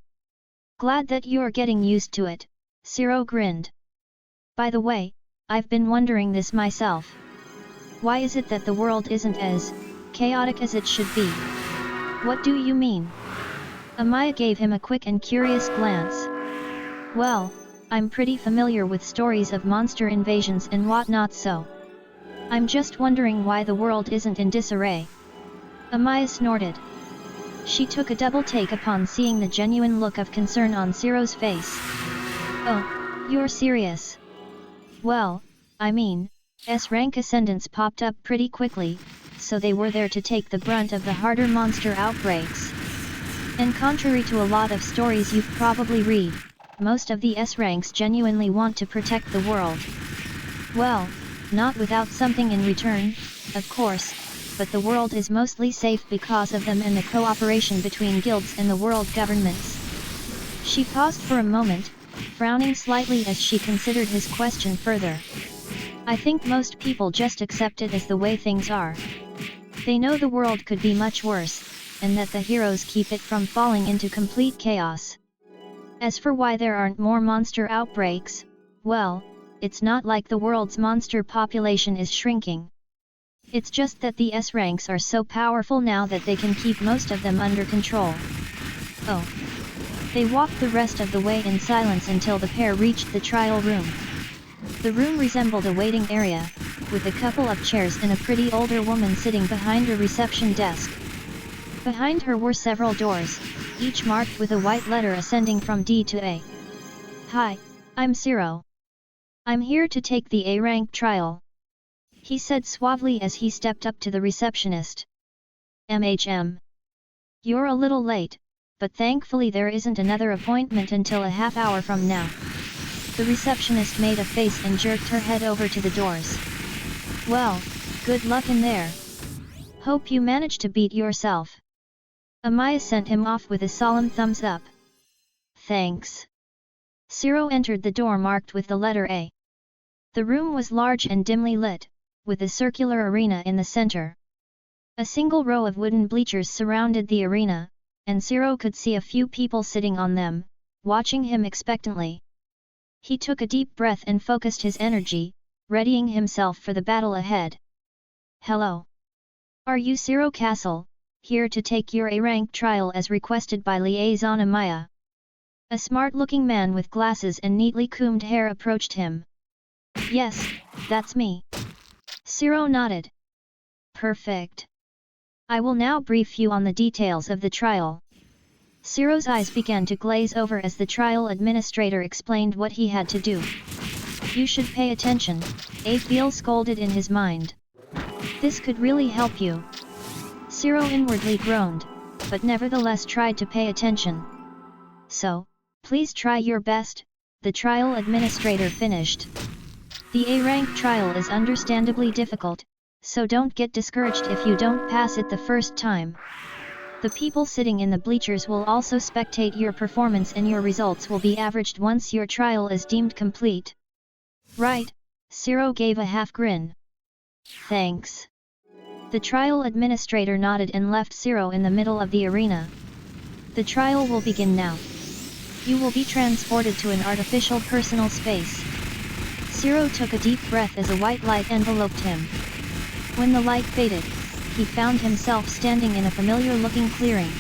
S1: Glad that you're getting used to it, Ciro grinned. By the way, I've been wondering this myself. Why is it that the world isn't as chaotic as it should be? What do you mean? Amaya gave him a quick and curious glance. Well, I'm pretty familiar with stories of monster invasions and whatnot, so I'm just wondering why the world isn't in disarray. Amaya snorted. She took a double take upon seeing the genuine look of concern on Ciro's face. Oh, you're serious? Well, I mean, S-rank ascendants popped up pretty quickly, so they were there to take the brunt of the harder monster outbreaks. And contrary to a lot of stories you've probably read, most of the S-ranks genuinely want to protect the world. Well, not without something in return, of course, but the world is mostly safe because of them and the cooperation between guilds and the world governments. She paused for a moment, frowning slightly as she considered his question further. I think most people just accept it as the way things are. They know the world could be much worse, and that the heroes keep it from falling into complete chaos. As for why there aren't more monster outbreaks, well, it's not like the world's monster population is shrinking. It's just that the S-ranks are so powerful now that they can keep most of them under control. Oh. They walked the rest of the way in silence until the pair reached the trial room. The room resembled a waiting area, with a couple of chairs and a pretty older woman sitting behind a reception desk. Behind her were several doors, each marked with a white letter ascending from D to A. Hi, I'm Ciro. I'm here to take the A-rank trial, he said suavely as he stepped up to the receptionist. MHM. You're a little late, but thankfully there isn't another appointment until a half hour from now. The receptionist made a face and jerked her head over to the doors. Well, good luck in there. Hope you manage to beat yourself. Amaya sent him off with a solemn thumbs up. Thanks. Ciro entered the door marked with the letter A. The room was large and dimly lit, with a circular arena in the center. A single row of wooden bleachers surrounded the arena, and Ciro could see a few people sitting on them, watching him expectantly. He took a deep breath and focused his energy, readying himself for the battle ahead. Hello. Are you Ciro Castle, here to take your A-rank trial as requested by Liaison Amaya? A smart-looking man with glasses and neatly combed hair approached him. Yes, that's me. Ciro nodded. Perfect. I will now brief you on the details of the trial. Ciro's eyes began to glaze over as the trial administrator explained what he had to do. You should pay attention, Afiel scolded in his mind. This could really help you. Ciro inwardly groaned, but nevertheless tried to pay attention. So, please try your best, the trial administrator finished. The A-rank trial is understandably difficult, so don't get discouraged if you don't pass it the first time. The people sitting in the bleachers will also spectate your performance and your results will be averaged once your trial is deemed complete. Right, Zero gave a half grin. Thanks. The trial administrator nodded and left Zero in the middle of the arena. The trial will begin now. You will be transported to an artificial personal space. Zero took a deep breath as a white light enveloped him. When the light faded, he found himself standing in a familiar-looking clearing.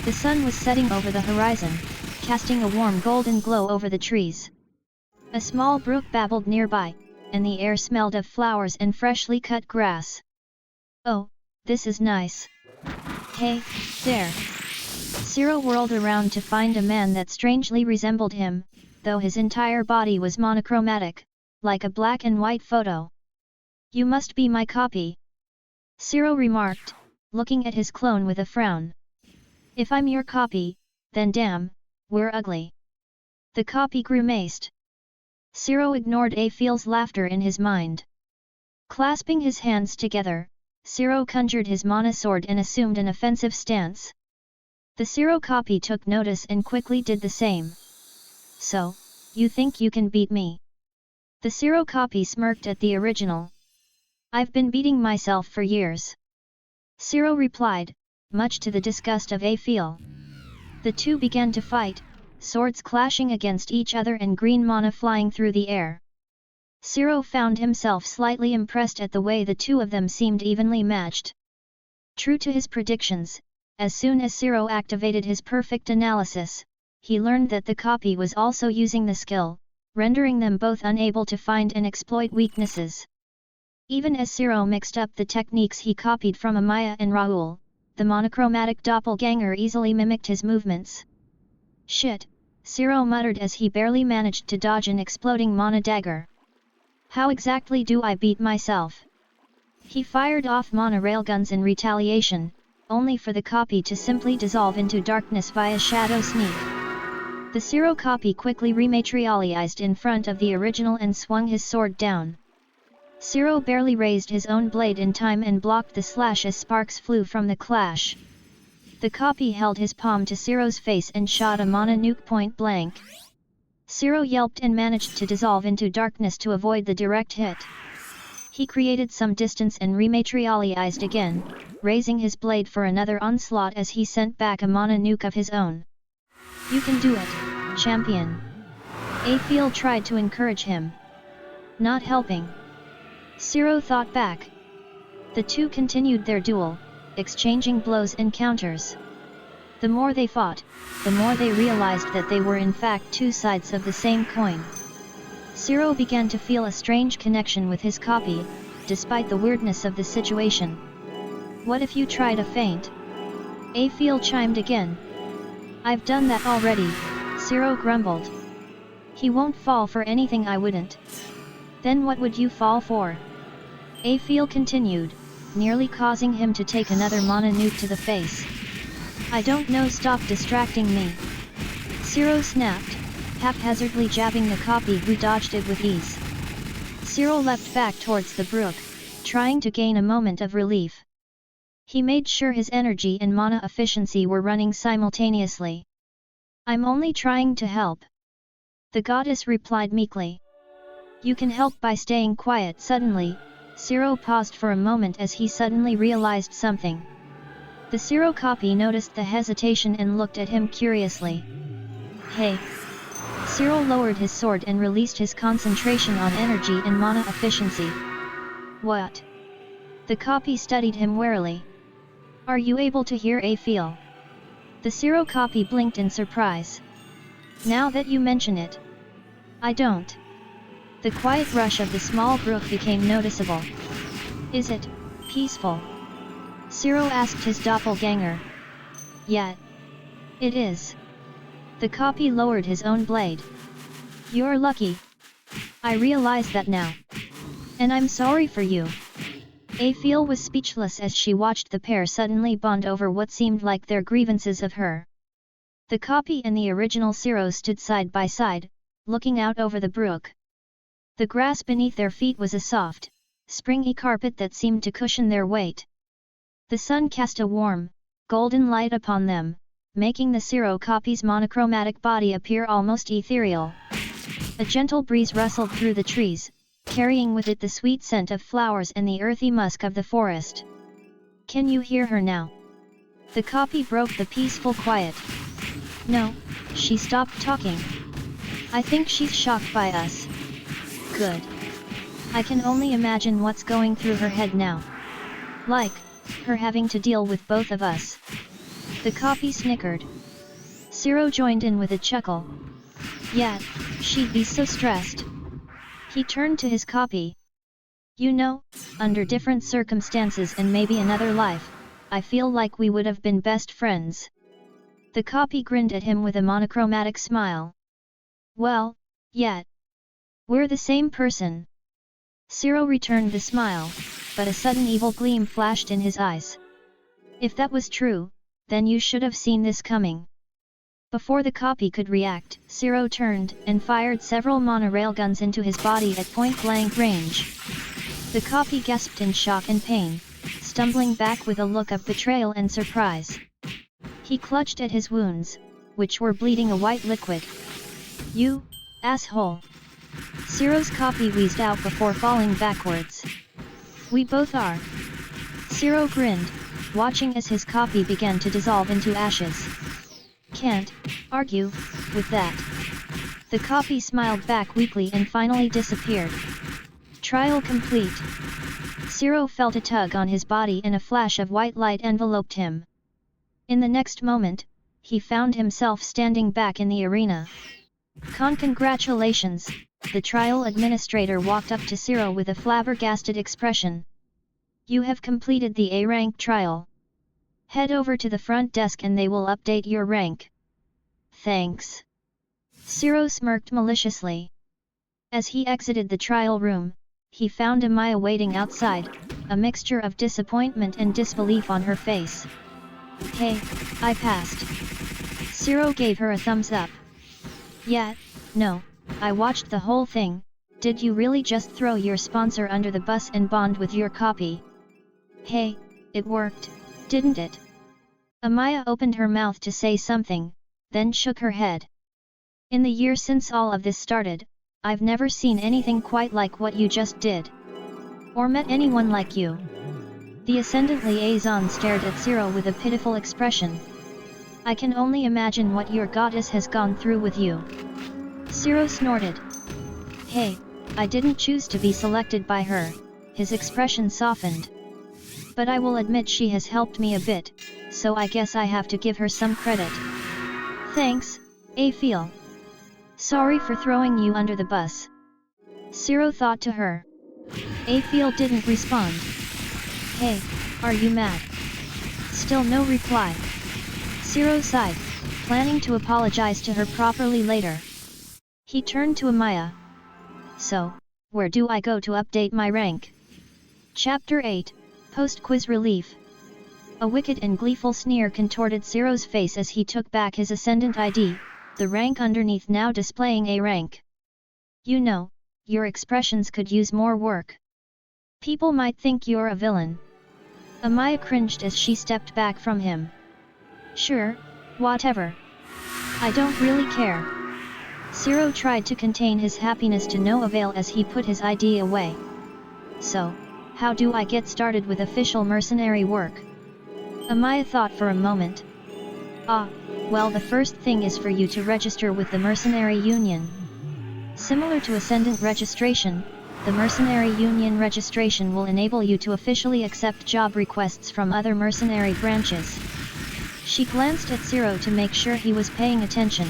S1: The sun was setting over the horizon, casting a warm golden glow over the trees. A small brook babbled nearby, and the air smelled of flowers and freshly cut grass. Oh, this is nice. Hey, there. Zero whirled around to find a man that strangely resembled him, though his entire body was monochromatic, like a black and white photo. You must be my copy. Zero remarked, looking at his clone with a frown. If I'm your copy, then damn, we're ugly. The copy grimaced. Zero ignored Afiel's laughter in his mind. Clasping his hands together, Zero conjured his mana sword and assumed an offensive stance. The Zero copy took notice and quickly did the same. So, you think you can beat me? The Zero copy smirked at the original. I've been beating myself for years. Zero replied, much to the disgust of Afiel. The two began to fight, swords clashing against each other and green mana flying through the air. Zero found himself slightly impressed at the way the two of them seemed evenly matched. True to his predictions, as soon as Zero activated his perfect analysis, he learned that the copy was also using the skill, rendering them both unable to find and exploit weaknesses. Even as Zero mixed up the techniques he copied from Amaya and Raoul, the monochromatic doppelganger easily mimicked his movements. Shit, Zero muttered as he barely managed to dodge an exploding mana dagger. How exactly do I beat myself? He fired off mana railguns in retaliation, only for the copy to simply dissolve into darkness via shadow sneak. The Zero copy quickly rematerialized in front of the original and swung his sword down. Zero barely raised his own blade in time and blocked the slash as sparks flew from the clash. The copy held his palm to Zero's face and shot a mana nuke point blank. Zero yelped and managed to dissolve into darkness to avoid the direct hit. He created some distance and rematerialized again, raising his blade for another onslaught as he sent back a mana nuke of his own. You can do it, champion. Afiel tried to encourage him. Not helping. Zero thought back. The two continued their duel, exchanging blows and counters. The more they fought, the more they realized that they were in fact two sides of the same coin. Zero began to feel a strange connection with his copy, despite the weirdness of the situation. What if you tried a feint? Afiel chimed again. I've done that already, Zero grumbled. He won't fall for anything I wouldn't. Then what would you fall for? Afiel continued, nearly causing him to take another mana nuke to the face. I don't know, stop distracting me. Zero snapped, haphazardly jabbing the copy who dodged it with ease. Zero leapt back towards the brook, trying to gain a moment of relief. He made sure his energy and mana efficiency were running simultaneously. I'm only trying to help. The goddess replied meekly. You can help by staying quiet. Suddenly, Zero paused for a moment as he suddenly realized something. The Zero copy noticed the hesitation and looked at him curiously. Hey! Zero lowered his sword and released his concentration on energy and mana efficiency. What? The copy studied him warily. Are you able to hear Afiel? The Zero copy blinked in surprise. Now that you mention it. I don't. The quiet rush of the small brook became noticeable. Is it peaceful? Zero asked his doppelganger. Yeah. It is. The copy lowered his own blade. You're lucky. I realize that now. And I'm sorry for you. Afiel was speechless as she watched the pair suddenly bond over what seemed like their grievances of her. The copy and the original Zero stood side by side, looking out over the brook. The grass beneath their feet was a soft, springy carpet that seemed to cushion their weight. The sun cast a warm, golden light upon them, making the Zero copy's monochromatic body appear almost ethereal. A gentle breeze rustled through the trees, carrying with it the sweet scent of flowers and the earthy musk of the forest. Can you hear her now? The copy broke the peaceful quiet. No, she stopped talking. I think she's shocked by us. Good. I can only imagine what's going through her head now. Like, her having to deal with both of us. The copy snickered. Zero joined in with a chuckle. Yeah, she'd be so stressed. He turned to his copy. You know, under different circumstances and maybe another life, I feel like we would have been best friends. The copy grinned at him with a monochromatic smile. Well, yeah. We're the same person. Zero returned the smile, but a sudden evil gleam flashed in his eyes. If that was true, then you should have seen this coming. Before the copy could react, Zero turned and fired several monorail guns into his body at point-blank range. The copy gasped in shock and pain, stumbling back with a look of betrayal and surprise. He clutched at his wounds, which were bleeding a white liquid. You, asshole! Zero's copy wheezed out before falling backwards. We both are. Zero grinned, watching as his copy began to dissolve into ashes. Can't argue with that. The copy smiled back weakly and finally disappeared. Trial complete. Zero felt a tug on his body and a flash of white light enveloped him. In the next moment, he found himself standing back in the arena. Congratulations, the trial administrator walked up to Zero with a flabbergasted expression. You have completed the A-rank trial. Head over to the front desk and they will update your rank. Thanks. Zero smirked maliciously. As he exited the trial room, he found Amaya waiting outside, a mixture of disappointment and disbelief on her face. Hey, I passed. Zero gave her a thumbs up. Yeah, no, I watched the whole thing. Did you really just throw your sponsor under the bus and bond with your copy? Hey, it worked, didn't it? Amaya opened her mouth to say something, then shook her head. In the year since all of this started, I've never seen anything quite like what you just did. Or met anyone like you. The Ascendant Liaison stared at Zero with a pitiful expression. I can only imagine what your goddess has gone through with you. Zero snorted. Hey, I didn't choose to be selected by her, his expression softened. But I will admit she has helped me a bit, so I guess I have to give her some credit. Thanks, Apheel. Sorry for throwing you under the bus. Zero thought to her. Apheel didn't respond. Hey, are you mad? Still no reply. Zero sighed, planning to apologize to her properly later. He turned to Amaya. So, where do I go to update my rank? Chapter 8, Post-Quiz Relief. A wicked and gleeful sneer contorted Zero's face as he took back his Ascendant ID, the rank underneath now displaying A rank. You know, your expressions could use more work. People might think you're a villain. Amaya cringed as she stepped back from him. Sure, whatever. I don't really care. Zero tried to contain his happiness to no avail as he put his ID away. So, how do I get started with official mercenary work? Amaya thought for a moment. Well, the first thing is for you to register with the Mercenary Union. Similar to Ascendant registration, the Mercenary Union registration will enable you to officially accept job requests from other mercenary branches. She glanced at Zero to make sure he was paying attention.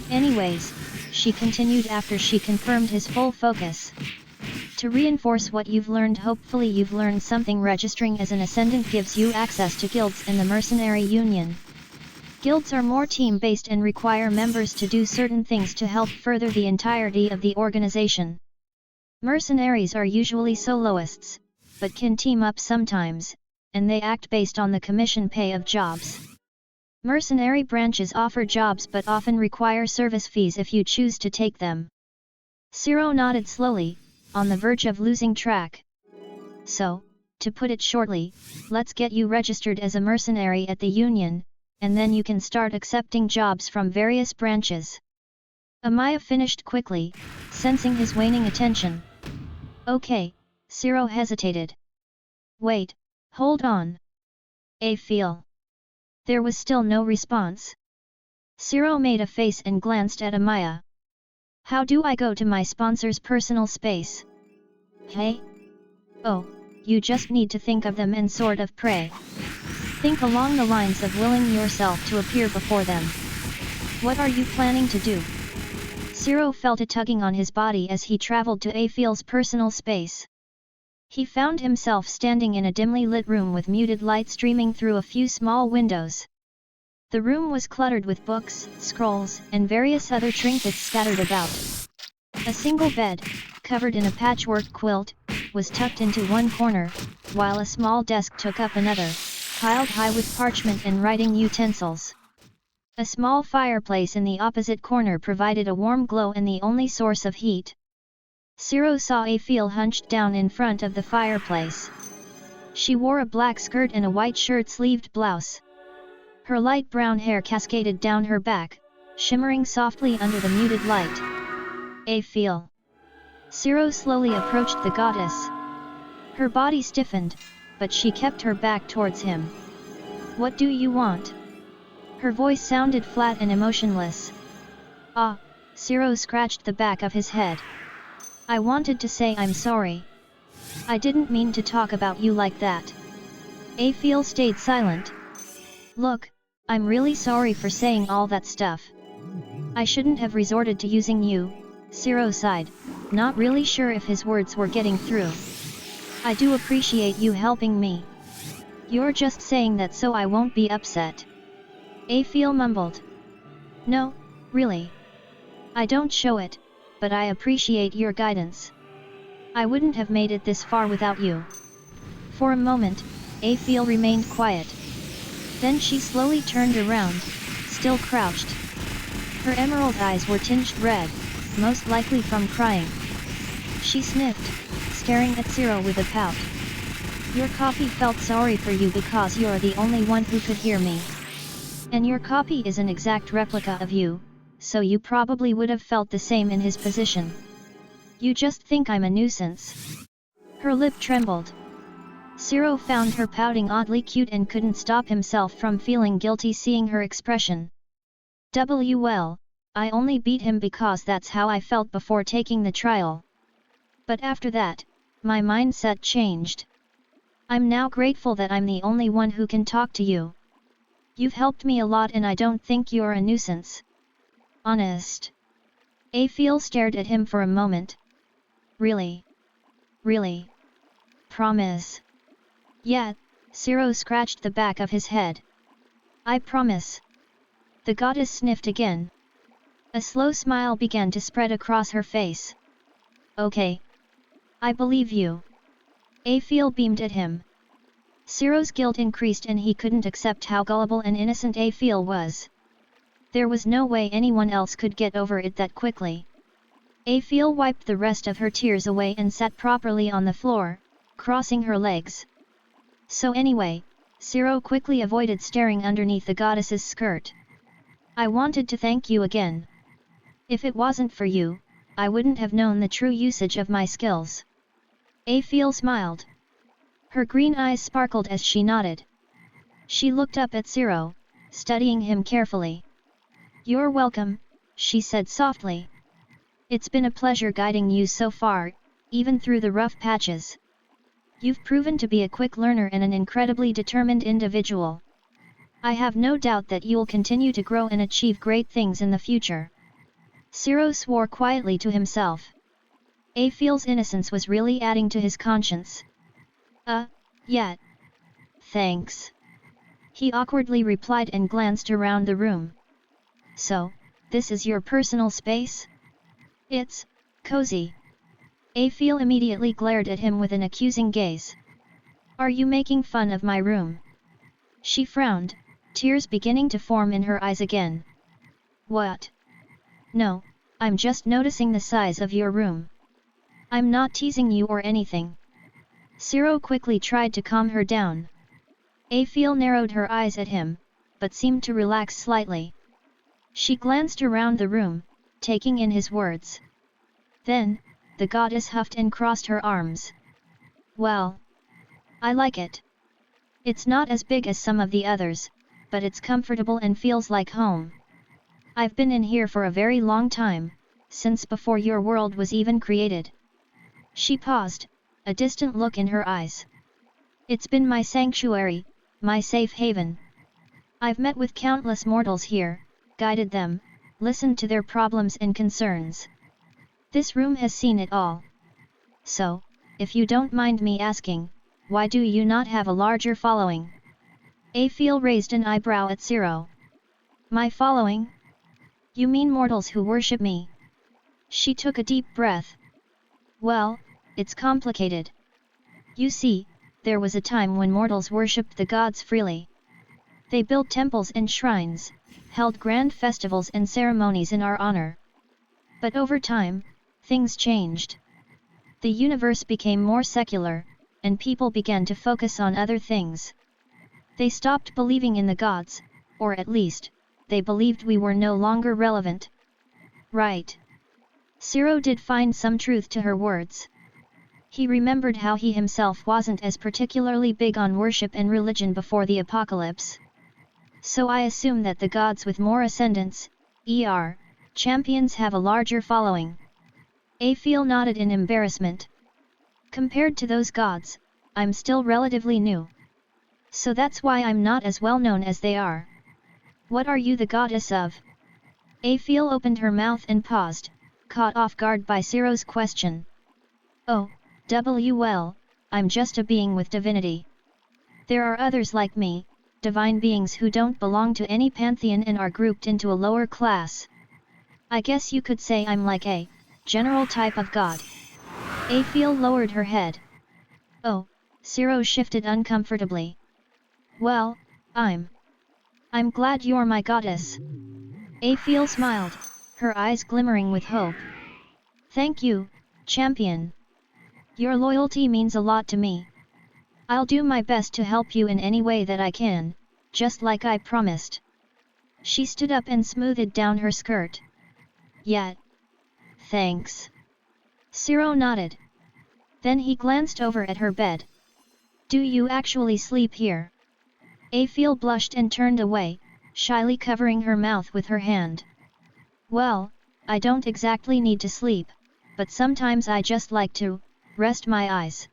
S1: Anyways, she continued after she confirmed his full focus. To reinforce what you've learned, hopefully you've learned something. Registering as an Ascendant gives you access to guilds in the Mercenary Union. Guilds are more team-based and require members to do certain things to help further the entirety of the organization. Mercenaries are usually soloists, but can team up sometimes, and they act based on the commission pay of jobs. Mercenary branches offer jobs but often require service fees if you choose to take them. Zero nodded slowly, on the verge of losing track. So, To put it shortly, let's get you registered as a mercenary at the Union, and then you can start accepting jobs from various branches. Amaya finished quickly, sensing his waning attention. Okay, Ciro hesitated. Wait, hold on. I feel. There was still no response. Ciro made a face and glanced at Amaya. How do I go to my sponsor's personal space? Hey? Oh, you just need to think of them and sort of pray. Think along the lines of willing yourself to appear before them. What are you planning to do? Ciro felt a tugging on his body as he traveled to Afiel's personal space. He found himself standing in a dimly lit room with muted light streaming through a few small windows. The room was cluttered with books, scrolls, and various other trinkets scattered about. A single bed, covered in a patchwork quilt, was tucked into one corner, while a small desk took up another, piled high with parchment and writing utensils. A small fireplace in the opposite corner provided a warm glow and the only source of heat. Ciro saw Afiel hunched down in front of the fireplace. She wore a black skirt and a white shirt-sleeved blouse. Her light brown hair cascaded down her back, shimmering softly under the muted light. Afiel. Ciro slowly approached the goddess. Her body stiffened, but she kept her back towards him. What do you want? Her voice sounded flat and emotionless. Ah, Ciro scratched the back of his head. I wanted to say I'm sorry. I didn't mean to talk about you like that. Afiel stayed silent. Look, I'm really sorry for saying all that stuff. I shouldn't have resorted to using you, Ciro sighed, not really sure if his words were getting through. I do appreciate you helping me. You're just saying that so I won't be upset. Afiel mumbled. No, really. I don't show it, but I appreciate your guidance. I wouldn't have made it this far without you. For a moment, Afiel remained quiet. Then she slowly turned around, still crouched. Her emerald eyes were tinged red, most likely from crying. She sniffed, staring at Ciro with a pout. Your copy felt sorry for you because you're the only one who could hear me. And your copy is an exact replica of you, so you probably would have felt the same in his position. You just think I'm a nuisance. Her lip trembled. Ciro found her pouting oddly cute and couldn't stop himself from feeling guilty seeing her expression. Well, I only beat him because that's how I felt before taking the trial. But after that, my mindset changed. I'm now grateful that I'm the only one who can talk to you. You've helped me a lot and I don't think you're a nuisance. Honest. Afiel stared at him for a moment. Really? Really? Promise? Yeah, Ciro scratched the back of his head. I promise. The goddess sniffed again. A slow smile began to spread across her face. Okay. I believe you. Afiel beamed at him. Ciro's guilt increased and he couldn't accept how gullible and innocent Afiel was. There was no way anyone else could get over it that quickly. Afiel wiped the rest of her tears away and sat properly on the floor, crossing her legs. So anyway, Ciro quickly avoided staring underneath the goddess's skirt. I wanted to thank you again. If it wasn't for you, I wouldn't have known the true usage of my skills. Afiel smiled. Her green eyes sparkled as she nodded. She looked up at Ciro, studying him carefully. You're welcome, she said softly. It's been a pleasure guiding you so far, even through the rough patches. You've proven to be a quick learner and an incredibly determined individual. I have no doubt that you'll continue to grow and achieve great things in the future. Ciro swore quietly to himself. Afiel's innocence was really adding to his conscience. Yeah. Thanks. He awkwardly replied and glanced around the room. So, this is your personal space? It's cozy. Afiel immediately glared at him with an accusing gaze. Are you making fun of my room? She frowned, tears beginning to form in her eyes again. What? No, I'm just noticing the size of your room. I'm not teasing you or anything. Ciro quickly tried to calm her down. Aphil narrowed her eyes at him, but seemed to relax slightly. She glanced around the room, taking in his words. Then, the goddess huffed and crossed her arms. Well, I like it. It's not as big as some of the others, but it's comfortable and feels like home. I've been in here for a very long time, since before your world was even created. She paused, a distant look in her eyes. It's been my sanctuary, my safe haven. I've met with countless mortals here, guided them, listened to their problems and concerns. This room has seen it all. So, if you don't mind me asking, why do you not have a larger following? Aphil raised an eyebrow at Ciro. My following? You mean mortals who worship me? She took a deep breath. Well, it's complicated. You see, there was a time when mortals worshipped the gods freely. They built temples and shrines, held grand festivals and ceremonies in our honor. But over time, things changed. The universe became more secular, and people began to focus on other things. They stopped believing in the gods, or at least, they believed we were no longer relevant. Right. Ciro did find some truth to her words. He remembered how he himself wasn't as particularly big on worship and religion before the apocalypse. So I assume that the gods with more ascendants, champions have a larger following. Aphil nodded in embarrassment. Compared to those gods, I'm still relatively new. So that's why I'm not as well known as they are. What are you the goddess of? Aphil opened her mouth and paused, caught off guard by Ciro's question. Oh, well, I'm just a being with divinity. There are others like me, divine beings who don't belong to any pantheon and are grouped into a lower class. I guess you could say I'm like a general type of god. Aphil lowered her head. Oh, Ciro shifted uncomfortably. Well, I'm glad you're my goddess. Aphil smiled, her eyes glimmering with hope. Thank you, champion. Your loyalty means a lot to me. I'll do my best to help you in any way that I can, just like I promised. She stood up and smoothed down her skirt. Yeah. Thanks. Ciro nodded. Then he glanced over at her bed. Do you actually sleep here? Aphil blushed and turned away, shyly covering her mouth with her hand. Well, I don't exactly need to sleep, but sometimes I just like to rest my eyes.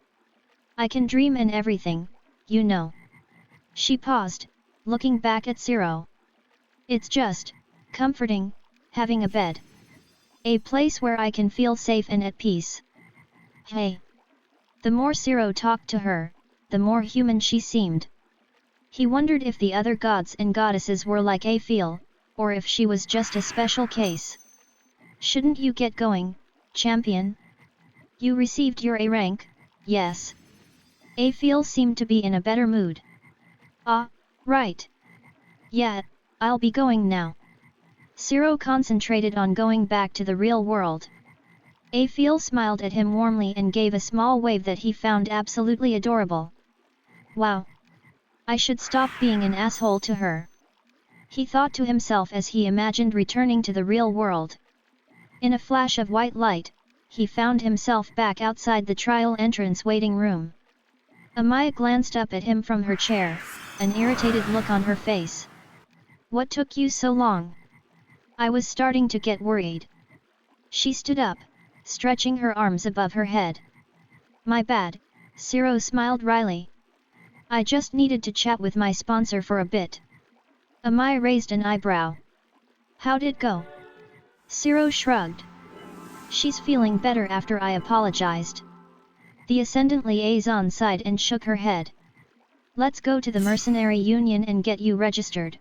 S1: I can dream and everything, you know. She paused, looking back at Ciro. It's just comforting, having a bed. A place where I can feel safe and at peace. Hey. The more Ciro talked to her, the more human she seemed. He wondered if the other gods and goddesses were like Aphil, or if she was just a special case. Shouldn't you get going, champion? You received your A rank, yes. Aphil seemed to be in a better mood. Ah, right. Yeah, I'll be going now. Ciro concentrated on going back to the real world. Aphil smiled at him warmly and gave a small wave that he found absolutely adorable. Wow. I should stop being an asshole to her. He thought to himself as he imagined returning to the real world. In a flash of white light, he found himself back outside the trial entrance waiting room. Amaya glanced up at him from her chair, an irritated look on her face. What took you so long? I was starting to get worried. She stood up, stretching her arms above her head. My bad, Ciro smiled wryly. I just needed to chat with my sponsor for a bit. Amaya raised an eyebrow. How'd it go? Ciro shrugged. She's feeling better after I apologized. The Ascendant Liaison sighed and shook her head. Let's go to the Mercenary Union and get you registered.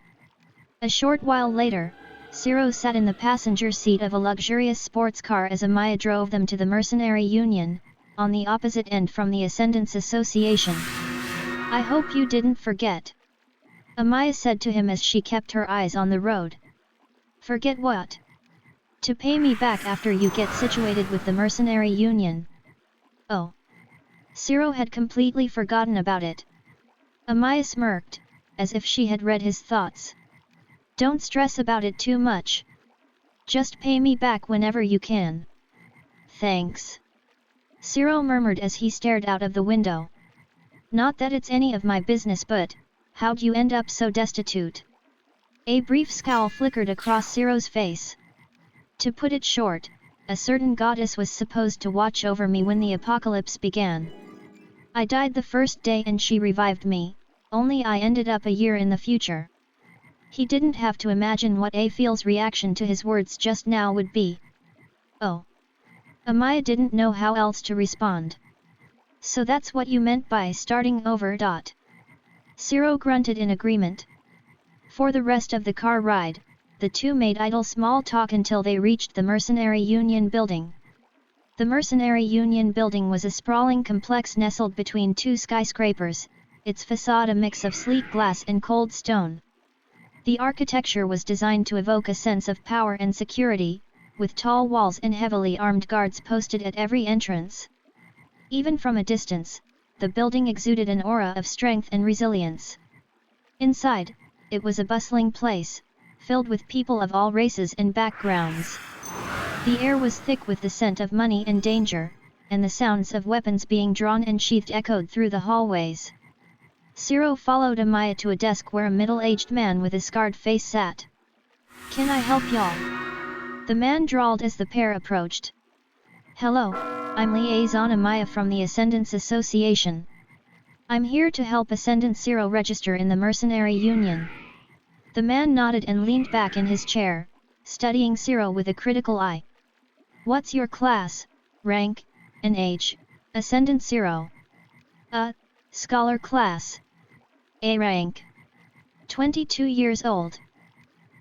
S1: A short while later, Ciro sat in the passenger seat of a luxurious sports car as Amaya drove them to the Mercenary Union, on the opposite end from the Ascendants Association. I hope you didn't forget. Amaya said to him as she kept her eyes on the road. Forget what? To pay me back after you get situated with the Mercenary Union. Oh. Ciro had completely forgotten about it. Amaya smirked, as if she had read his thoughts. Don't stress about it too much. Just pay me back whenever you can. Thanks. Ciro murmured as he stared out of the window. Not that it's any of my business, but how'd you end up so destitute? A brief scowl flickered across Ciro's face. To put it short, a certain goddess was supposed to watch over me when the apocalypse began. I died the first day and she revived me, only I ended up a year in the future. He didn't have to imagine what Afiel's reaction to his words just now would be. Oh. Amaya didn't know how else to respond. So that's what you meant by starting over. Ciro grunted in agreement. For the rest of the car ride, the two made idle small talk until they reached the Mercenary Union building. The Mercenary Union building was a sprawling complex nestled between two skyscrapers, its facade a mix of sleek glass and cold stone. The architecture was designed to evoke a sense of power and security, with tall walls and heavily armed guards posted at every entrance. Even from a distance, the building exuded an aura of strength and resilience. Inside, it was a bustling place, filled with people of all races and backgrounds. The air was thick with the scent of money and danger, and the sounds of weapons being drawn and sheathed echoed through the hallways. Ciro followed Amaya to a desk where a middle-aged man with a scarred face sat. "Can I help y'all?" The man drawled as the pair approached. "Hello, I'm Liaison Amaya from the Ascendants Association. I'm here to help Ascendant Ciro register in the Mercenary Union." The man nodded and leaned back in his chair, studying Ciro with a critical eye. "What's your class, rank, and age, Ascendant Ciro?" Scholar class. A rank. 22 years old.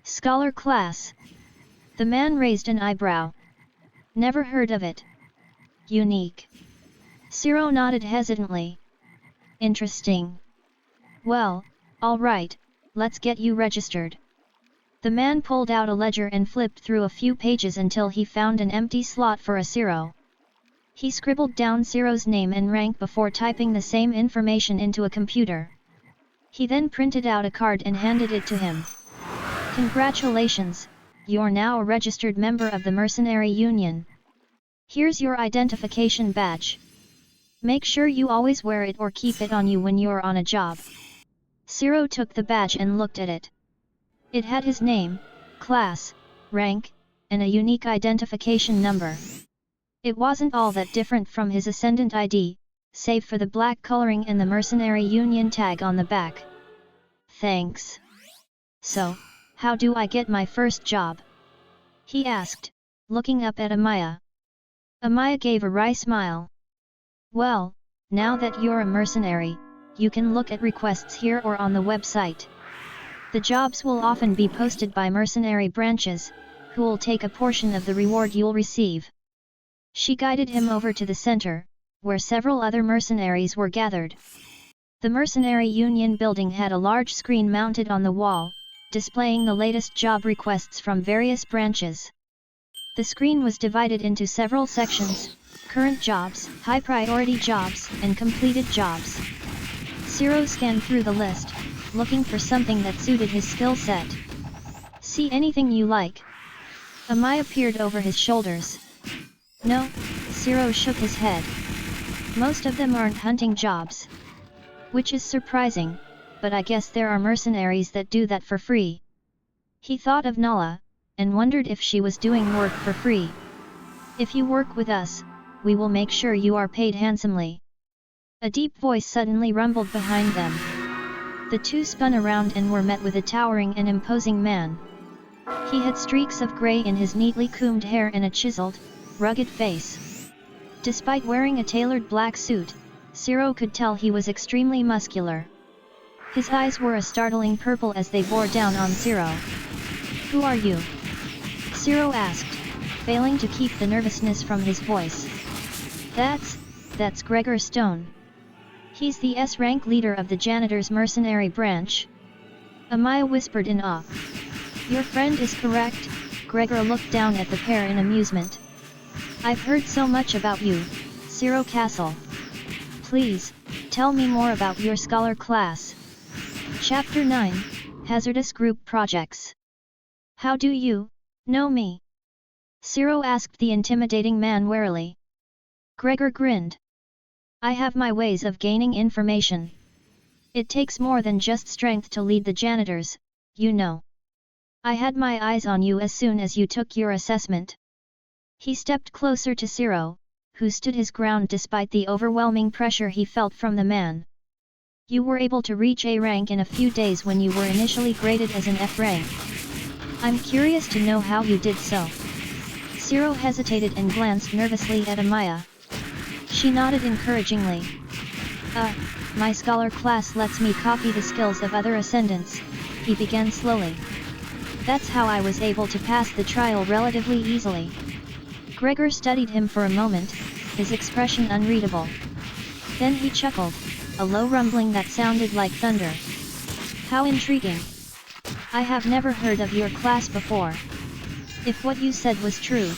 S1: Scholar class. The man raised an eyebrow. "Never heard of it. Unique." Ciro nodded hesitantly. "Interesting. Well, alright, let's get you registered." The man pulled out a ledger and flipped through a few pages until he found an empty slot for a Ciro. He scribbled down Ciro's name and rank before typing the same information into a computer. He then printed out a card and handed it to him. "Congratulations, you're now a registered member of the Mercenary Union. Here's your identification badge. Make sure you always wear it or keep it on you when you're on a job." Ciro took the badge and looked at it. It had his name, class, rank, and a unique identification number. It wasn't all that different from his Ascendant ID, save for the black coloring and the Mercenary Union tag on the back. "Thanks. So, how do I get my first job?" he asked, looking up at Amaya. Amaya gave a wry smile. "Well, now that you're a mercenary, you can look at requests here or on the website. The jobs will often be posted by mercenary branches, who'll take a portion of the reward you'll receive." She guided him over to the center, where several other mercenaries were gathered. The Mercenary Union building had a large screen mounted on the wall, displaying the latest job requests from various branches. The screen was divided into several sections: current jobs, high-priority jobs, and completed jobs. Ciro scanned through the list, looking for something that suited his skill set. "See anything you like?" Amaya peered over his shoulders. "No," Ciro shook his head. "Most of them aren't hunting jobs." Which is surprising, but I guess there are mercenaries that do that for free. He thought of Nala, and wondered if she was doing work for free. "If you work with us, we will make sure you are paid handsomely." A deep voice suddenly rumbled behind them. The two spun around and were met with a towering and imposing man. He had streaks of grey in his neatly combed hair and a chiseled, rugged face. Despite wearing a tailored black suit, Ciro could tell he was extremely muscular. His eyes were a startling purple as they bore down on Ciro. "Who are you?" Ciro asked, failing to keep the nervousness from his voice. That's Gregor Stone. He's the S-rank leader of the janitor's mercenary branch." Amaya whispered in awe. "Your friend is correct." Gregor looked down at the pair in amusement. "I've heard so much about you, Ciro Castle. Please, tell me more about your scholar class. Chapter 9, Hazardous Group Projects. How do you know me? Ciro asked the intimidating man warily. Gregor grinned. I have my ways of gaining information. It takes more than just strength to lead the janitors, you know. I had my eyes on you as soon as you took your assessment. He stepped closer to Ciro, who stood his ground despite the overwhelming pressure he felt from the man. You were able to reach A rank in a few days when you were initially graded as an F rank. I'm curious to know how you did so. Ciro hesitated and glanced nervously at Amaya. She nodded encouragingly. My scholar class lets me copy the skills of other ascendants, he began slowly. That's how I was able to pass the trial relatively easily. Gregor studied him for a moment, his expression unreadable. Then he chuckled, a low rumbling that sounded like thunder. How intriguing! I have never heard of your class before. If what you said was true,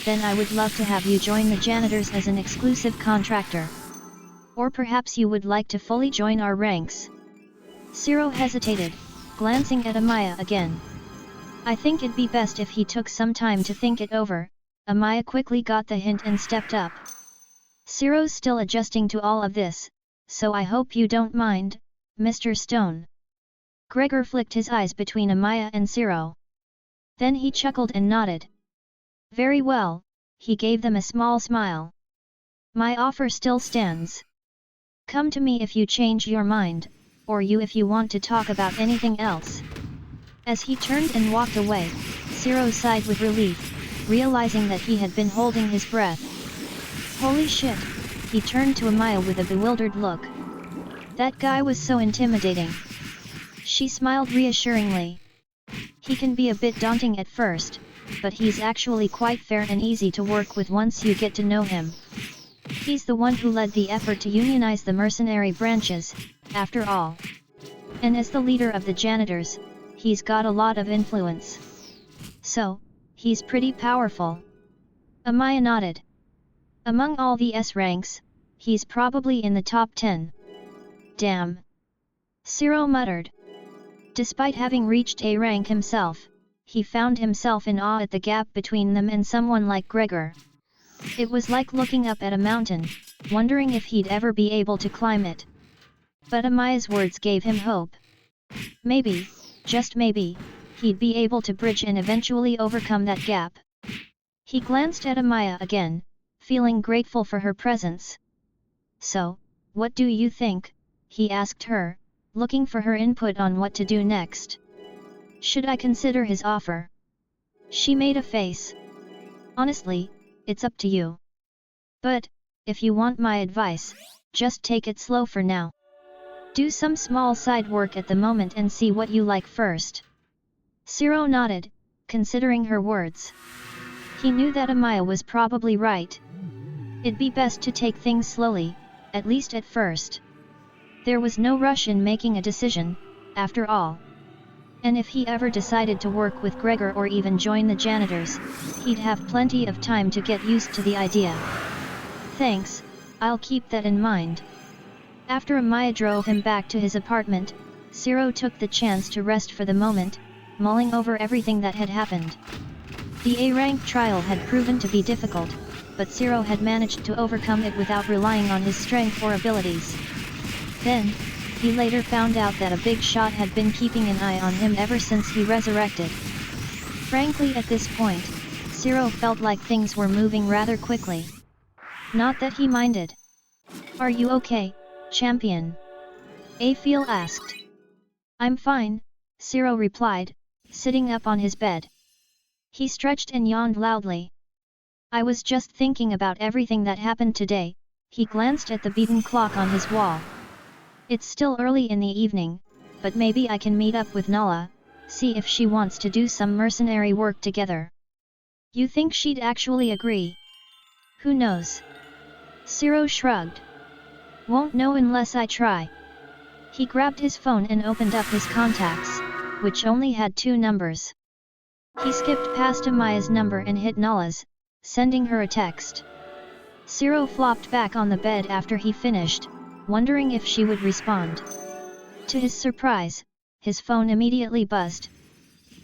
S1: then I would love to have you join the janitors as an exclusive contractor. Or perhaps you would like to fully join our ranks. Ciro hesitated, glancing at Amaya again. I think it'd be best if he took some time to think it over. Amaya quickly got the hint and stepped up. Ciro's still adjusting to all of this, so I hope you don't mind, Mr. Stone. Gregor flicked his eyes between Amaya and Ciro. Then he chuckled and nodded. Very well, he gave them a small smile. My offer still stands. Come to me if you change your mind, or you if you want to talk about anything else. As he turned and walked away, Ciro sighed with relief, realizing that he had been holding his breath. Holy shit, he turned to Amaya with a bewildered look. That guy was so intimidating. She smiled reassuringly. He can be a bit daunting at first, but he's actually quite fair and easy to work with once you get to know him. He's the one who led the effort to unionize the mercenary branches, after all. And as the leader of the janitors, he's got a lot of influence. So, he's pretty powerful. Amaya nodded. Among all the S ranks, he's probably in the top 10. Damn. Ciro muttered. Despite having reached A rank himself, he found himself in awe at the gap between them and someone like Gregor. It was like looking up at a mountain, wondering if he'd ever be able to climb it. But Amaya's words gave him hope. Maybe, just maybe, he'd be able to bridge and eventually overcome that gap. He glanced at Amaya again, feeling grateful for her presence. So, what do you think? He asked her, looking for her input on what to do next. Should I consider his offer? She made a face. Honestly, it's up to you. But, if you want my advice, just take it slow for now. Do some small side work at the moment and see what you like first. Ciro nodded, considering her words. He knew that Amaya was probably right. It'd be best to take things slowly, at least at first. There was no rush in making a decision, after all. And if he ever decided to work with Gregor or even join the janitors, he'd have plenty of time to get used to the idea. Thanks, I'll keep that in mind. After Amaya drove him back to his apartment, Ciro took the chance to rest for the moment, mulling over everything that had happened. The A-rank trial had proven to be difficult, but Ciro had managed to overcome it without relying on his strength or abilities. Then, he later found out that a big shot had been keeping an eye on him ever since he resurrected. Frankly, at this point, Ciro felt like things were moving rather quickly. Not that he minded. Are you okay, champion? Afiel asked. I'm fine, Ciro replied, sitting up on his bed. He stretched and yawned loudly. I was just thinking about everything that happened today. He glanced at the beaten clock on his wall. It's still early in the evening, but maybe I can meet up with Nala, see if she wants to do some mercenary work together. You think she'd actually agree? Who knows? Ciro shrugged. Won't know unless I try. He grabbed his phone and opened up his contacts, which only had 2 numbers. He skipped past Amaya's number and hit Nala's, sending her a text. Ciro flopped back on the bed after he finished, wondering if she would respond. To his surprise, his phone immediately buzzed.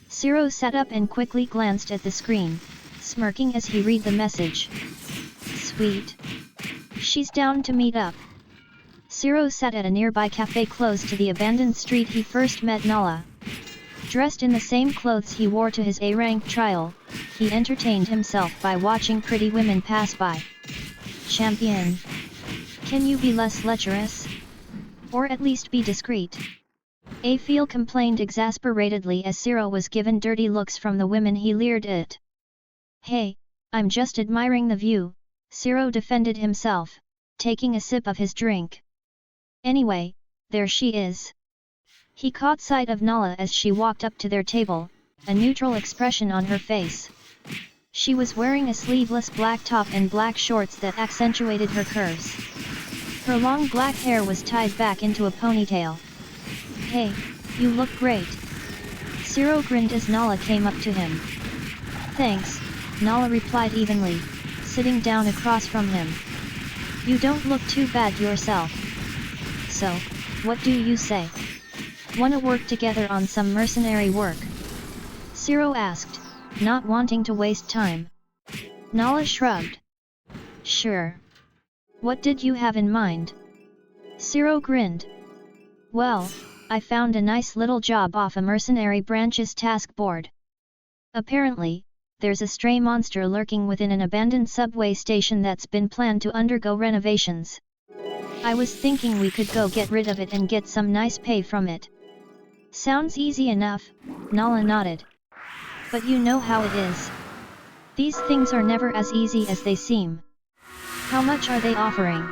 S1: Ciro sat up and quickly glanced at the screen, smirking as he read the message. Sweet. She's down to meet up. Ciro sat at a nearby cafe close to the abandoned street he first met Nala. Dressed in the same clothes he wore to his A-rank trial, he entertained himself by watching pretty women pass by. Champion. Can you be less lecherous? Or at least be discreet? Afiel complained exasperatedly as Ciro was given dirty looks from the women he leered at. Hey, I'm just admiring the view, Ciro defended himself, taking a sip of his drink. Anyway, there she is. He caught sight of Nala as she walked up to their table, a neutral expression on her face. She was wearing a sleeveless black top and black shorts that accentuated her curves. Her long black hair was tied back into a ponytail. Hey, you look great. Ciro grinned as Nala came up to him. Thanks, Nala replied evenly, sitting down across from him. You don't look too bad yourself. So, what do you say? Wanna work together on some mercenary work? Ciro asked, not wanting to waste time. Nala shrugged. Sure. What did you have in mind? Ciro grinned. Well, I found a nice little job off a mercenary branch's task board. Apparently, there's a stray monster lurking within an abandoned subway station that's been planned to undergo renovations. I was thinking we could go get rid of it and get some nice pay from it. Sounds easy enough, Nala nodded. But you know how it is. These things are never as easy as they seem. How much are they offering?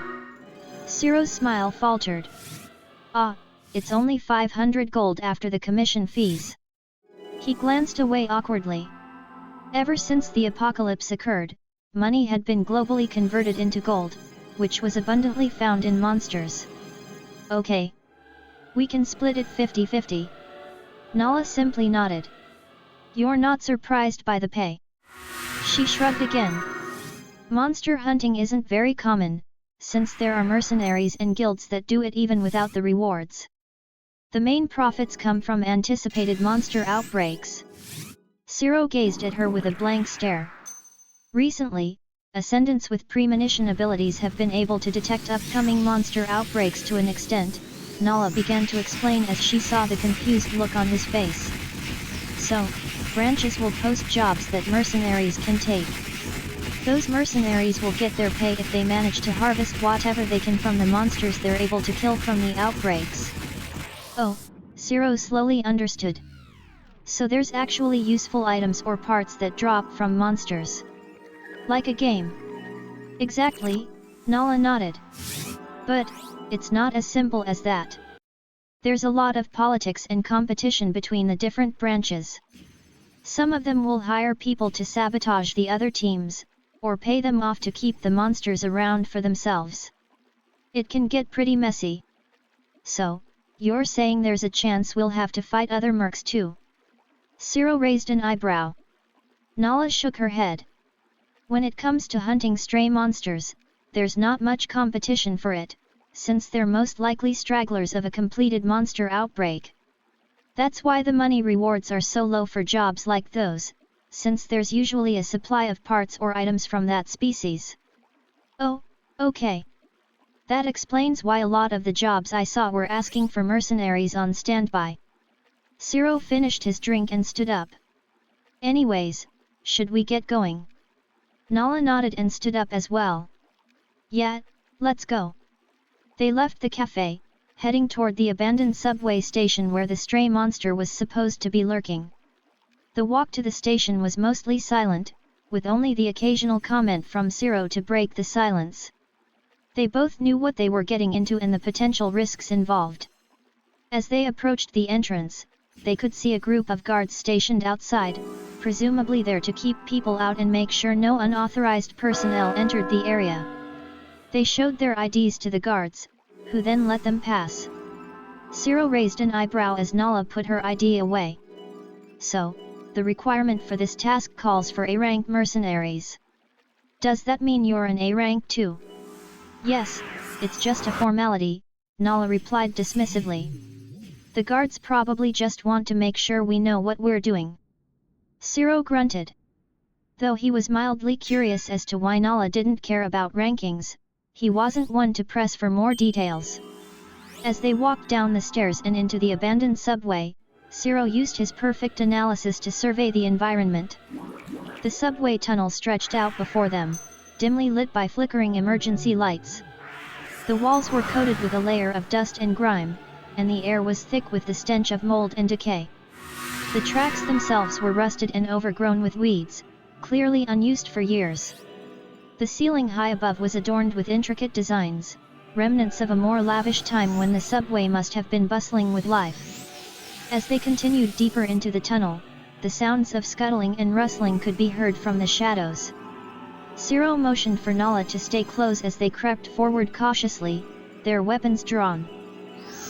S1: Ciro's smile faltered. Ah, it's only 500 gold after the commission fees. He glanced away awkwardly. Ever since the apocalypse occurred, money had been globally converted into gold, which was abundantly found in monsters. Okay. We can split it 50-50. Nala simply nodded. You're not surprised by the pay? She shrugged again. Monster hunting isn't very common, since there are mercenaries and guilds that do it even without the rewards. The main profits come from anticipated monster outbreaks. Ciro gazed at her with a blank stare. Recently, ascendants with premonition abilities have been able to detect upcoming monster outbreaks to an extent, Nala began to explain as she saw the confused look on his face. So, branches will post jobs that mercenaries can take. Those mercenaries will get their pay if they manage to harvest whatever they can from the monsters they're able to kill from the outbreaks. Oh, Ciro slowly understood. So there's actually useful items or parts that drop from monsters. Like a game. Exactly, Nala nodded. But, it's not as simple as that. There's a lot of politics and competition between the different branches. Some of them will hire people to sabotage the other teams, or pay them off to keep the monsters around for themselves. It can get pretty messy. So, you're saying there's a chance we'll have to fight other mercs too? Ciro raised an eyebrow. Nala shook her head. When it comes to hunting stray monsters, there's not much competition for it, since they're most likely stragglers of a completed monster outbreak. That's why the money rewards are so low for jobs like those, since there's usually a supply of parts or items from that species. Oh, okay. That explains why a lot of the jobs I saw were asking for mercenaries on standby. Ciro finished his drink and stood up. Anyways, should we get going? Nala nodded and stood up as well. Yeah, let's go. They left the cafe, heading toward the abandoned subway station where the stray monster was supposed to be lurking. The walk to the station was mostly silent, with only the occasional comment from Ciro to break the silence. They both knew what they were getting into and the potential risks involved. As they approached the entrance, they could see a group of guards stationed outside, presumably there to keep people out and make sure no unauthorized personnel entered the area. They showed their IDs to the guards, who then let them pass. Ciro raised an eyebrow as Nala put her ID away. So, the requirement for this task calls for A-rank mercenaries. Does that mean you're an A-rank too? Yes, it's just a formality, Nala replied dismissively. The guards probably just want to make sure we know what we're doing. Ciro grunted. Though he was mildly curious as to why Nala didn't care about rankings, he wasn't one to press for more details. As they walked down the stairs and into the abandoned subway, Ciro used his perfect analysis to survey the environment. The subway tunnel stretched out before them, dimly lit by flickering emergency lights. The walls were coated with a layer of dust and grime, and the air was thick with the stench of mold and decay. The tracks themselves were rusted and overgrown with weeds, clearly unused for years. The ceiling high above was adorned with intricate designs, remnants of a more lavish time when the subway must have been bustling with life. As they continued deeper into the tunnel, the sounds of scuttling and rustling could be heard from the shadows. Ciro motioned for Nala to stay close as they crept forward cautiously, their weapons drawn.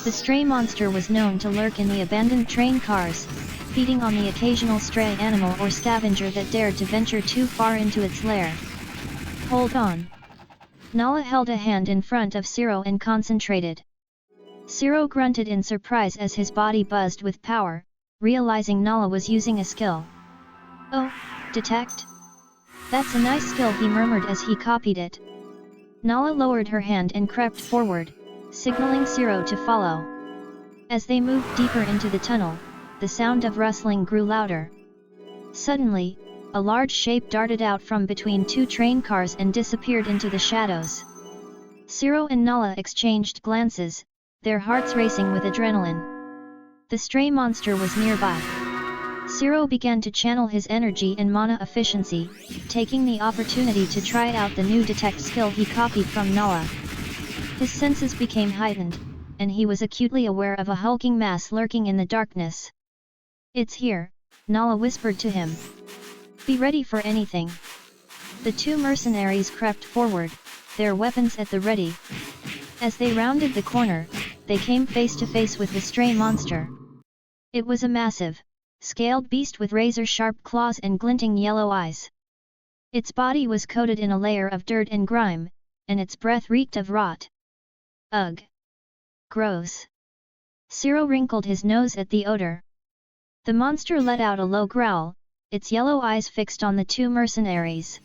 S1: The stray monster was known to lurk in the abandoned train cars, feeding on the occasional stray animal or scavenger that dared to venture too far into its lair. Hold on. Nala held a hand in front of Ciro and concentrated. Ciro grunted in surprise as his body buzzed with power, realizing Nala was using a skill. Oh, detect? That's a nice skill, he murmured as he copied it. Nala lowered her hand and crept forward, signaling Ciro to follow. As they moved deeper into the tunnel, the sound of rustling grew louder. Suddenly, a large shape darted out from between two train cars and disappeared into the shadows. Ciro and Nala exchanged glances, their hearts racing with adrenaline. The stray monster was nearby. Ciro began to channel his energy and mana efficiency, taking the opportunity to try out the new detect skill he copied from Nala. His senses became heightened, and he was acutely aware of a hulking mass lurking in the darkness. It's here, Nala whispered to him. Be ready for anything. The two mercenaries crept forward, their weapons at the ready. As they rounded the corner, they came face to face with the stray monster. It was a massive, scaled beast with razor-sharp claws and glinting yellow eyes. Its body was coated in a layer of dirt and grime, and its breath reeked of rot. Ugh! Gross! Ciro wrinkled his nose at the odor. The monster let out a low growl, its yellow eyes fixed on the two mercenaries.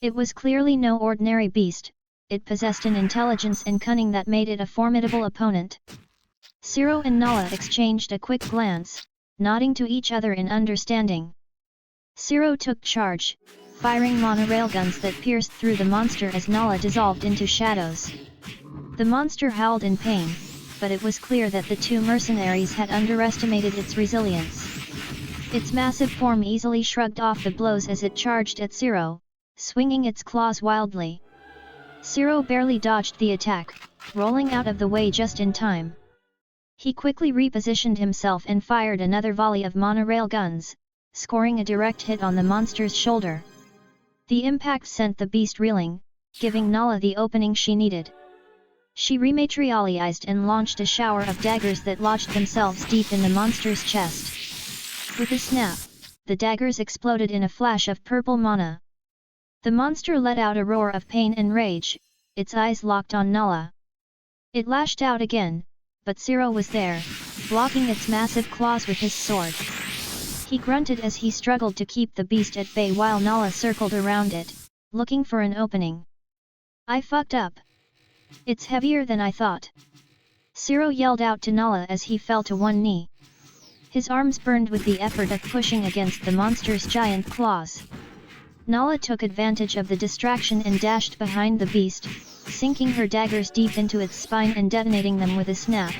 S1: It was clearly no ordinary beast, it possessed an intelligence and cunning that made it a formidable opponent. Ciro and Nala exchanged a quick glance, nodding to each other in understanding. Ciro took charge, firing monorail guns that pierced through the monster as Nala dissolved into shadows. The monster howled in pain, but it was clear that the two mercenaries had underestimated its resilience. Its massive form easily shrugged off the blows as it charged at Ciro, swinging its claws wildly. Ciro barely dodged the attack, rolling out of the way just in time. He quickly repositioned himself and fired another volley of monorail guns, scoring a direct hit on the monster's shoulder. The impact sent the beast reeling, giving Nala the opening she needed. She rematerialized and launched a shower of daggers that lodged themselves deep in the monster's chest. With a snap, the daggers exploded in a flash of purple mana. The monster let out a roar of pain and rage, its eyes locked on Nala. It lashed out again, but Ciro was there, blocking its massive claws with his sword. He grunted as he struggled to keep the beast at bay while Nala circled around it, looking for an opening. I fucked up. It's heavier than I thought. Ciro yelled out to Nala as he fell to one knee. His arms burned with the effort of pushing against the monster's giant claws. Nala took advantage of the distraction and dashed behind the beast, sinking her daggers deep into its spine and detonating them with a snap.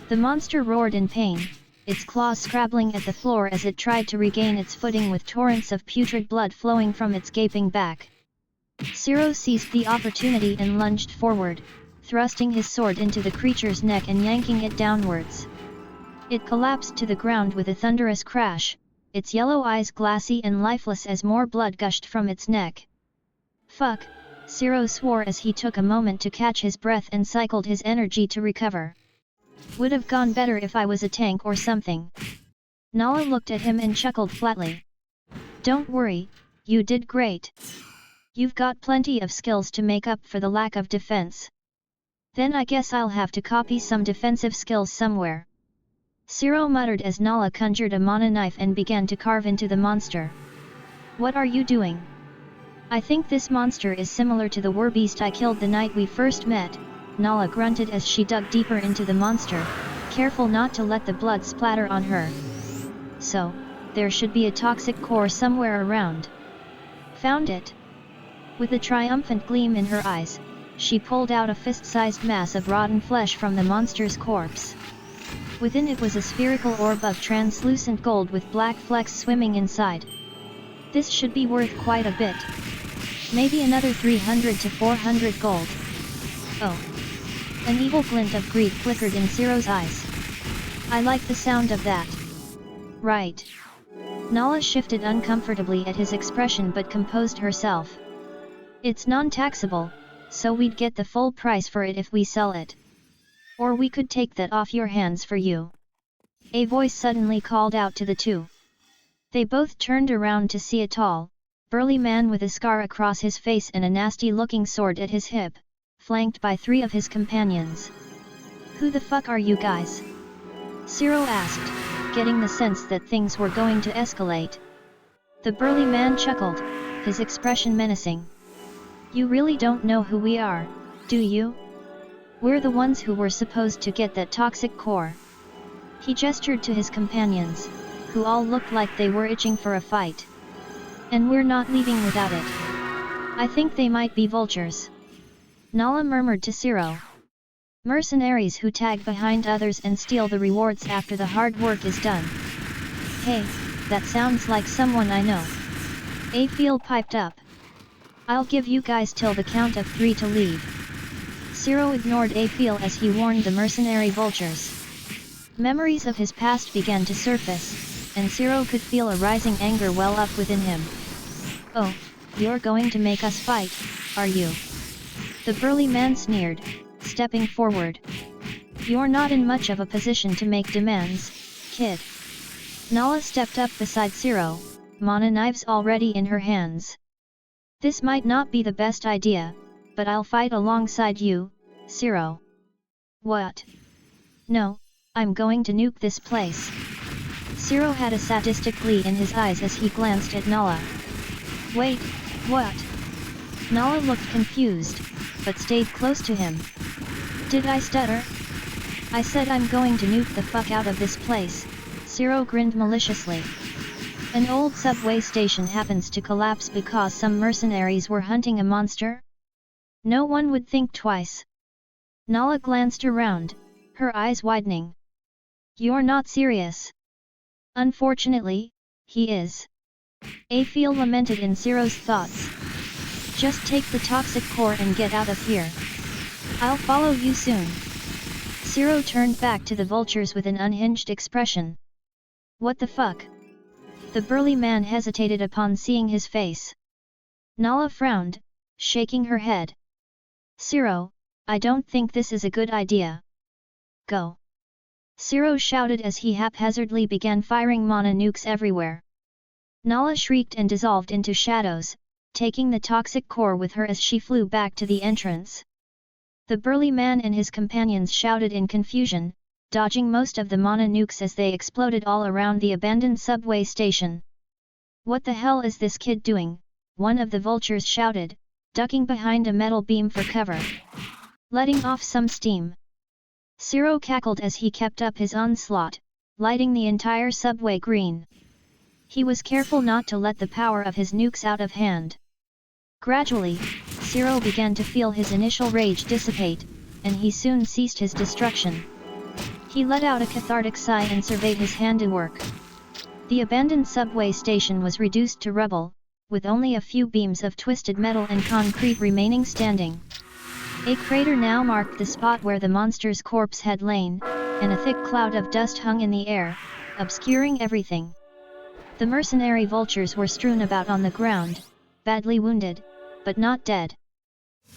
S1: The monster roared in pain, its claws scrabbling at the floor as it tried to regain its footing with torrents of putrid blood flowing from its gaping back. Ciro seized the opportunity and lunged forward, thrusting his sword into the creature's neck and yanking it downwards. It collapsed to the ground with a thunderous crash, its yellow eyes glassy and lifeless as more blood gushed from its neck. Fuck, Ciro swore as he took a moment to catch his breath and cycled his energy to recover. Would have gone better if I was a tank or something. Nala looked at him and chuckled flatly. Don't worry, you did great. You've got plenty of skills to make up for the lack of defense. Then I guess I'll have to copy some defensive skills somewhere. Zero muttered as Nala conjured a mana knife and began to carve into the monster. What are you doing? I think this monster is similar to the werbeast I killed the night we first met, Nala grunted as she dug deeper into the monster, careful not to let the blood splatter on her. So, there should be a toxic core somewhere around. Found it. With a triumphant gleam in her eyes, she pulled out a fist-sized mass of rotten flesh from the monster's corpse. Within it was a spherical orb of translucent gold with black flecks swimming inside. This should be worth quite a bit. Maybe another 300 to 400 gold. Oh. An evil glint of greed flickered in Zero's eyes. I like the sound of that. Right. Nala shifted uncomfortably at his expression but composed herself. It's non-taxable, so we'd get the full price for it if we sell it. Or we could take that off your hands for you. A voice suddenly called out to the two. They both turned around to see a tall, burly man with a scar across his face and a nasty-looking sword at his hip, flanked by 3 of his companions. Who the fuck are you guys? Zero asked, getting the sense that things were going to escalate. The burly man chuckled, his expression menacing. You really don't know who we are, do you? We're the ones who were supposed to get that toxic core. He gestured to his companions, who all looked like they were itching for a fight. And we're not leaving without it. I think they might be vultures. Nala murmured to Zero. Mercenaries who tag behind others and steal the rewards after the hard work is done. Hey, that sounds like someone I know. Afiel piped up. I'll give you guys till the count of 3 to leave. Zero ignored Afiel as he warned the mercenary vultures. Memories of his past began to surface, and Zero could feel a rising anger well up within him. Oh, you're going to make us fight, are you? The burly man sneered, stepping forward. You're not in much of a position to make demands, kid. Nala stepped up beside Zero, mana knives already in her hands. This might not be the best idea, but I'll fight alongside you, Zero. What? No, I'm going to nuke this place. Zero had a sadistic glee in his eyes as he glanced at Nala. Wait, what? Nala looked confused, but stayed close to him. Did I stutter? I said I'm going to nuke the fuck out of this place, Zero grinned maliciously. An old subway station happens to collapse because some mercenaries were hunting a monster? No one would think twice. Nala glanced around, her eyes widening. You're not serious. Unfortunately, he is. Afiel lamented in Zero's thoughts. Just take the toxic core and get out of here. I'll follow you soon. Zero turned back to the vultures with an unhinged expression. What the fuck? The burly man hesitated upon seeing his face. Nala frowned, shaking her head. Zero, I don't think this is a good idea. Go. Zero shouted as he haphazardly began firing mana nukes everywhere. Nala shrieked and dissolved into shadows, taking the toxic core with her as she flew back to the entrance. The burly man and his companions shouted in confusion, dodging most of the mana nukes as they exploded all around the abandoned subway station. What the hell is this kid doing? One of the vultures shouted, ducking behind a metal beam for cover. Letting off some steam. Zero cackled as he kept up his onslaught, lighting the entire subway green. He was careful not to let the power of his nukes out of hand. Gradually, Zero began to feel his initial rage dissipate, and he soon ceased his destruction. He let out a cathartic sigh and surveyed his handiwork. The abandoned subway station was reduced to rubble, with only a few beams of twisted metal and concrete remaining standing. A crater now marked the spot where the monster's corpse had lain, and a thick cloud of dust hung in the air, obscuring everything. The mercenary vultures were strewn about on the ground, badly wounded, but not dead.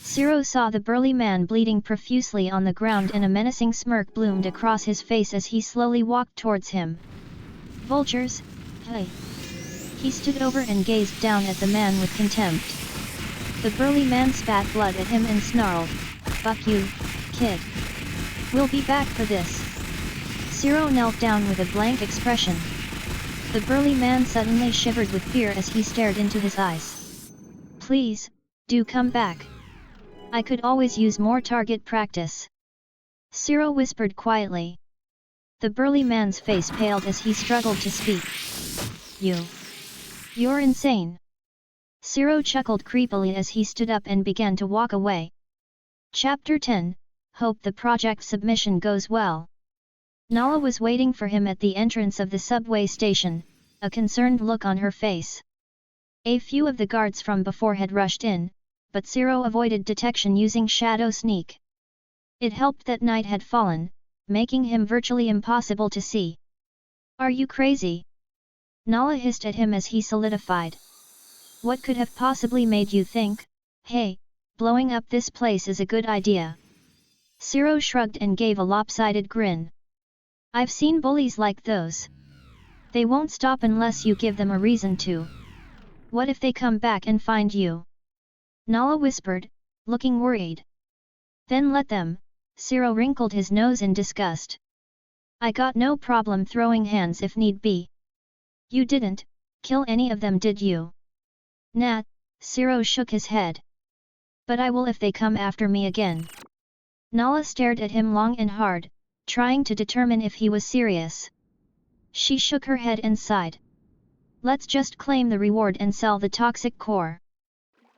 S1: Zero saw the burly man bleeding profusely on the ground and a menacing smirk bloomed across his face as he slowly walked towards him. Vultures? Hey! He stood over and gazed down at the man with contempt. The burly man spat blood at him and snarled, "Fuck you, kid. We'll be back for this. Zero knelt down with a blank expression. The burly man suddenly shivered with fear as he stared into his eyes. Please, do come back. I could always use more target practice. Zero whispered quietly. The burly man's face paled as he struggled to speak. You're insane. Zero chuckled creepily as he stood up and began to walk away. Chapter 10, Hope the project submission goes well. Nala was waiting for him at the entrance of the subway station, a concerned look on her face. A few of the guards from before had rushed in, but Zero avoided detection using shadow sneak. It helped that night had fallen, making him virtually impossible to see. Are you crazy? Nala hissed at him as he solidified. What could have possibly made you think, hey, blowing up this place is a good idea? Zero shrugged and gave a lopsided grin. I've seen bullies like those. They won't stop unless you give them a reason to. What if they come back and find you? Nala whispered, looking worried. Then let them. Zero wrinkled his nose in disgust. I got no problem throwing hands if need be. You didn't kill any of them, did you? Nah, Zero shook his head. But I will if they come after me again. Nala stared at him long and hard, trying to determine if he was serious. She shook her head and sighed. Let's just claim the reward and sell the toxic core.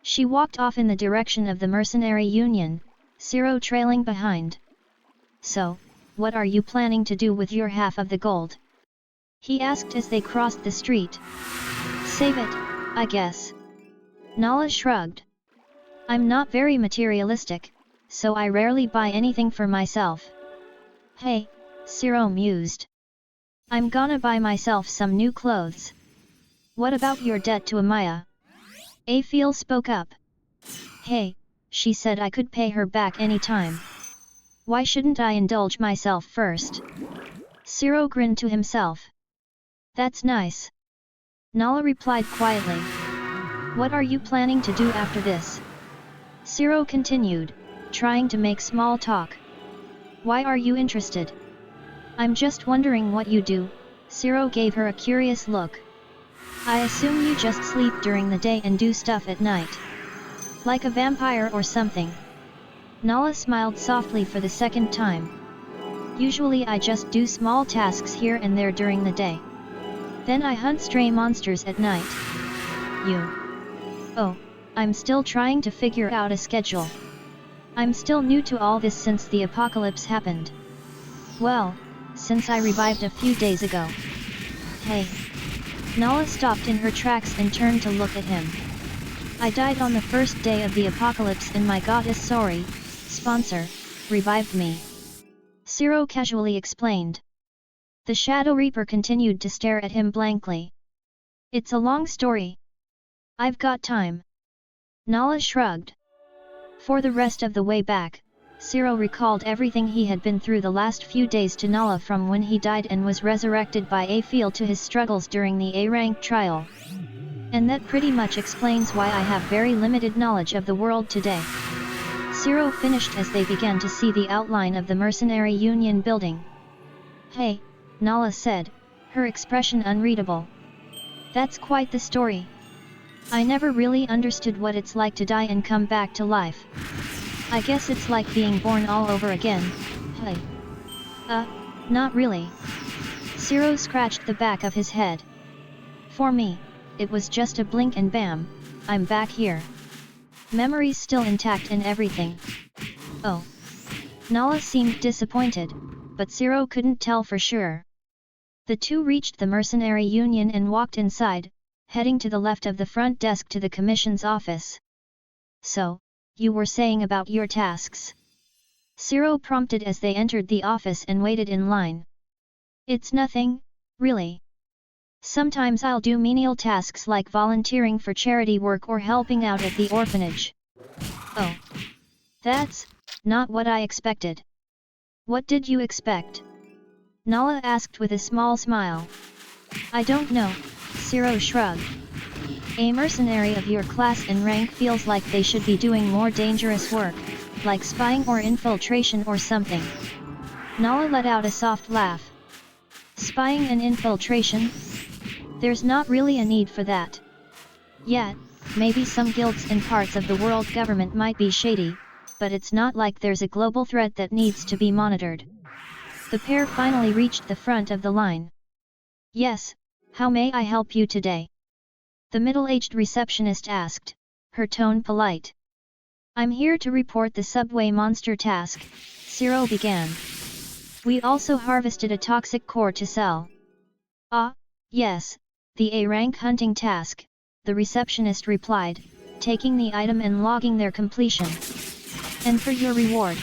S1: She walked off in the direction of the mercenary union, Zero trailing behind. So, what are you planning to do with your half of the gold? He asked as they crossed the street. Save it, I guess. Nala shrugged. I'm not very materialistic, so I rarely buy anything for myself. Hey, Zero mused. I'm gonna buy myself some new clothes. What about your debt to Amaya? Afiel spoke up. Hey, she said I could pay her back anytime. Why shouldn't I indulge myself first? Zero grinned to himself. That's nice. Nala replied quietly. What are you planning to do after this? Zero continued, trying to make small talk. Why are you interested? I'm just wondering what you do. Zero gave her a curious look. I assume you just sleep during the day and do stuff at night. Like a vampire or something. Nala smiled softly for the second time. Usually I just do small tasks here and there during the day. Then I hunt stray monsters at night. Oh, I'm still trying to figure out a schedule. I'm still new to all this since the apocalypse happened. Well, since I revived a few days ago. Hey. Nala stopped in her tracks and turned to look at him. I died on the first day of the apocalypse and my goddess Sori, sponsor, revived me. Zero casually explained. The Shadow Reaper continued to stare at him blankly. It's a long story. I've got time. Nala shrugged. For the rest of the way back, Zero recalled everything he had been through the last few days to Nala, from when he died and was resurrected by Afiel to his struggles during the A-rank trial. And that pretty much explains why I have very limited knowledge of the world today. Zero finished as they began to see the outline of the Mercenary Union building. Hey, Nala said, her expression unreadable. That's quite the story. I never really understood what it's like to die and come back to life. I guess it's like being born all over again. Hey. Not really. Zero scratched the back of his head. For me, it was just a blink and bam, I'm back here. Memories still intact and everything. Oh. Nala seemed disappointed, but Zero couldn't tell for sure. The two reached the Mercenary Union and walked inside, heading to the left of the front desk to the Commission's office. So, you were saying about your tasks? Zero prompted as they entered the office and waited in line. It's nothing, really. Sometimes I'll do menial tasks like volunteering for charity work or helping out at the orphanage. Oh. That's not what I expected. What did you expect? Nala asked with a small smile. I don't know, Zero shrugged. A mercenary of your class and rank feels like they should be doing more dangerous work, like spying or infiltration or something. Nala let out a soft laugh. Spying and infiltration? There's not really a need for that. Yet, maybe some guilds in parts of the world government might be shady, but it's not like there's a global threat that needs to be monitored. The pair finally reached the front of the line. Yes, how may I help you today? The middle-aged receptionist asked, her tone polite. I'm here to report the subway monster task, Ciro began. We also harvested a toxic core to sell. Ah, yes, the A-rank hunting task, the receptionist replied, taking the item and logging their completion. And for your reward,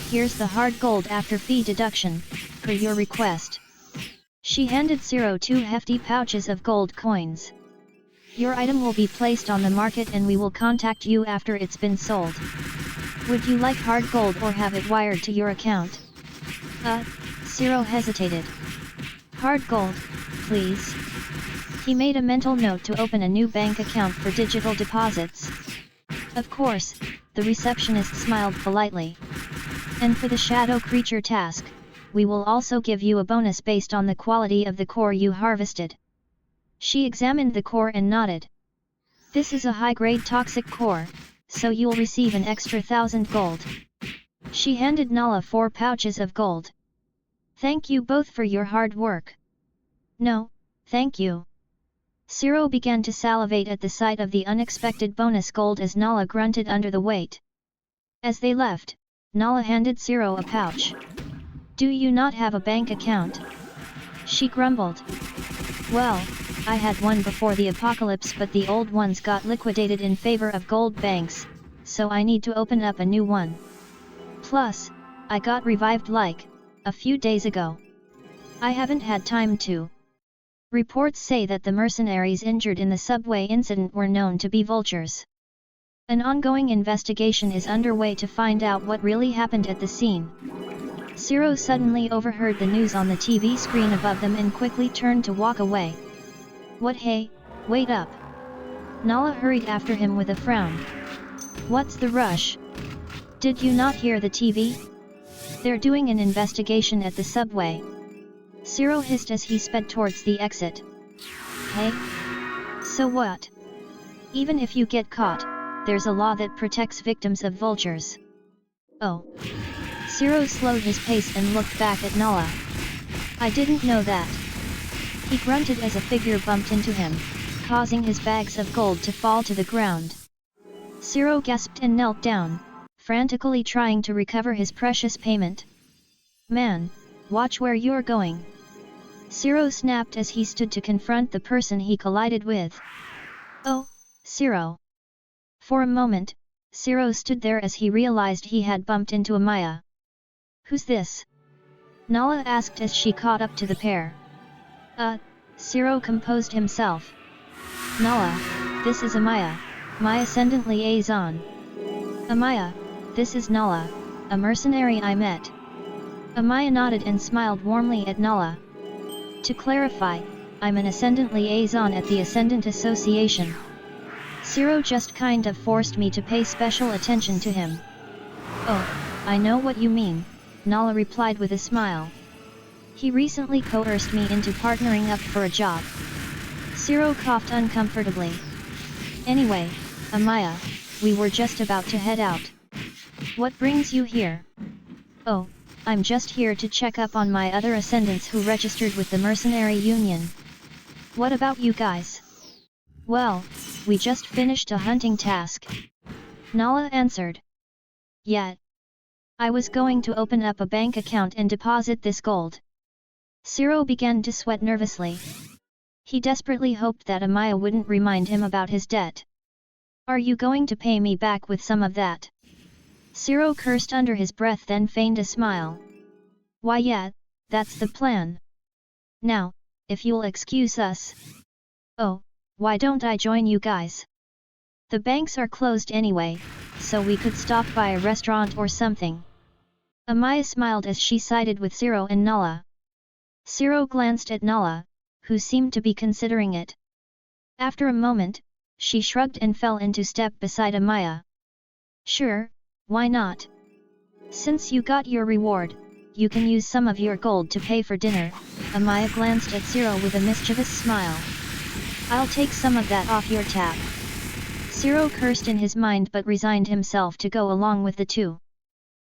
S1: here's the hard gold after fee deduction, per your request. She handed Ciro 2 hefty pouches of gold coins. Your item will be placed on the market and we will contact you after it's been sold. Would you like hard gold or have it wired to your account? Ciro hesitated. Hard gold, please. He made a mental note to open a new bank account for digital deposits. Of course, the receptionist smiled politely. And for the shadow creature task, we will also give you a bonus based on the quality of the core you harvested. She examined the core and nodded. This is a high-grade toxic core, so you'll receive an extra 1,000 gold. She handed Nala 4 pouches of gold. Thank you both for your hard work. No, thank you. Ciro began to salivate at the sight of the unexpected bonus gold as Nala grunted under the weight. As they left, Nala handed Ciro a pouch. Do you not have a bank account? She grumbled. Well, I had one before the apocalypse but the old ones got liquidated in favor of gold banks, so I need to open up a new one. Plus, I got revived a few days ago. I haven't had time to. Reports say that the mercenaries injured in the subway incident were known to be vultures. An ongoing investigation is underway to find out what really happened at the scene. Ciro suddenly overheard the news on the TV screen above them and quickly turned to walk away. What hey, wait up. Nala hurried after him with a frown. What's the rush? Did you not hear the TV? They're doing an investigation at the subway. Ciro hissed as he sped towards the exit. Hey? So what? Even if you get caught, there's a law that protects victims of vultures. Oh. Ciro slowed his pace and looked back at Nala. I didn't know that. He grunted as a figure bumped into him, causing his bags of gold to fall to the ground. Ciro gasped and knelt down, frantically trying to recover his precious payment. Man, watch where you're going. Ciro snapped as he stood to confront the person he collided with. Oh, Ciro. For a moment, Ciro stood there as he realized he had bumped into Amaya. Who's this? Nala asked as she caught up to the pair. Ciro composed himself. Nala, this is Amaya, my ascendant liaison. Amaya, this is Nala, a mercenary I met. Amaya nodded and smiled warmly at Nala. To clarify, I'm an ascendant liaison at the Ascendant Association. Ciro just kind of forced me to pay special attention to him. Oh, I know what you mean, Nala replied with a smile. He recently coerced me into partnering up for a job. Ciro coughed uncomfortably. Anyway, Amaya, we were just about to head out. What brings you here? Oh, I'm just here to check up on my other ascendants who registered with the Mercenary Union. What about you guys? Well, we just finished a hunting task. Nala answered. Yet. I was going to open up a bank account and deposit this gold. Ciro began to sweat nervously. He desperately hoped that Amaya wouldn't remind him about his debt. Are you going to pay me back with some of that? Ciro cursed under his breath then feigned a smile. Why yeah, that's the plan. Now, if you'll excuse us. Oh, why don't I join you guys? The banks are closed anyway, so we could stop by a restaurant or something. Amaya smiled as she sided with Ciro and Nala. Ciro glanced at Nala, who seemed to be considering it. After a moment, she shrugged and fell into step beside Amaya. Sure, why not? Since you got your reward, you can use some of your gold to pay for dinner. Amaya glanced at Zero with a mischievous smile. I'll take some of that off your tab. Zero cursed in his mind but resigned himself to go along with the two.